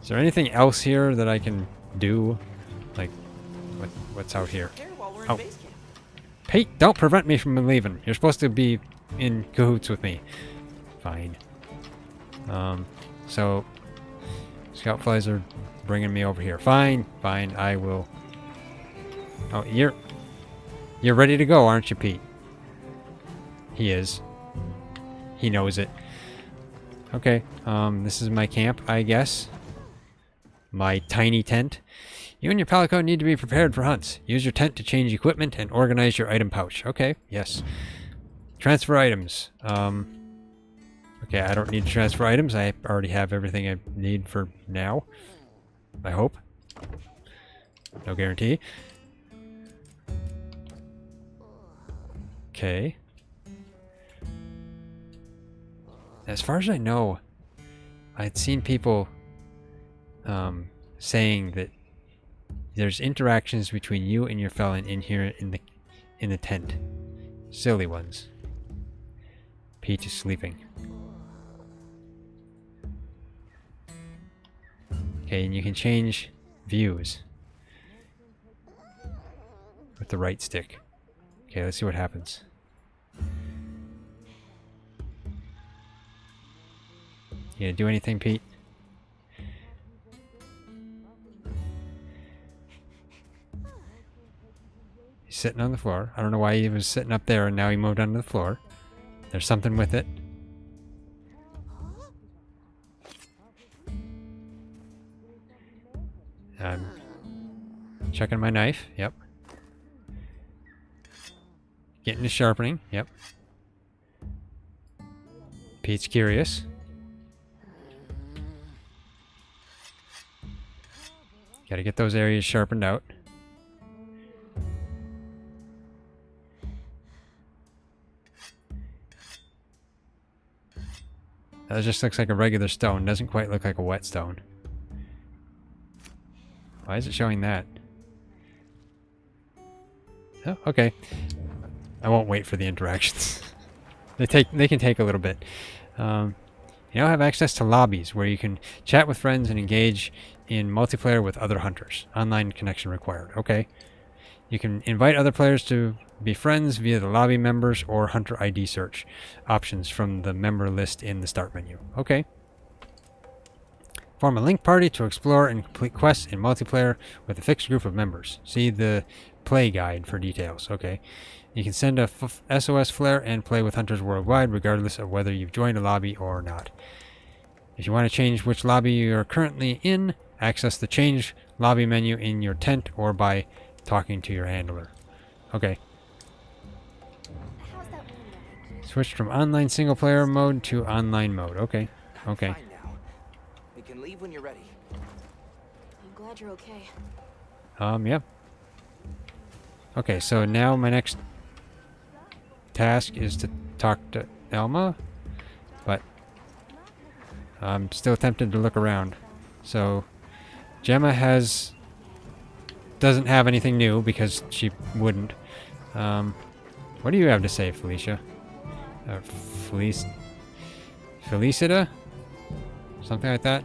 Is there anything else here that I can do? Like, what's out here? Oh. Pete, don't prevent me from leaving. You're supposed to be in cahoots with me. Fine. So scout flies are bringing me over here. Fine, fine, I will. Oh, you're ready to go, aren't you, Pete? He is. He knows it. Okay, this is my camp, I guess. My tiny tent. You and your palico need to be prepared for hunts. Use your tent to change equipment and organize your item pouch. Okay, yes. Transfer items. Okay, I don't need to transfer items. I already have everything I need for now. I hope. No guarantee. Okay. As far as I know, I'd seen people saying that there's interactions between you and your felon in here in the tent. Silly ones. Peach is sleeping. Okay, and you can change views with the right stick. Okay, let's see what happens. You gonna do anything, Pete? He's sitting on the floor. I don't know why he was sitting up there and now he moved onto the floor. There's something with it. I'm checking my knife. Yep. Getting to sharpening. Yep. Pete's curious. Gotta get those areas sharpened out. That just looks like a regular stone. Doesn't quite look like a whetstone. Why is it showing that? Oh, okay. I won't wait for the interactions. They can take a little bit. You now have access to lobbies where you can chat with friends and engage in multiplayer with other hunters. Online connection required. Okay. You can invite other players to be friends via the lobby members or hunter ID search options from the member list in the start menu. Okay. Form a link party to explore and complete quests in multiplayer with a fixed group of members. See the play guide for details. Okay. You can send a SOS flare and play with hunters worldwide, regardless of whether you've joined a lobby or not. If you want to change which lobby you are currently in, access the change lobby menu in your tent or by talking to your handler. Okay. How's that wound looking? Switch from online single player mode to online mode. Okay. Okay. Fine now. We can leave when you're ready. I'm glad you're okay. Yep. Okay, so now my next task is to talk to Elma, but I'm still tempted to look around. So Gemma doesn't have anything new because she wouldn't. What do you have to say, Felicia? Felicita? Something like that?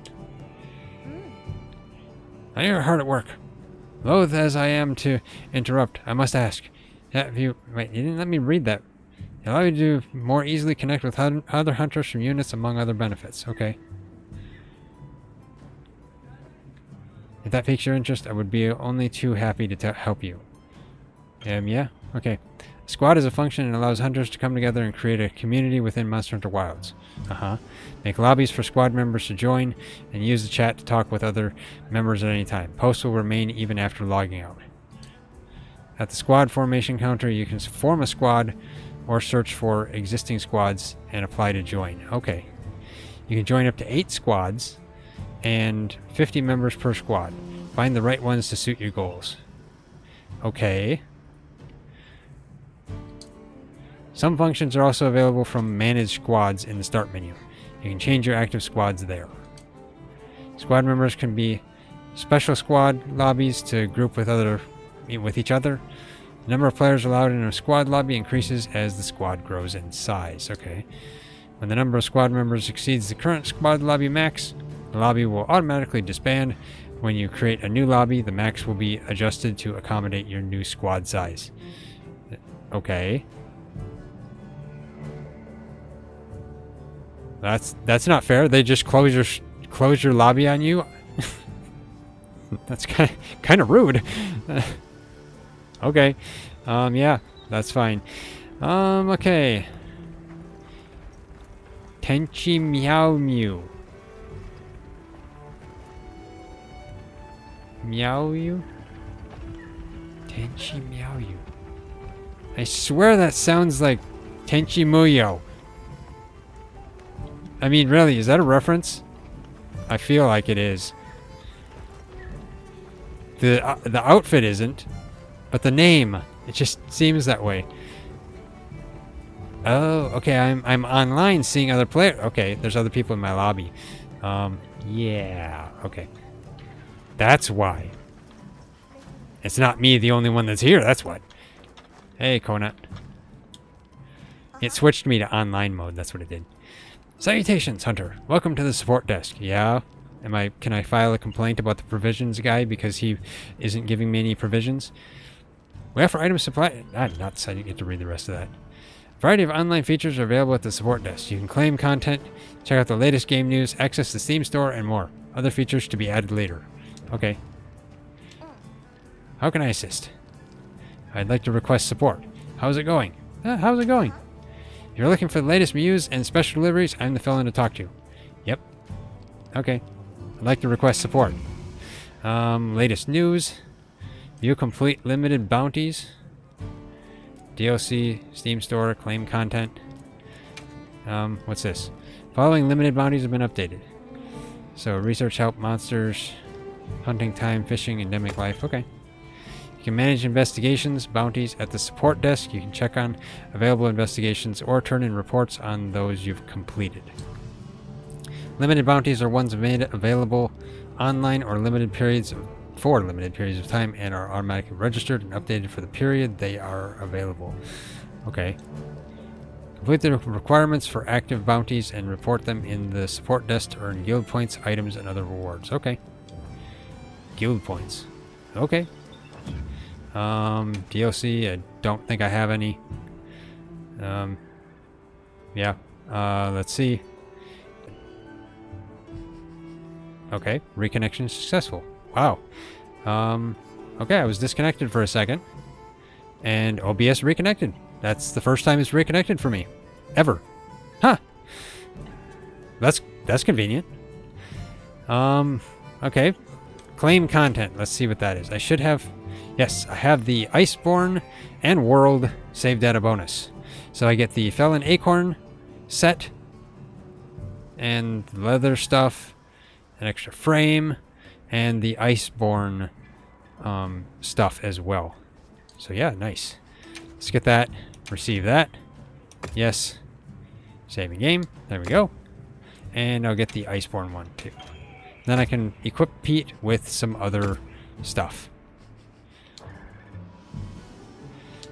I know you're hard at work. Loath as I am to interrupt, I must ask. Wait, you didn't let me read that. It allows you to more easily connect with other hunters from units among other benefits. Okay. If that piques your interest, I would be only too happy to help you. Yeah? Okay. Squad is a function and allows hunters to come together and create a community within Monster Hunter Wilds. Make lobbies for squad members to join, and use the chat to talk with other members at any time. Posts will remain even after logging out. At the squad formation counter, you can form a squad or search for existing squads and apply to join. Okay. You can join up to 8 squads and 50 members per squad. Find the right ones to suit your goals. Okay. Some functions are also available from Manage Squads in the Start menu. You can change your active squads there. Squad members can be special squad lobbies to group with each other. The number of players allowed in a squad lobby increases as the squad grows in size. Okay. When the number of squad members exceeds the current squad lobby max, the lobby will automatically disband. When you create a new lobby, the max will be adjusted to accommodate your new squad size. Okay. That's not fair. They just close your lobby on you. That's kind of rude. Okay. Yeah, that's fine. Okay. Tenchi Meow Mew. Meow you? Tenchi Meow you. I swear that sounds like Tenchi Muyo. I mean, really, is that a reference? I feel like it is. The outfit isn't, but the name, it just seems that way. Oh, okay, I'm online seeing other players. Okay, there's other people in my lobby. Yeah, okay. That's why. It's not me, the only one that's here, that's what. Hey, Conut. It switched me to online mode, that's what it did. Salutations, Hunter. Welcome to the support desk. Yeah? Can I file a complaint about the provisions guy because he isn't giving me any provisions? We offer item supply. I'm nuts. I didn't get to read the rest of that. A variety of online features are available at the support desk. You can claim content, check out the latest game news, access the Steam store, and more. Other features to be added later. Okay. How can I assist? I'd like to request support. How's it going? How's it going? If you're looking for the latest news and special deliveries, I'm the felon to talk to. Yep. Okay. I'd like to request support. Latest news. View complete limited bounties. DLC, Steam store, claim content. What's this? Following limited bounties have been updated. So, research help, monsters, hunting time, fishing, endemic life. Okay. You can manage investigations, bounties at the support desk. You can check on available investigations or turn in reports on those you've completed. Limited bounties are ones made available online or for limited periods of time and are automatically registered and updated for the period they are available. Okay. Complete the requirements for active bounties and report them in the support desk to earn guild points, items, and other rewards. Okay. Guild points. Okay. DLC, I don't think I have any. Yeah. Let's see. Okay, reconnection successful. Wow. Okay, I was disconnected for a second. And OBS reconnected. That's the first time it's reconnected for me. Ever. Huh. That's convenient. Okay. Claim content. Let's see what that is. I should have... Yes, I have the Iceborne and World save data bonus. So I get the Felon Acorn set and leather stuff, an extra frame, and the Iceborne stuff as well. So yeah, nice. Let's get that. Receive that. Yes. Saving game. There we go. And I'll get the Iceborne one too. Then I can equip Pete with some other stuff.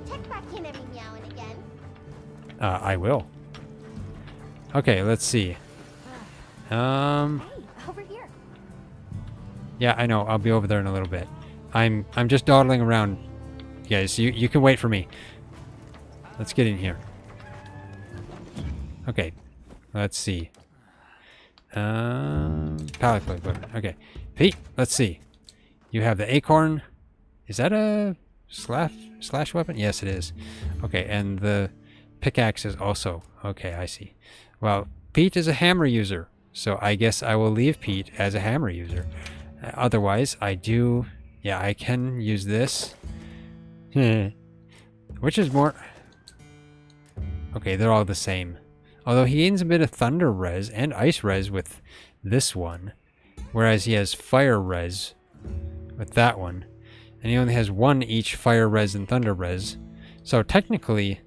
Check back in every now and again. I will. Okay, let's see. Hey, over here. Yeah, I know. I'll be over there in a little bit. I'm just dawdling around, guys. You can wait for me. Let's get in here. Okay, let's see. Pallet plate. Okay, Pete. Let's see. You have the acorn. Is that a slash weapon? Yes, it is. Okay, and the pickaxe is also. Okay, I see. Well, Pete is a hammer user, so I guess I will leave Pete as a hammer user. Otherwise, I do. Yeah, I can use this. Which is more... Okay, they're all the same. Although he gains a bit of thunder res and ice res with this one. Whereas he has fire res with that one. And he only has one each fire res and thunder res. So technically,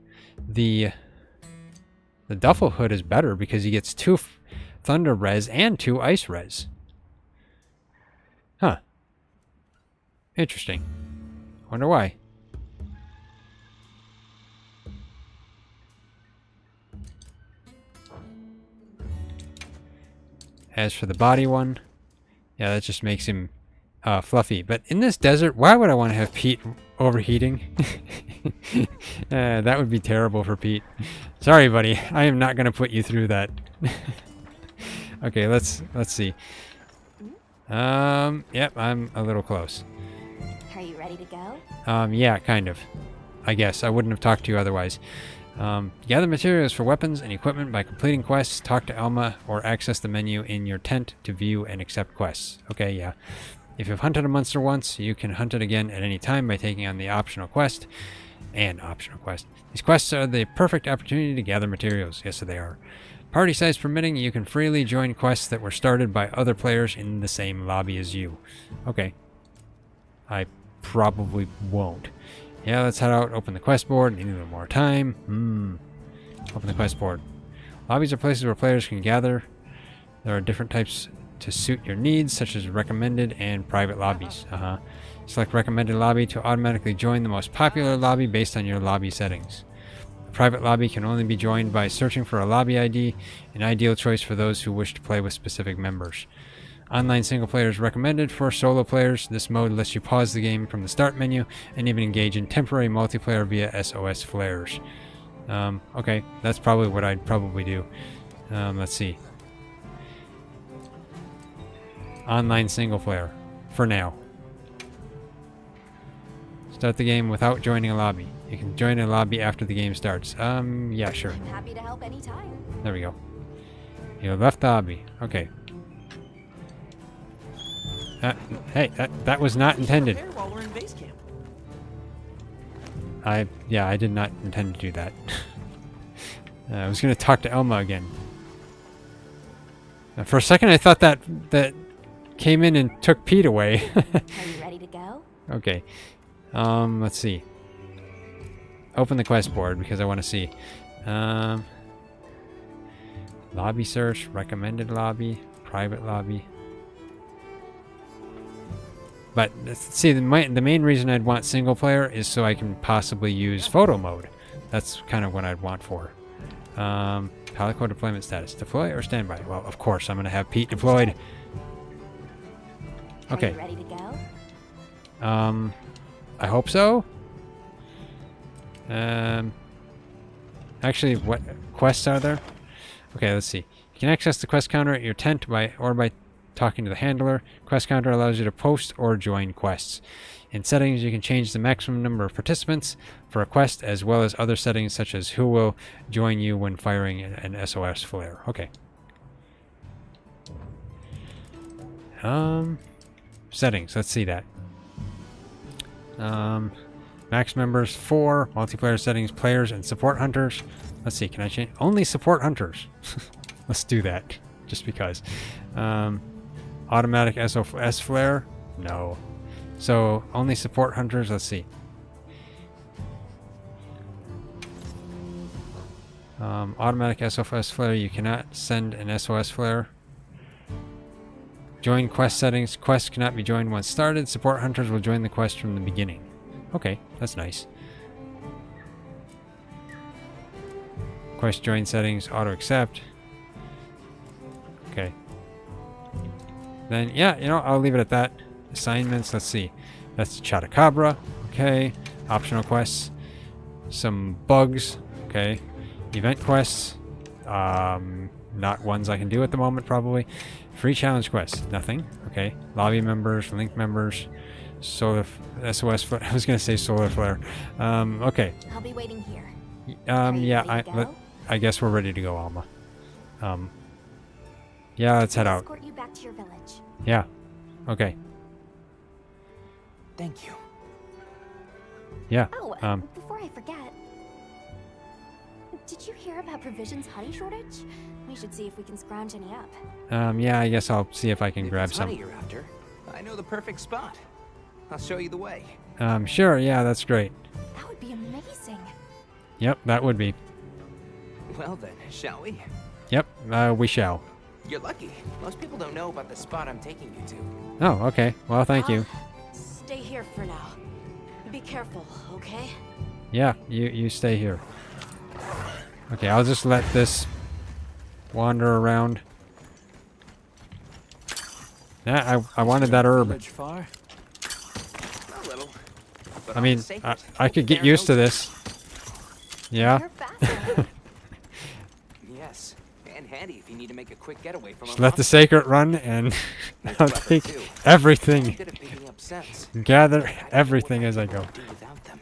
the duffel hood is better because he gets 2 thunder res and 2 ice res. Huh. Interesting. Wonder why. As for the body one, yeah, that just makes him fluffy. But in this desert, why would I want to have Pete overheating? That would be terrible for Pete. Sorry, buddy. I am not going to put you through that. Okay, let's see. Yep, I'm a little close. Are you ready to go? Yeah, kind of. I guess. I wouldn't have talked to you otherwise. Gather materials for weapons and equipment by completing quests, talk to Elma, or access the menu in your tent to view and accept quests. Okay, yeah. If you've hunted a monster once, you can hunt it again at any time by taking on the optional quest. These quests are the perfect opportunity to gather materials. Yes, they are. Party size permitting, you can freely join quests that were started by other players in the same lobby as you. Okay. I probably won't. Yeah, let's head out, open the quest board, need a little more time. Open the quest board. Lobbies are places where players can gather. There are different types to suit your needs, such as recommended and private lobbies. Select recommended lobby to automatically join the most popular lobby based on your lobby settings. A private lobby can only be joined by searching for a lobby ID, an ideal choice for those who wish to play with specific members. Online single player is recommended for solo players. This mode lets you pause the game from the start menu and even engage in temporary multiplayer via SOS flares. Okay, that's probably what I'd probably do. Let's see. Online single player, for now. Start the game without joining a lobby. You can join a lobby after the game starts. Yeah, sure. I'm happy to help anytime. There we go. You left the lobby. Okay. Hey, that was not intended. I did not intend to do that. I was going to talk to Elma again. For a second, I thought that came in and took Pete away. Are you ready to go? Okay. Let's see. Open the quest board because I want to see. Lobby search, recommended lobby, private lobby. But see, the main reason I'd want single player is so I can possibly use photo mode. That's kind of what I'd want for. Palico deployment status. Deploy or standby? Well, of course, I'm going to have Pete deployed. Okay. Are you ready to go? I hope so. Actually, what quests are there? Okay, let's see. You can access the quest counter at your tent by talking to the handler. Quest counter allows you to post or join quests. In settings, you can change the maximum number of participants for a quest, as well as other settings such as who will join you when firing an SOS flare. Okay. Settings. Let's see that. Max members 4. Multiplayer settings, players and support hunters. Let's see. Can I change? Only support hunters. Let's do that, just because. Automatic SOS flare. No. So only support hunters. Let's see. Automatic SOS flare. You cannot send an SOS flare. Join quest settings. Quests cannot be joined once started. Support hunters will join the quest from the beginning. Okay, that's nice. Quest join settings. Auto accept. Okay. Then, yeah, you know, I'll leave it at that. Assignments, let's see. That's Chatacabra. Okay. Optional quests. Some bugs. Okay. Event quests. Not ones I can do at the moment, probably. Free challenge quests. Nothing. Okay. Lobby members, link members, solar SOS flare. I was gonna say solar flare. Okay. I'll be waiting here. Yeah. I guess we're ready to go, Alma. Yeah, let's head out. Escort you back to your village. Yeah. Okay. Thank you. Yeah. Oh, before I forget, did you hear about Provision's honey shortage? We should see if we can scrounge any up. Yeah, I guess I'll see if I can grab If it's some. honey you're after, I know the perfect spot. I'll show you the way. Sure, yeah, that's great. That would be amazing. Yep, that would be. Well then, shall we? Yep, we shall. You're lucky. Most people don't know about the spot I'm taking you to. Oh, okay. Well, thank you. Stay here for now. Be careful, okay? Yeah, you stay here. Okay, I'll just let this wander around. Yeah, I wanted that herb. Far? A little. I mean, I could get used to this. Yeah. You're fascinating. Yes, and handy if you need to make a quick getaway from Just let the sacred run and I'll take too. everything. Good at picking up scents. Gather everything as I go. Do without them.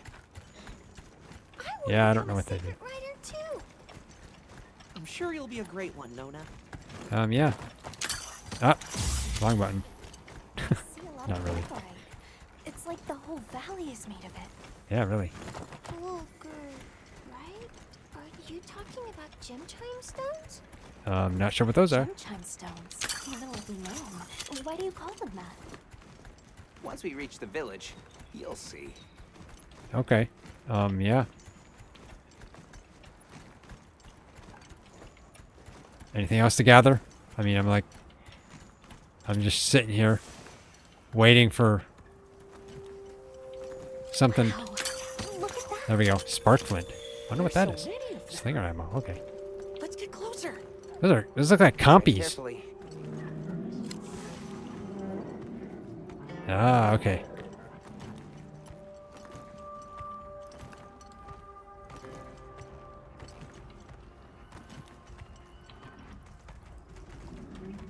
Yeah, I don't know what they do. Rider too. I'm sure you'll be a great one, Nona. Yeah. Ah, wrong button. See a lot Not of really. Xycor. It's like the whole valley is made of it. Yeah, really. Oh, good. Right? Are you talking about gem chime stones? Not sure what those are. Gem chime stones. In the middle of the gnome. Why do you call them that? Once we reach the village, you'll see. Okay. Yeah. Anything else to gather? I mean, I'm just sitting here waiting for something. Wow. Look at that. There we go. Spark flint. Wonder what that is. So many of them. Slinger ammo. Okay. Let's get closer. Those look like compies. Carefully. Ah, okay.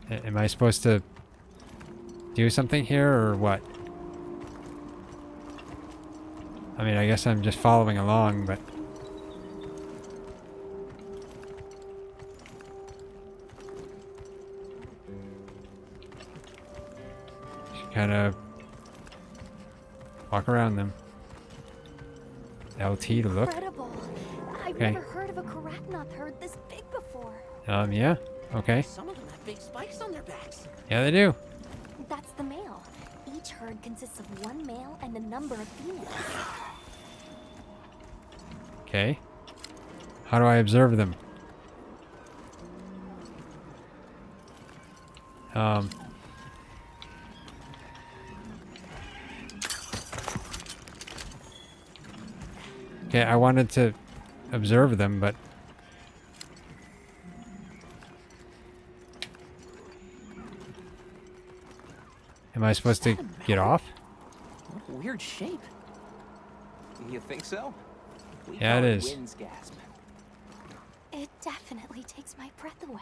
Am I supposed to do something here or what? I mean, I guess I'm just following along, but... Just kind of walk around them. LT to look. Incredible. I've Okay. never heard of a Karatnoth herd this big before. Yeah. Okay. Some of them have big spikes on their backs. Yeah, they do. That's the male. Each herd consists of one male and a number of females. Okay. How do I observe them? Okay, I wanted to observe them, but... Am I supposed to get off? What a weird shape. You think so? We Yeah, call it is. Wind's gasp. It definitely takes my breath away.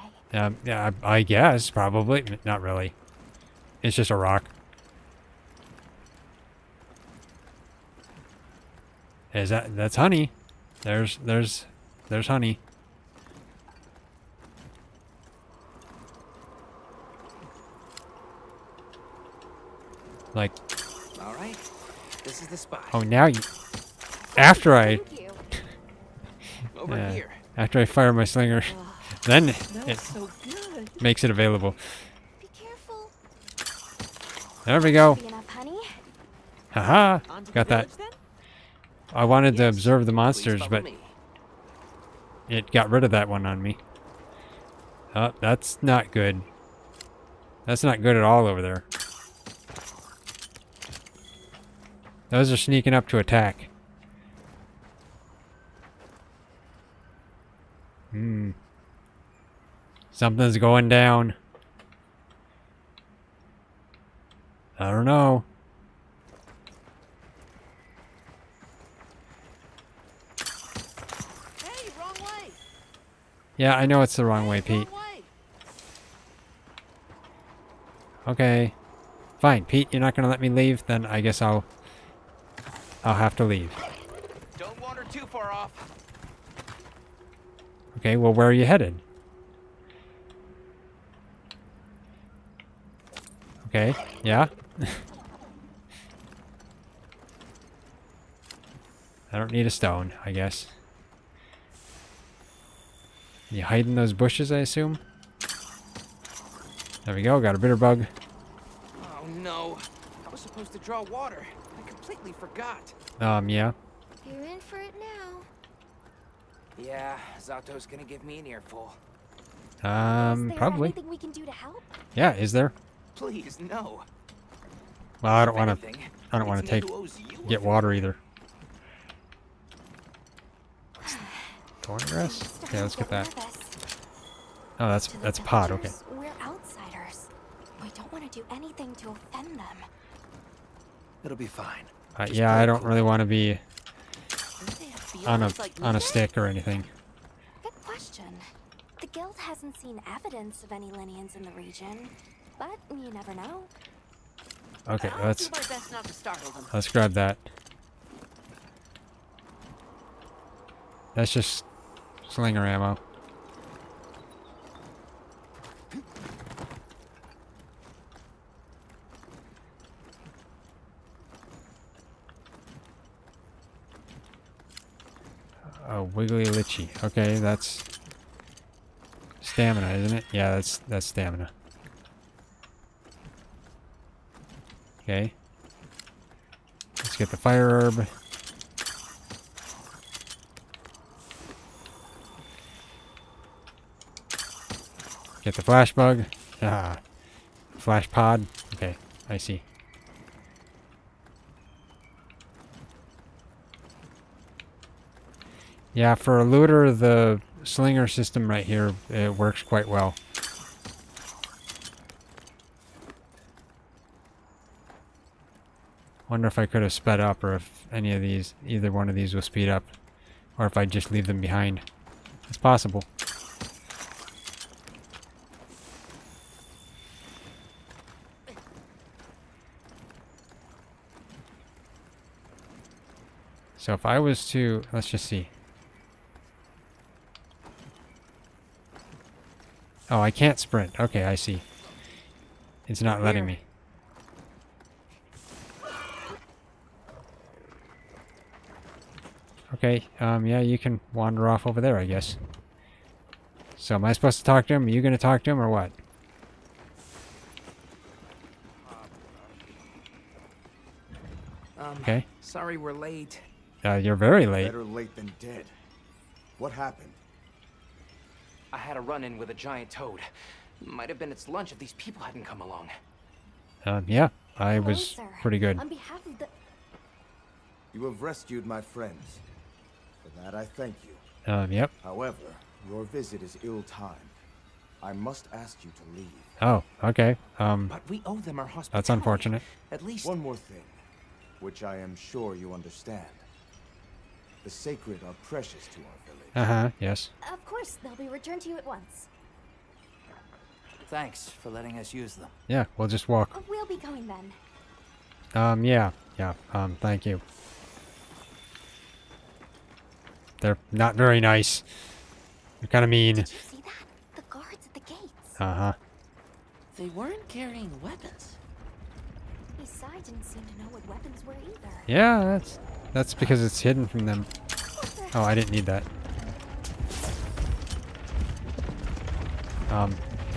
Yeah, I guess, probably. Not really. It's just a rock. Is that's honey? There's honey. Like. All right, this is the spot. Oh, now you. After I. Over here. After I fire my slinger, then it So good. makes it available. Be careful. There we go. Be enough honey? Haha. On to the Got that. village, then? I wanted to Yes, observe the please monsters, follow but me. it got rid of that one on me. Oh, that's not good. That's not good at all over there. Those are sneaking up to attack. Something's going down. I don't know. Hey, wrong way. Yeah, I know it's the wrong way, Pete. Wrong way. Okay. Fine, Pete, you're not gonna let me leave? Then I guess I'll have to leave. Don't wander too far off. Okay, well, where are you headed? Okay, yeah. I don't need a stone, I guess. You hide in those bushes, I assume? There we go, got a bitter bug. Oh no, I was supposed to draw water. I completely forgot. Yeah. You're in for it now. Yeah, Zato's gonna give me an earful. Is there Probably. anything we can do to help? Yeah, is there? Please, no. Well, I don't If want to. anything, I don't want it's to me take who owes you a get favor. water either. Thorn grass? Okay, let's get that. Oh, To the that's a pod. Okay. villagers, we're outsiders. We don't want to do anything to offend them. It'll be fine. Yeah, I don't really want to be Don't they have on feelings like a me? stick or anything. Good question. The guild hasn't seen evidence of any Linians in the region, but you never know. Okay, I'll let's do my best not to startle them. grab that. That's just slinger ammo. Oh, wiggly litchi. Okay, that's stamina, isn't it? Yeah, that's stamina. Okay. Let's get the fire herb. Get the flash bug. Ah. Flash pod. Okay, I see. Yeah, for a looter, the slinger system right here, it works quite well. Wonder if I could have sped up, or if any of these, either one of these will speed up, or if I just leave them behind. It's possible. So if I was to, let's just see. Oh, I can't sprint. Okay, I see. It's not letting me. Okay, yeah, you can wander off over there, I guess. So am I supposed to talk to him? Are you going to talk to him, or what? Okay. Sorry we're late. You're very late. Better late than dead. What happened? I had a run-in with a giant toad. Might have been its lunch if these people hadn't come along. Yeah, I Hello, was sir. pretty good. On behalf of the... You have rescued my friends. For that I thank you. Yep. However, your visit is ill-timed. I must ask you to leave. Oh, okay. But we owe them our hospitality. That's unfortunate. At least One more thing, which I am sure you understand. The sacred are precious to our village. Uh-huh, yes. Of course, they'll be returned to you at once. Thanks for letting us use them. Yeah, we'll just walk. We'll be going then. Yeah. Thank you. They're not very nice. They're kind of mean. Did you see that? The guards at the gates. Uh-huh. They weren't carrying weapons. Besides, didn't seem to know what weapons were either. Yeah, that's because it's hidden from them. Oh, I didn't need that.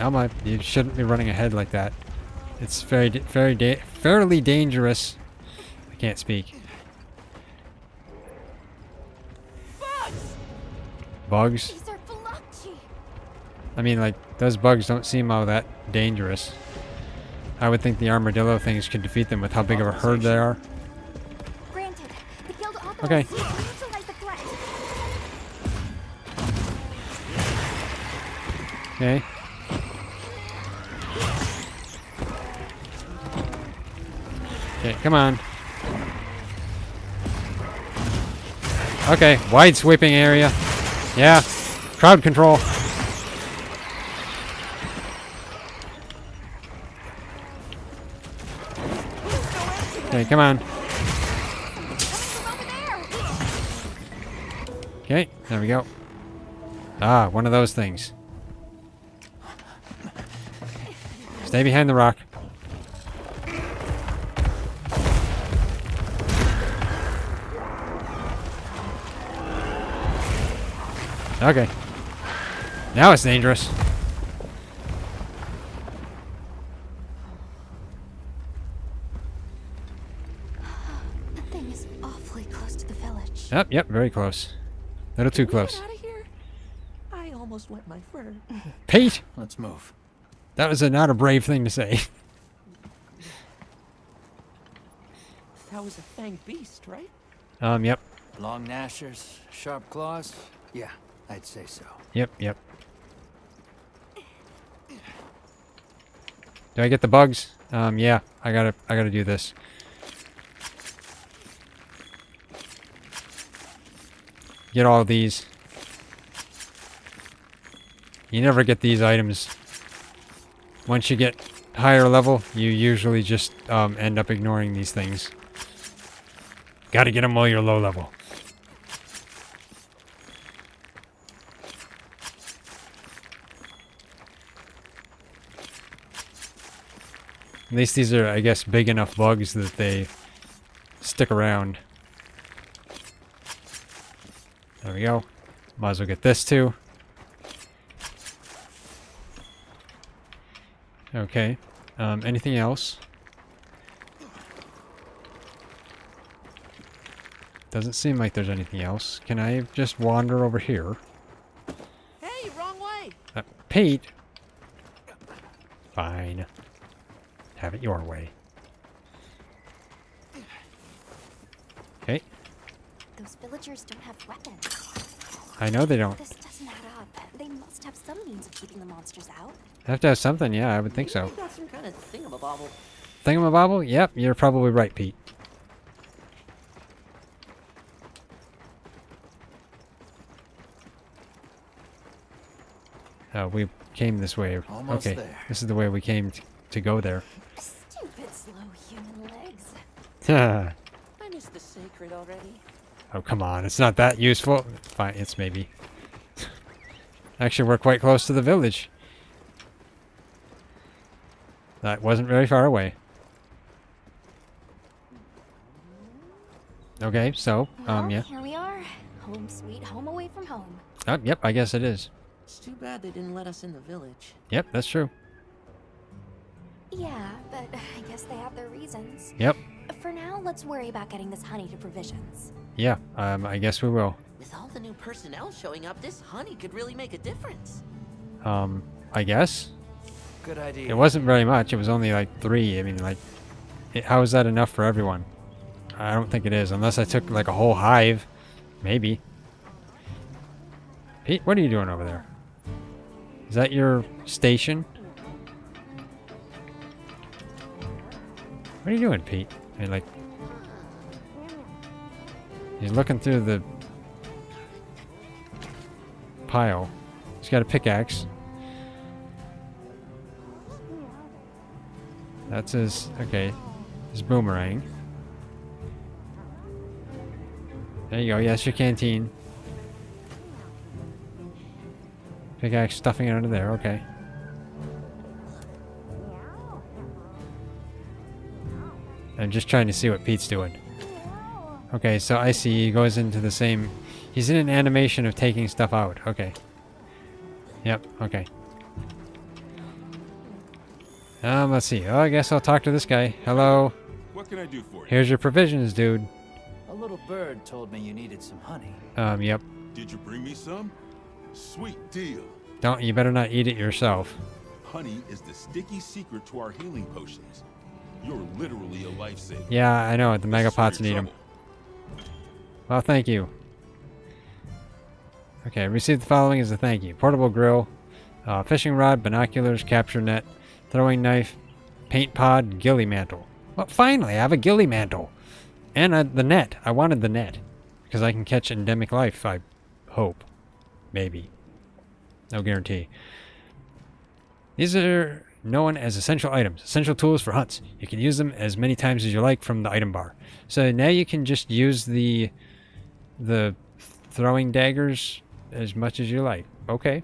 Alma, you shouldn't be running ahead like that. It's fairly dangerous. I can't speak. Bugs? These are Phylloxi. I mean, like, those bugs don't seem all that dangerous. I would think the armadillo things could defeat them with how big of a herd they are. Granted, the guild authorized Okay. you to neutralize the threat. Okay. Okay, come on. Okay, wide sweeping area. Yeah, crowd control. Okay, come on. Okay, there we go. Ah, one of those things. Stay behind the rock. Okay. Now it's dangerous. That thing is awfully close to the village. Yep, very close. A little too close. Get out of here. I almost wet my fur. Pete! Let's move. That was not a brave thing to say. That was a fanged beast, right? Yep. Long gnashers, sharp claws. Yeah, I'd say so. Yep. Do I get the bugs? Yeah, I gotta do this. Get all of these. You never get these items. Once you get higher level, you usually just end up ignoring these things. Gotta get them while you're low level. At least these are, I guess, big enough bugs that they stick around. There we go. Might as well get this too. Okay. Anything else? Doesn't seem like there's anything else. Can I just wander over here? Hey, wrong way. Pete! Fine. Have it your way. Okay. Those villagers don't have weapons. I know they don't. This doesn't add up. They must have some means of keeping the monsters out. Have to have something, yeah, I would think so. Maybe they got some kind of thingamabobble. Thingamabobble? Yep, you're probably right, Pete. We came this way. Almost okay, there. This is the way we came to go there. Stupid slow human legs. I miss the sacred already. Oh, come on. It's not that useful. Fine, it's maybe. Actually, we're quite close to the village. That wasn't very far away. Okay, so, Well, yeah. here we are. Home sweet home away from home. Oh, yep, I guess it is. It's too bad they didn't let us in the village. Yep, that's true. Yeah, but I guess they have their reasons. Yep. For now, let's worry about getting this honey to provisions. Yeah, I guess we will. With all the new personnel showing up, this honey could really make a difference. I guess. Good idea. It wasn't very much. It was only like 3. I mean, like, how is that enough for everyone? I don't think it is, unless I took like a whole hive. Maybe. Pete, what are you doing over there? Is that your station? What are you doing, Pete? I mean, like, he's looking through the pile. He's got a pickaxe. That's his, okay, his boomerang. There you go, yes, your canteen. Pickaxe stuffing it under there, okay. I'm just trying to see what Pete's doing. Okay, so I see he goes into the same... He's in an animation of taking stuff out. Okay. Yep, okay. Let's see. Oh, I guess I'll talk to this guy. Hello. What can I do for you? Here's your provisions, dude. A little bird told me you needed some honey. Yep. Did you bring me some? Sweet deal. You better not eat it yourself. Honey is the sticky secret to our healing potions. You're literally a lifesaver. Yeah, I know. The megapots need them. Well, thank you. Okay, received the following as a thank you. Portable grill, fishing rod, binoculars, capture net, throwing knife, paint pod, ghillie mantle. Well, finally, I have a ghillie mantle. And the net. I wanted the net. Because I can catch endemic life, I hope. Maybe. No guarantee. These are known as essential items. Essential tools for hunts. You can use them as many times as you like from the item bar. So now you can just use the throwing daggers as much as you like. Okay.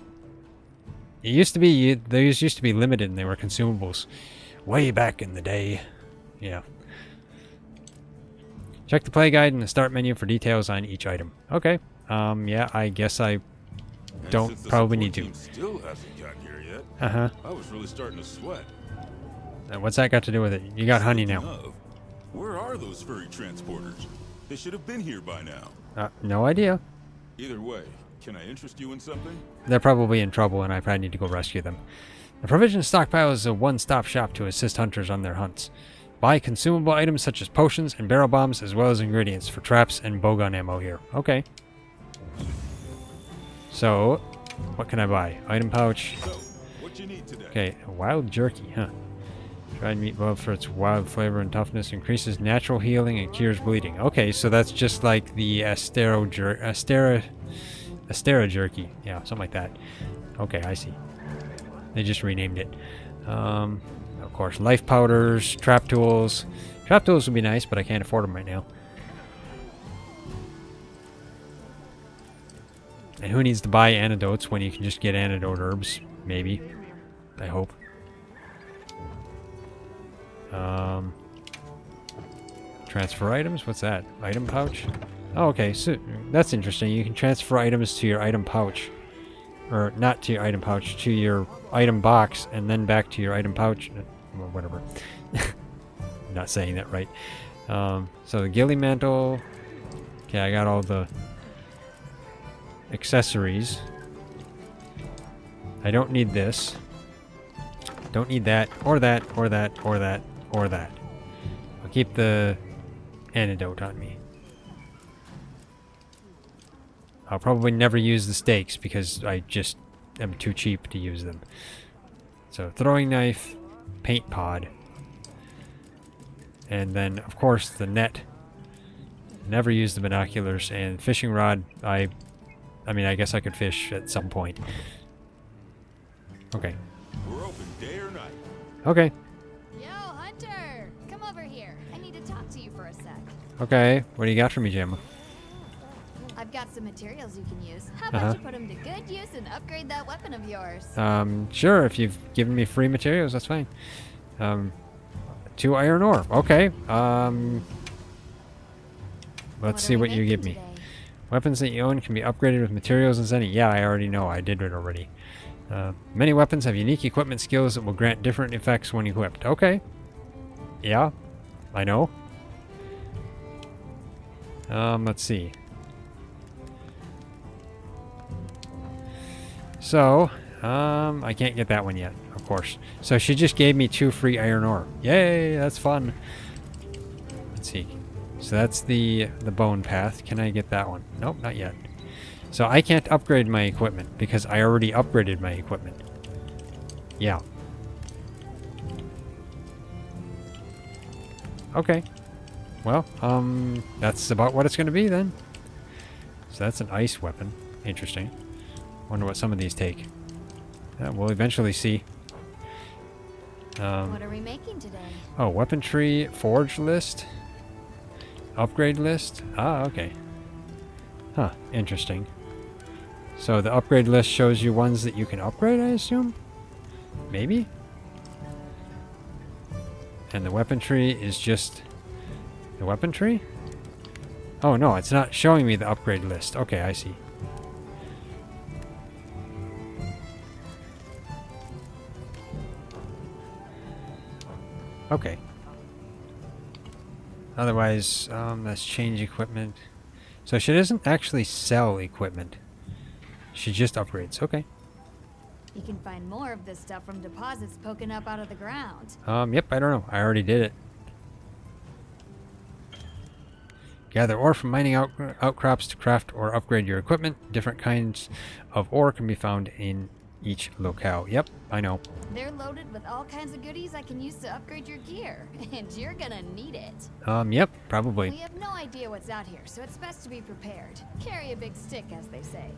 It used to be, those used to be limited and they were consumables. Way back in the day. Yeah. Check the play guide and the start menu for details on each item. Okay. Yeah, I guess I don't probably need to. Still hasn't gotten here yet. Uh-huh. I was really starting to sweat. What's that got to do with it? You got honey now. Where are those furry transporters? They should have been here by now. No idea. Either way, can I interest you in something? They're probably in trouble and I probably need to go rescue them. The provision stockpile is a one-stop shop to assist hunters on their hunts. Buy consumable items such as potions and barrel bombs as well as ingredients for traps and bowgun ammo here. Okay. So, what can I buy? Item pouch. So, what you need today? Okay, wild jerky, huh? Dried meat well for its wild flavor and toughness, increases natural healing and cures bleeding. Okay, so that's just like the Astera jerky. Yeah, something like that. Okay, I see. They just renamed it. Of course, life powders, trap tools. Trap tools would be nice, but I can't afford them right now. And who needs to buy antidotes when you can just get antidote herbs? Maybe. I hope. Transfer items? What's that? Item pouch? Oh, okay. So that's interesting. You can transfer items to your item pouch. Or not to your item pouch, to your item box, and then back to your item pouch. Or whatever. I'm not saying that right. So the ghillie mantle. Okay, I got all the accessories. I don't need this. Don't need that, or that, or that, or that, or that. I'll keep the antidote on me. I'll probably never use the stakes because I just am too cheap to use them. So throwing knife, paint pod, and then of course the net. Never use the binoculars, and fishing rod. I mean, I guess I could fish at some point. Okay. We're open day or night. Okay. Yo, Hunter! Come over here. I need to talk to you for a sec. Okay. What do you got for me, Gemma? I've got some materials you can use. How about you put them to good use and upgrade that weapon of yours? Sure. If you've given me free materials, that's fine. 2 iron ore. Okay. Let's see what you give me. Weapons that you own can be upgraded with materials and zenny. Yeah, I already know. I did it already. Many weapons have unique equipment skills that will grant different effects when equipped. Okay. Yeah, I know. Let's see. So, I can't get that one yet, of course. So she just gave me 2 free iron ore. Yay, that's fun. Let's see. So that's the bone path. Can I get that one? Nope, not yet. So I can't upgrade my equipment because I already upgraded my equipment. Yeah. Okay. Well, that's about what it's going to be then. So that's an ice weapon. Interesting. Wonder what some of these take. We'll eventually see. What are we making today? Oh, weapon tree, forge list, upgrade list. Ah, okay. Huh, interesting. So the upgrade list shows you ones that you can upgrade, I assume? Maybe? And the weapon tree is just the weapon tree? Oh no, it's not showing me the upgrade list. Okay, I see. Okay. Otherwise, let's change equipment. So she doesn't actually sell equipment. She just upgrades. Okay. You can find more of this stuff from deposits poking up out of the ground. Yep, I don't know. I already did it. Gather ore from mining outcrops to craft or upgrade your equipment. Different kinds of ore can be found in each locale. Yep, I know. They're loaded with all kinds of goodies I can use to upgrade your gear, and you're gonna need it. Yep, probably. We have no idea what's out here, so it's best to be prepared. Carry a big stick, as they say.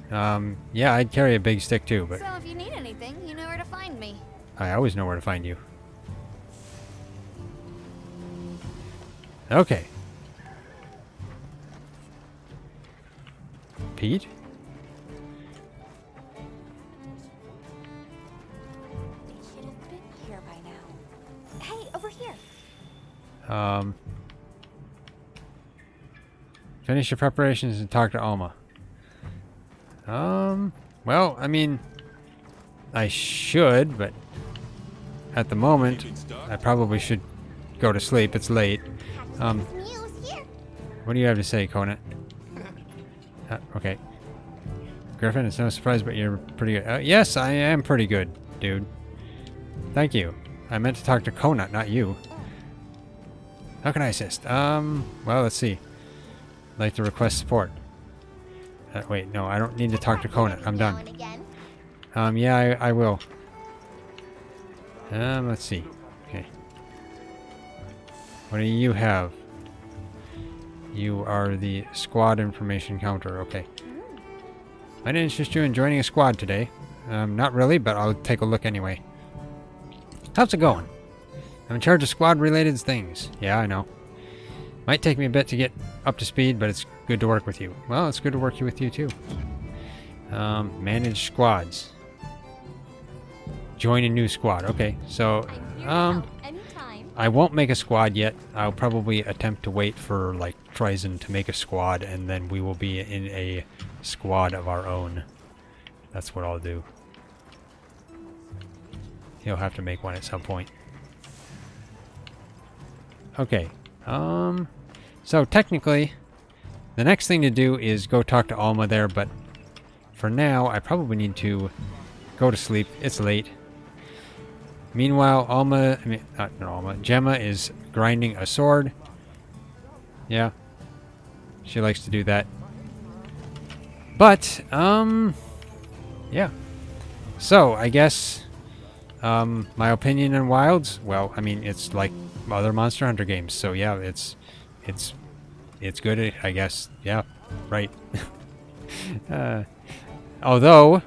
Yeah, I'd carry a big stick too, but So if you need anything, you know where to find me. I always know where to find you. Okay. Pete? Should have been here by now. Hey, over here. Finish your preparations and talk to Alma. Well, I mean, I should, but at the moment, I probably should go to sleep. It's late. What do you have to say, Conant? Okay. Griffin, it's no surprise, but you're pretty good. Yes, I am pretty good, dude. Thank you. I meant to talk to Conant, not you. How can I assist? Well, let's see. I'd like to request support. Wait, no, I don't need to talk to Conant. I'm done. Yeah, I will. Let's see. Okay. What do you have? You are the squad information counter. Okay. Might interest you in joining a squad today. Not really, but I'll take a look anyway. How's it going? I'm in charge of squad-related things. Yeah, I know. Might take me a bit to get up to speed, but it's good to work with you. Well, it's good to work with you too. Manage squads. Join a new squad. Okay, so I won't make a squad yet. I'll probably attempt to wait for like Ryzen to make a squad, and then we will be in a squad of our own. That's what I'll do. He'll have to make one at some point. Okay. So technically, the next thing to do is go talk to Alma there, but for now, I probably need to go to sleep. It's late. Meanwhile, Gemma is grinding a sword. Yeah. She likes to do that. But, yeah. So, I guess, my opinion on Wilds, well, I mean, it's like other Monster Hunter games, so yeah, it's good, I guess. Yeah, right. Although,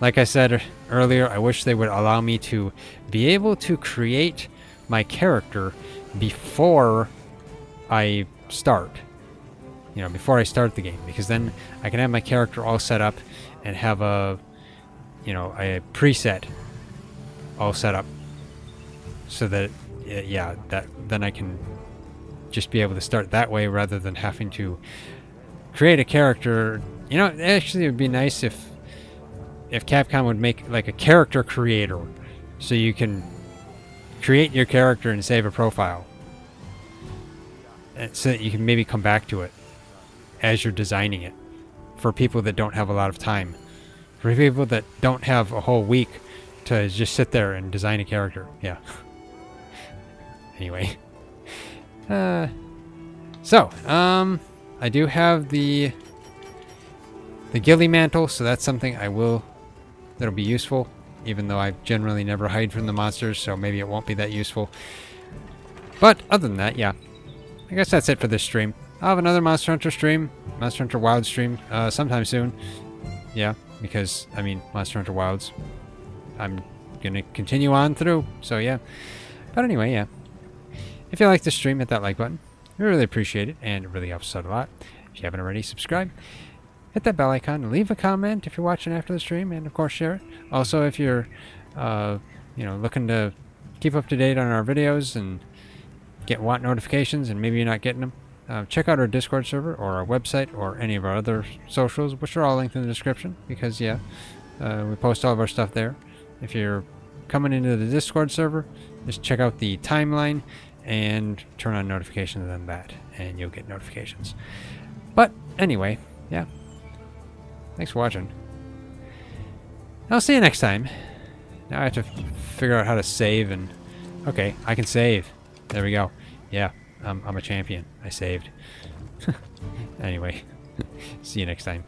like I said earlier, I wish they would allow me to be able to create my character before I start. You know, before I start the game, because then I can have my character all set up and have a preset all set up, so that then I can just be able to start that way rather than having to create a character. You know, actually, it would be nice if Capcom would make like a character creator, so you can create your character and save a profile, and so that you can maybe come back to it as you're designing it, for people that don't have a lot of time, for people that don't have a whole week to just sit there and design a character. Yeah. Anyway. I do have the ghillie mantle, so that's something that'll be useful, even though I generally never hide from the monsters, so maybe it won't be that useful. But other than that, yeah. I guess that's it for this stream. I'll have another Monster Hunter stream, Monster Hunter Wild stream, sometime soon. Yeah, because, I mean, Monster Hunter Wilds, I'm gonna continue on through, so yeah. But anyway, yeah. If you like the stream, hit that like button. We really appreciate it, and it really helps us out a lot. If you haven't already, subscribe. Hit that bell icon. Leave a comment if you're watching after the stream, and of course share it. Also, if you're, looking to keep up to date on our videos and want notifications, and maybe you're not getting them, check out our Discord server or our website or any of our other socials, which are all linked in the description. Because we post all of our stuff there. If you're coming into the Discord server, just check out the timeline and turn on notifications on that, and you'll get notifications. But anyway, yeah. Thanks for watching. I'll see you next time. Now I have to figure out how to save, and okay, I can save. There we go. Yeah, I'm a champion. I saved. Anyway, see you next time.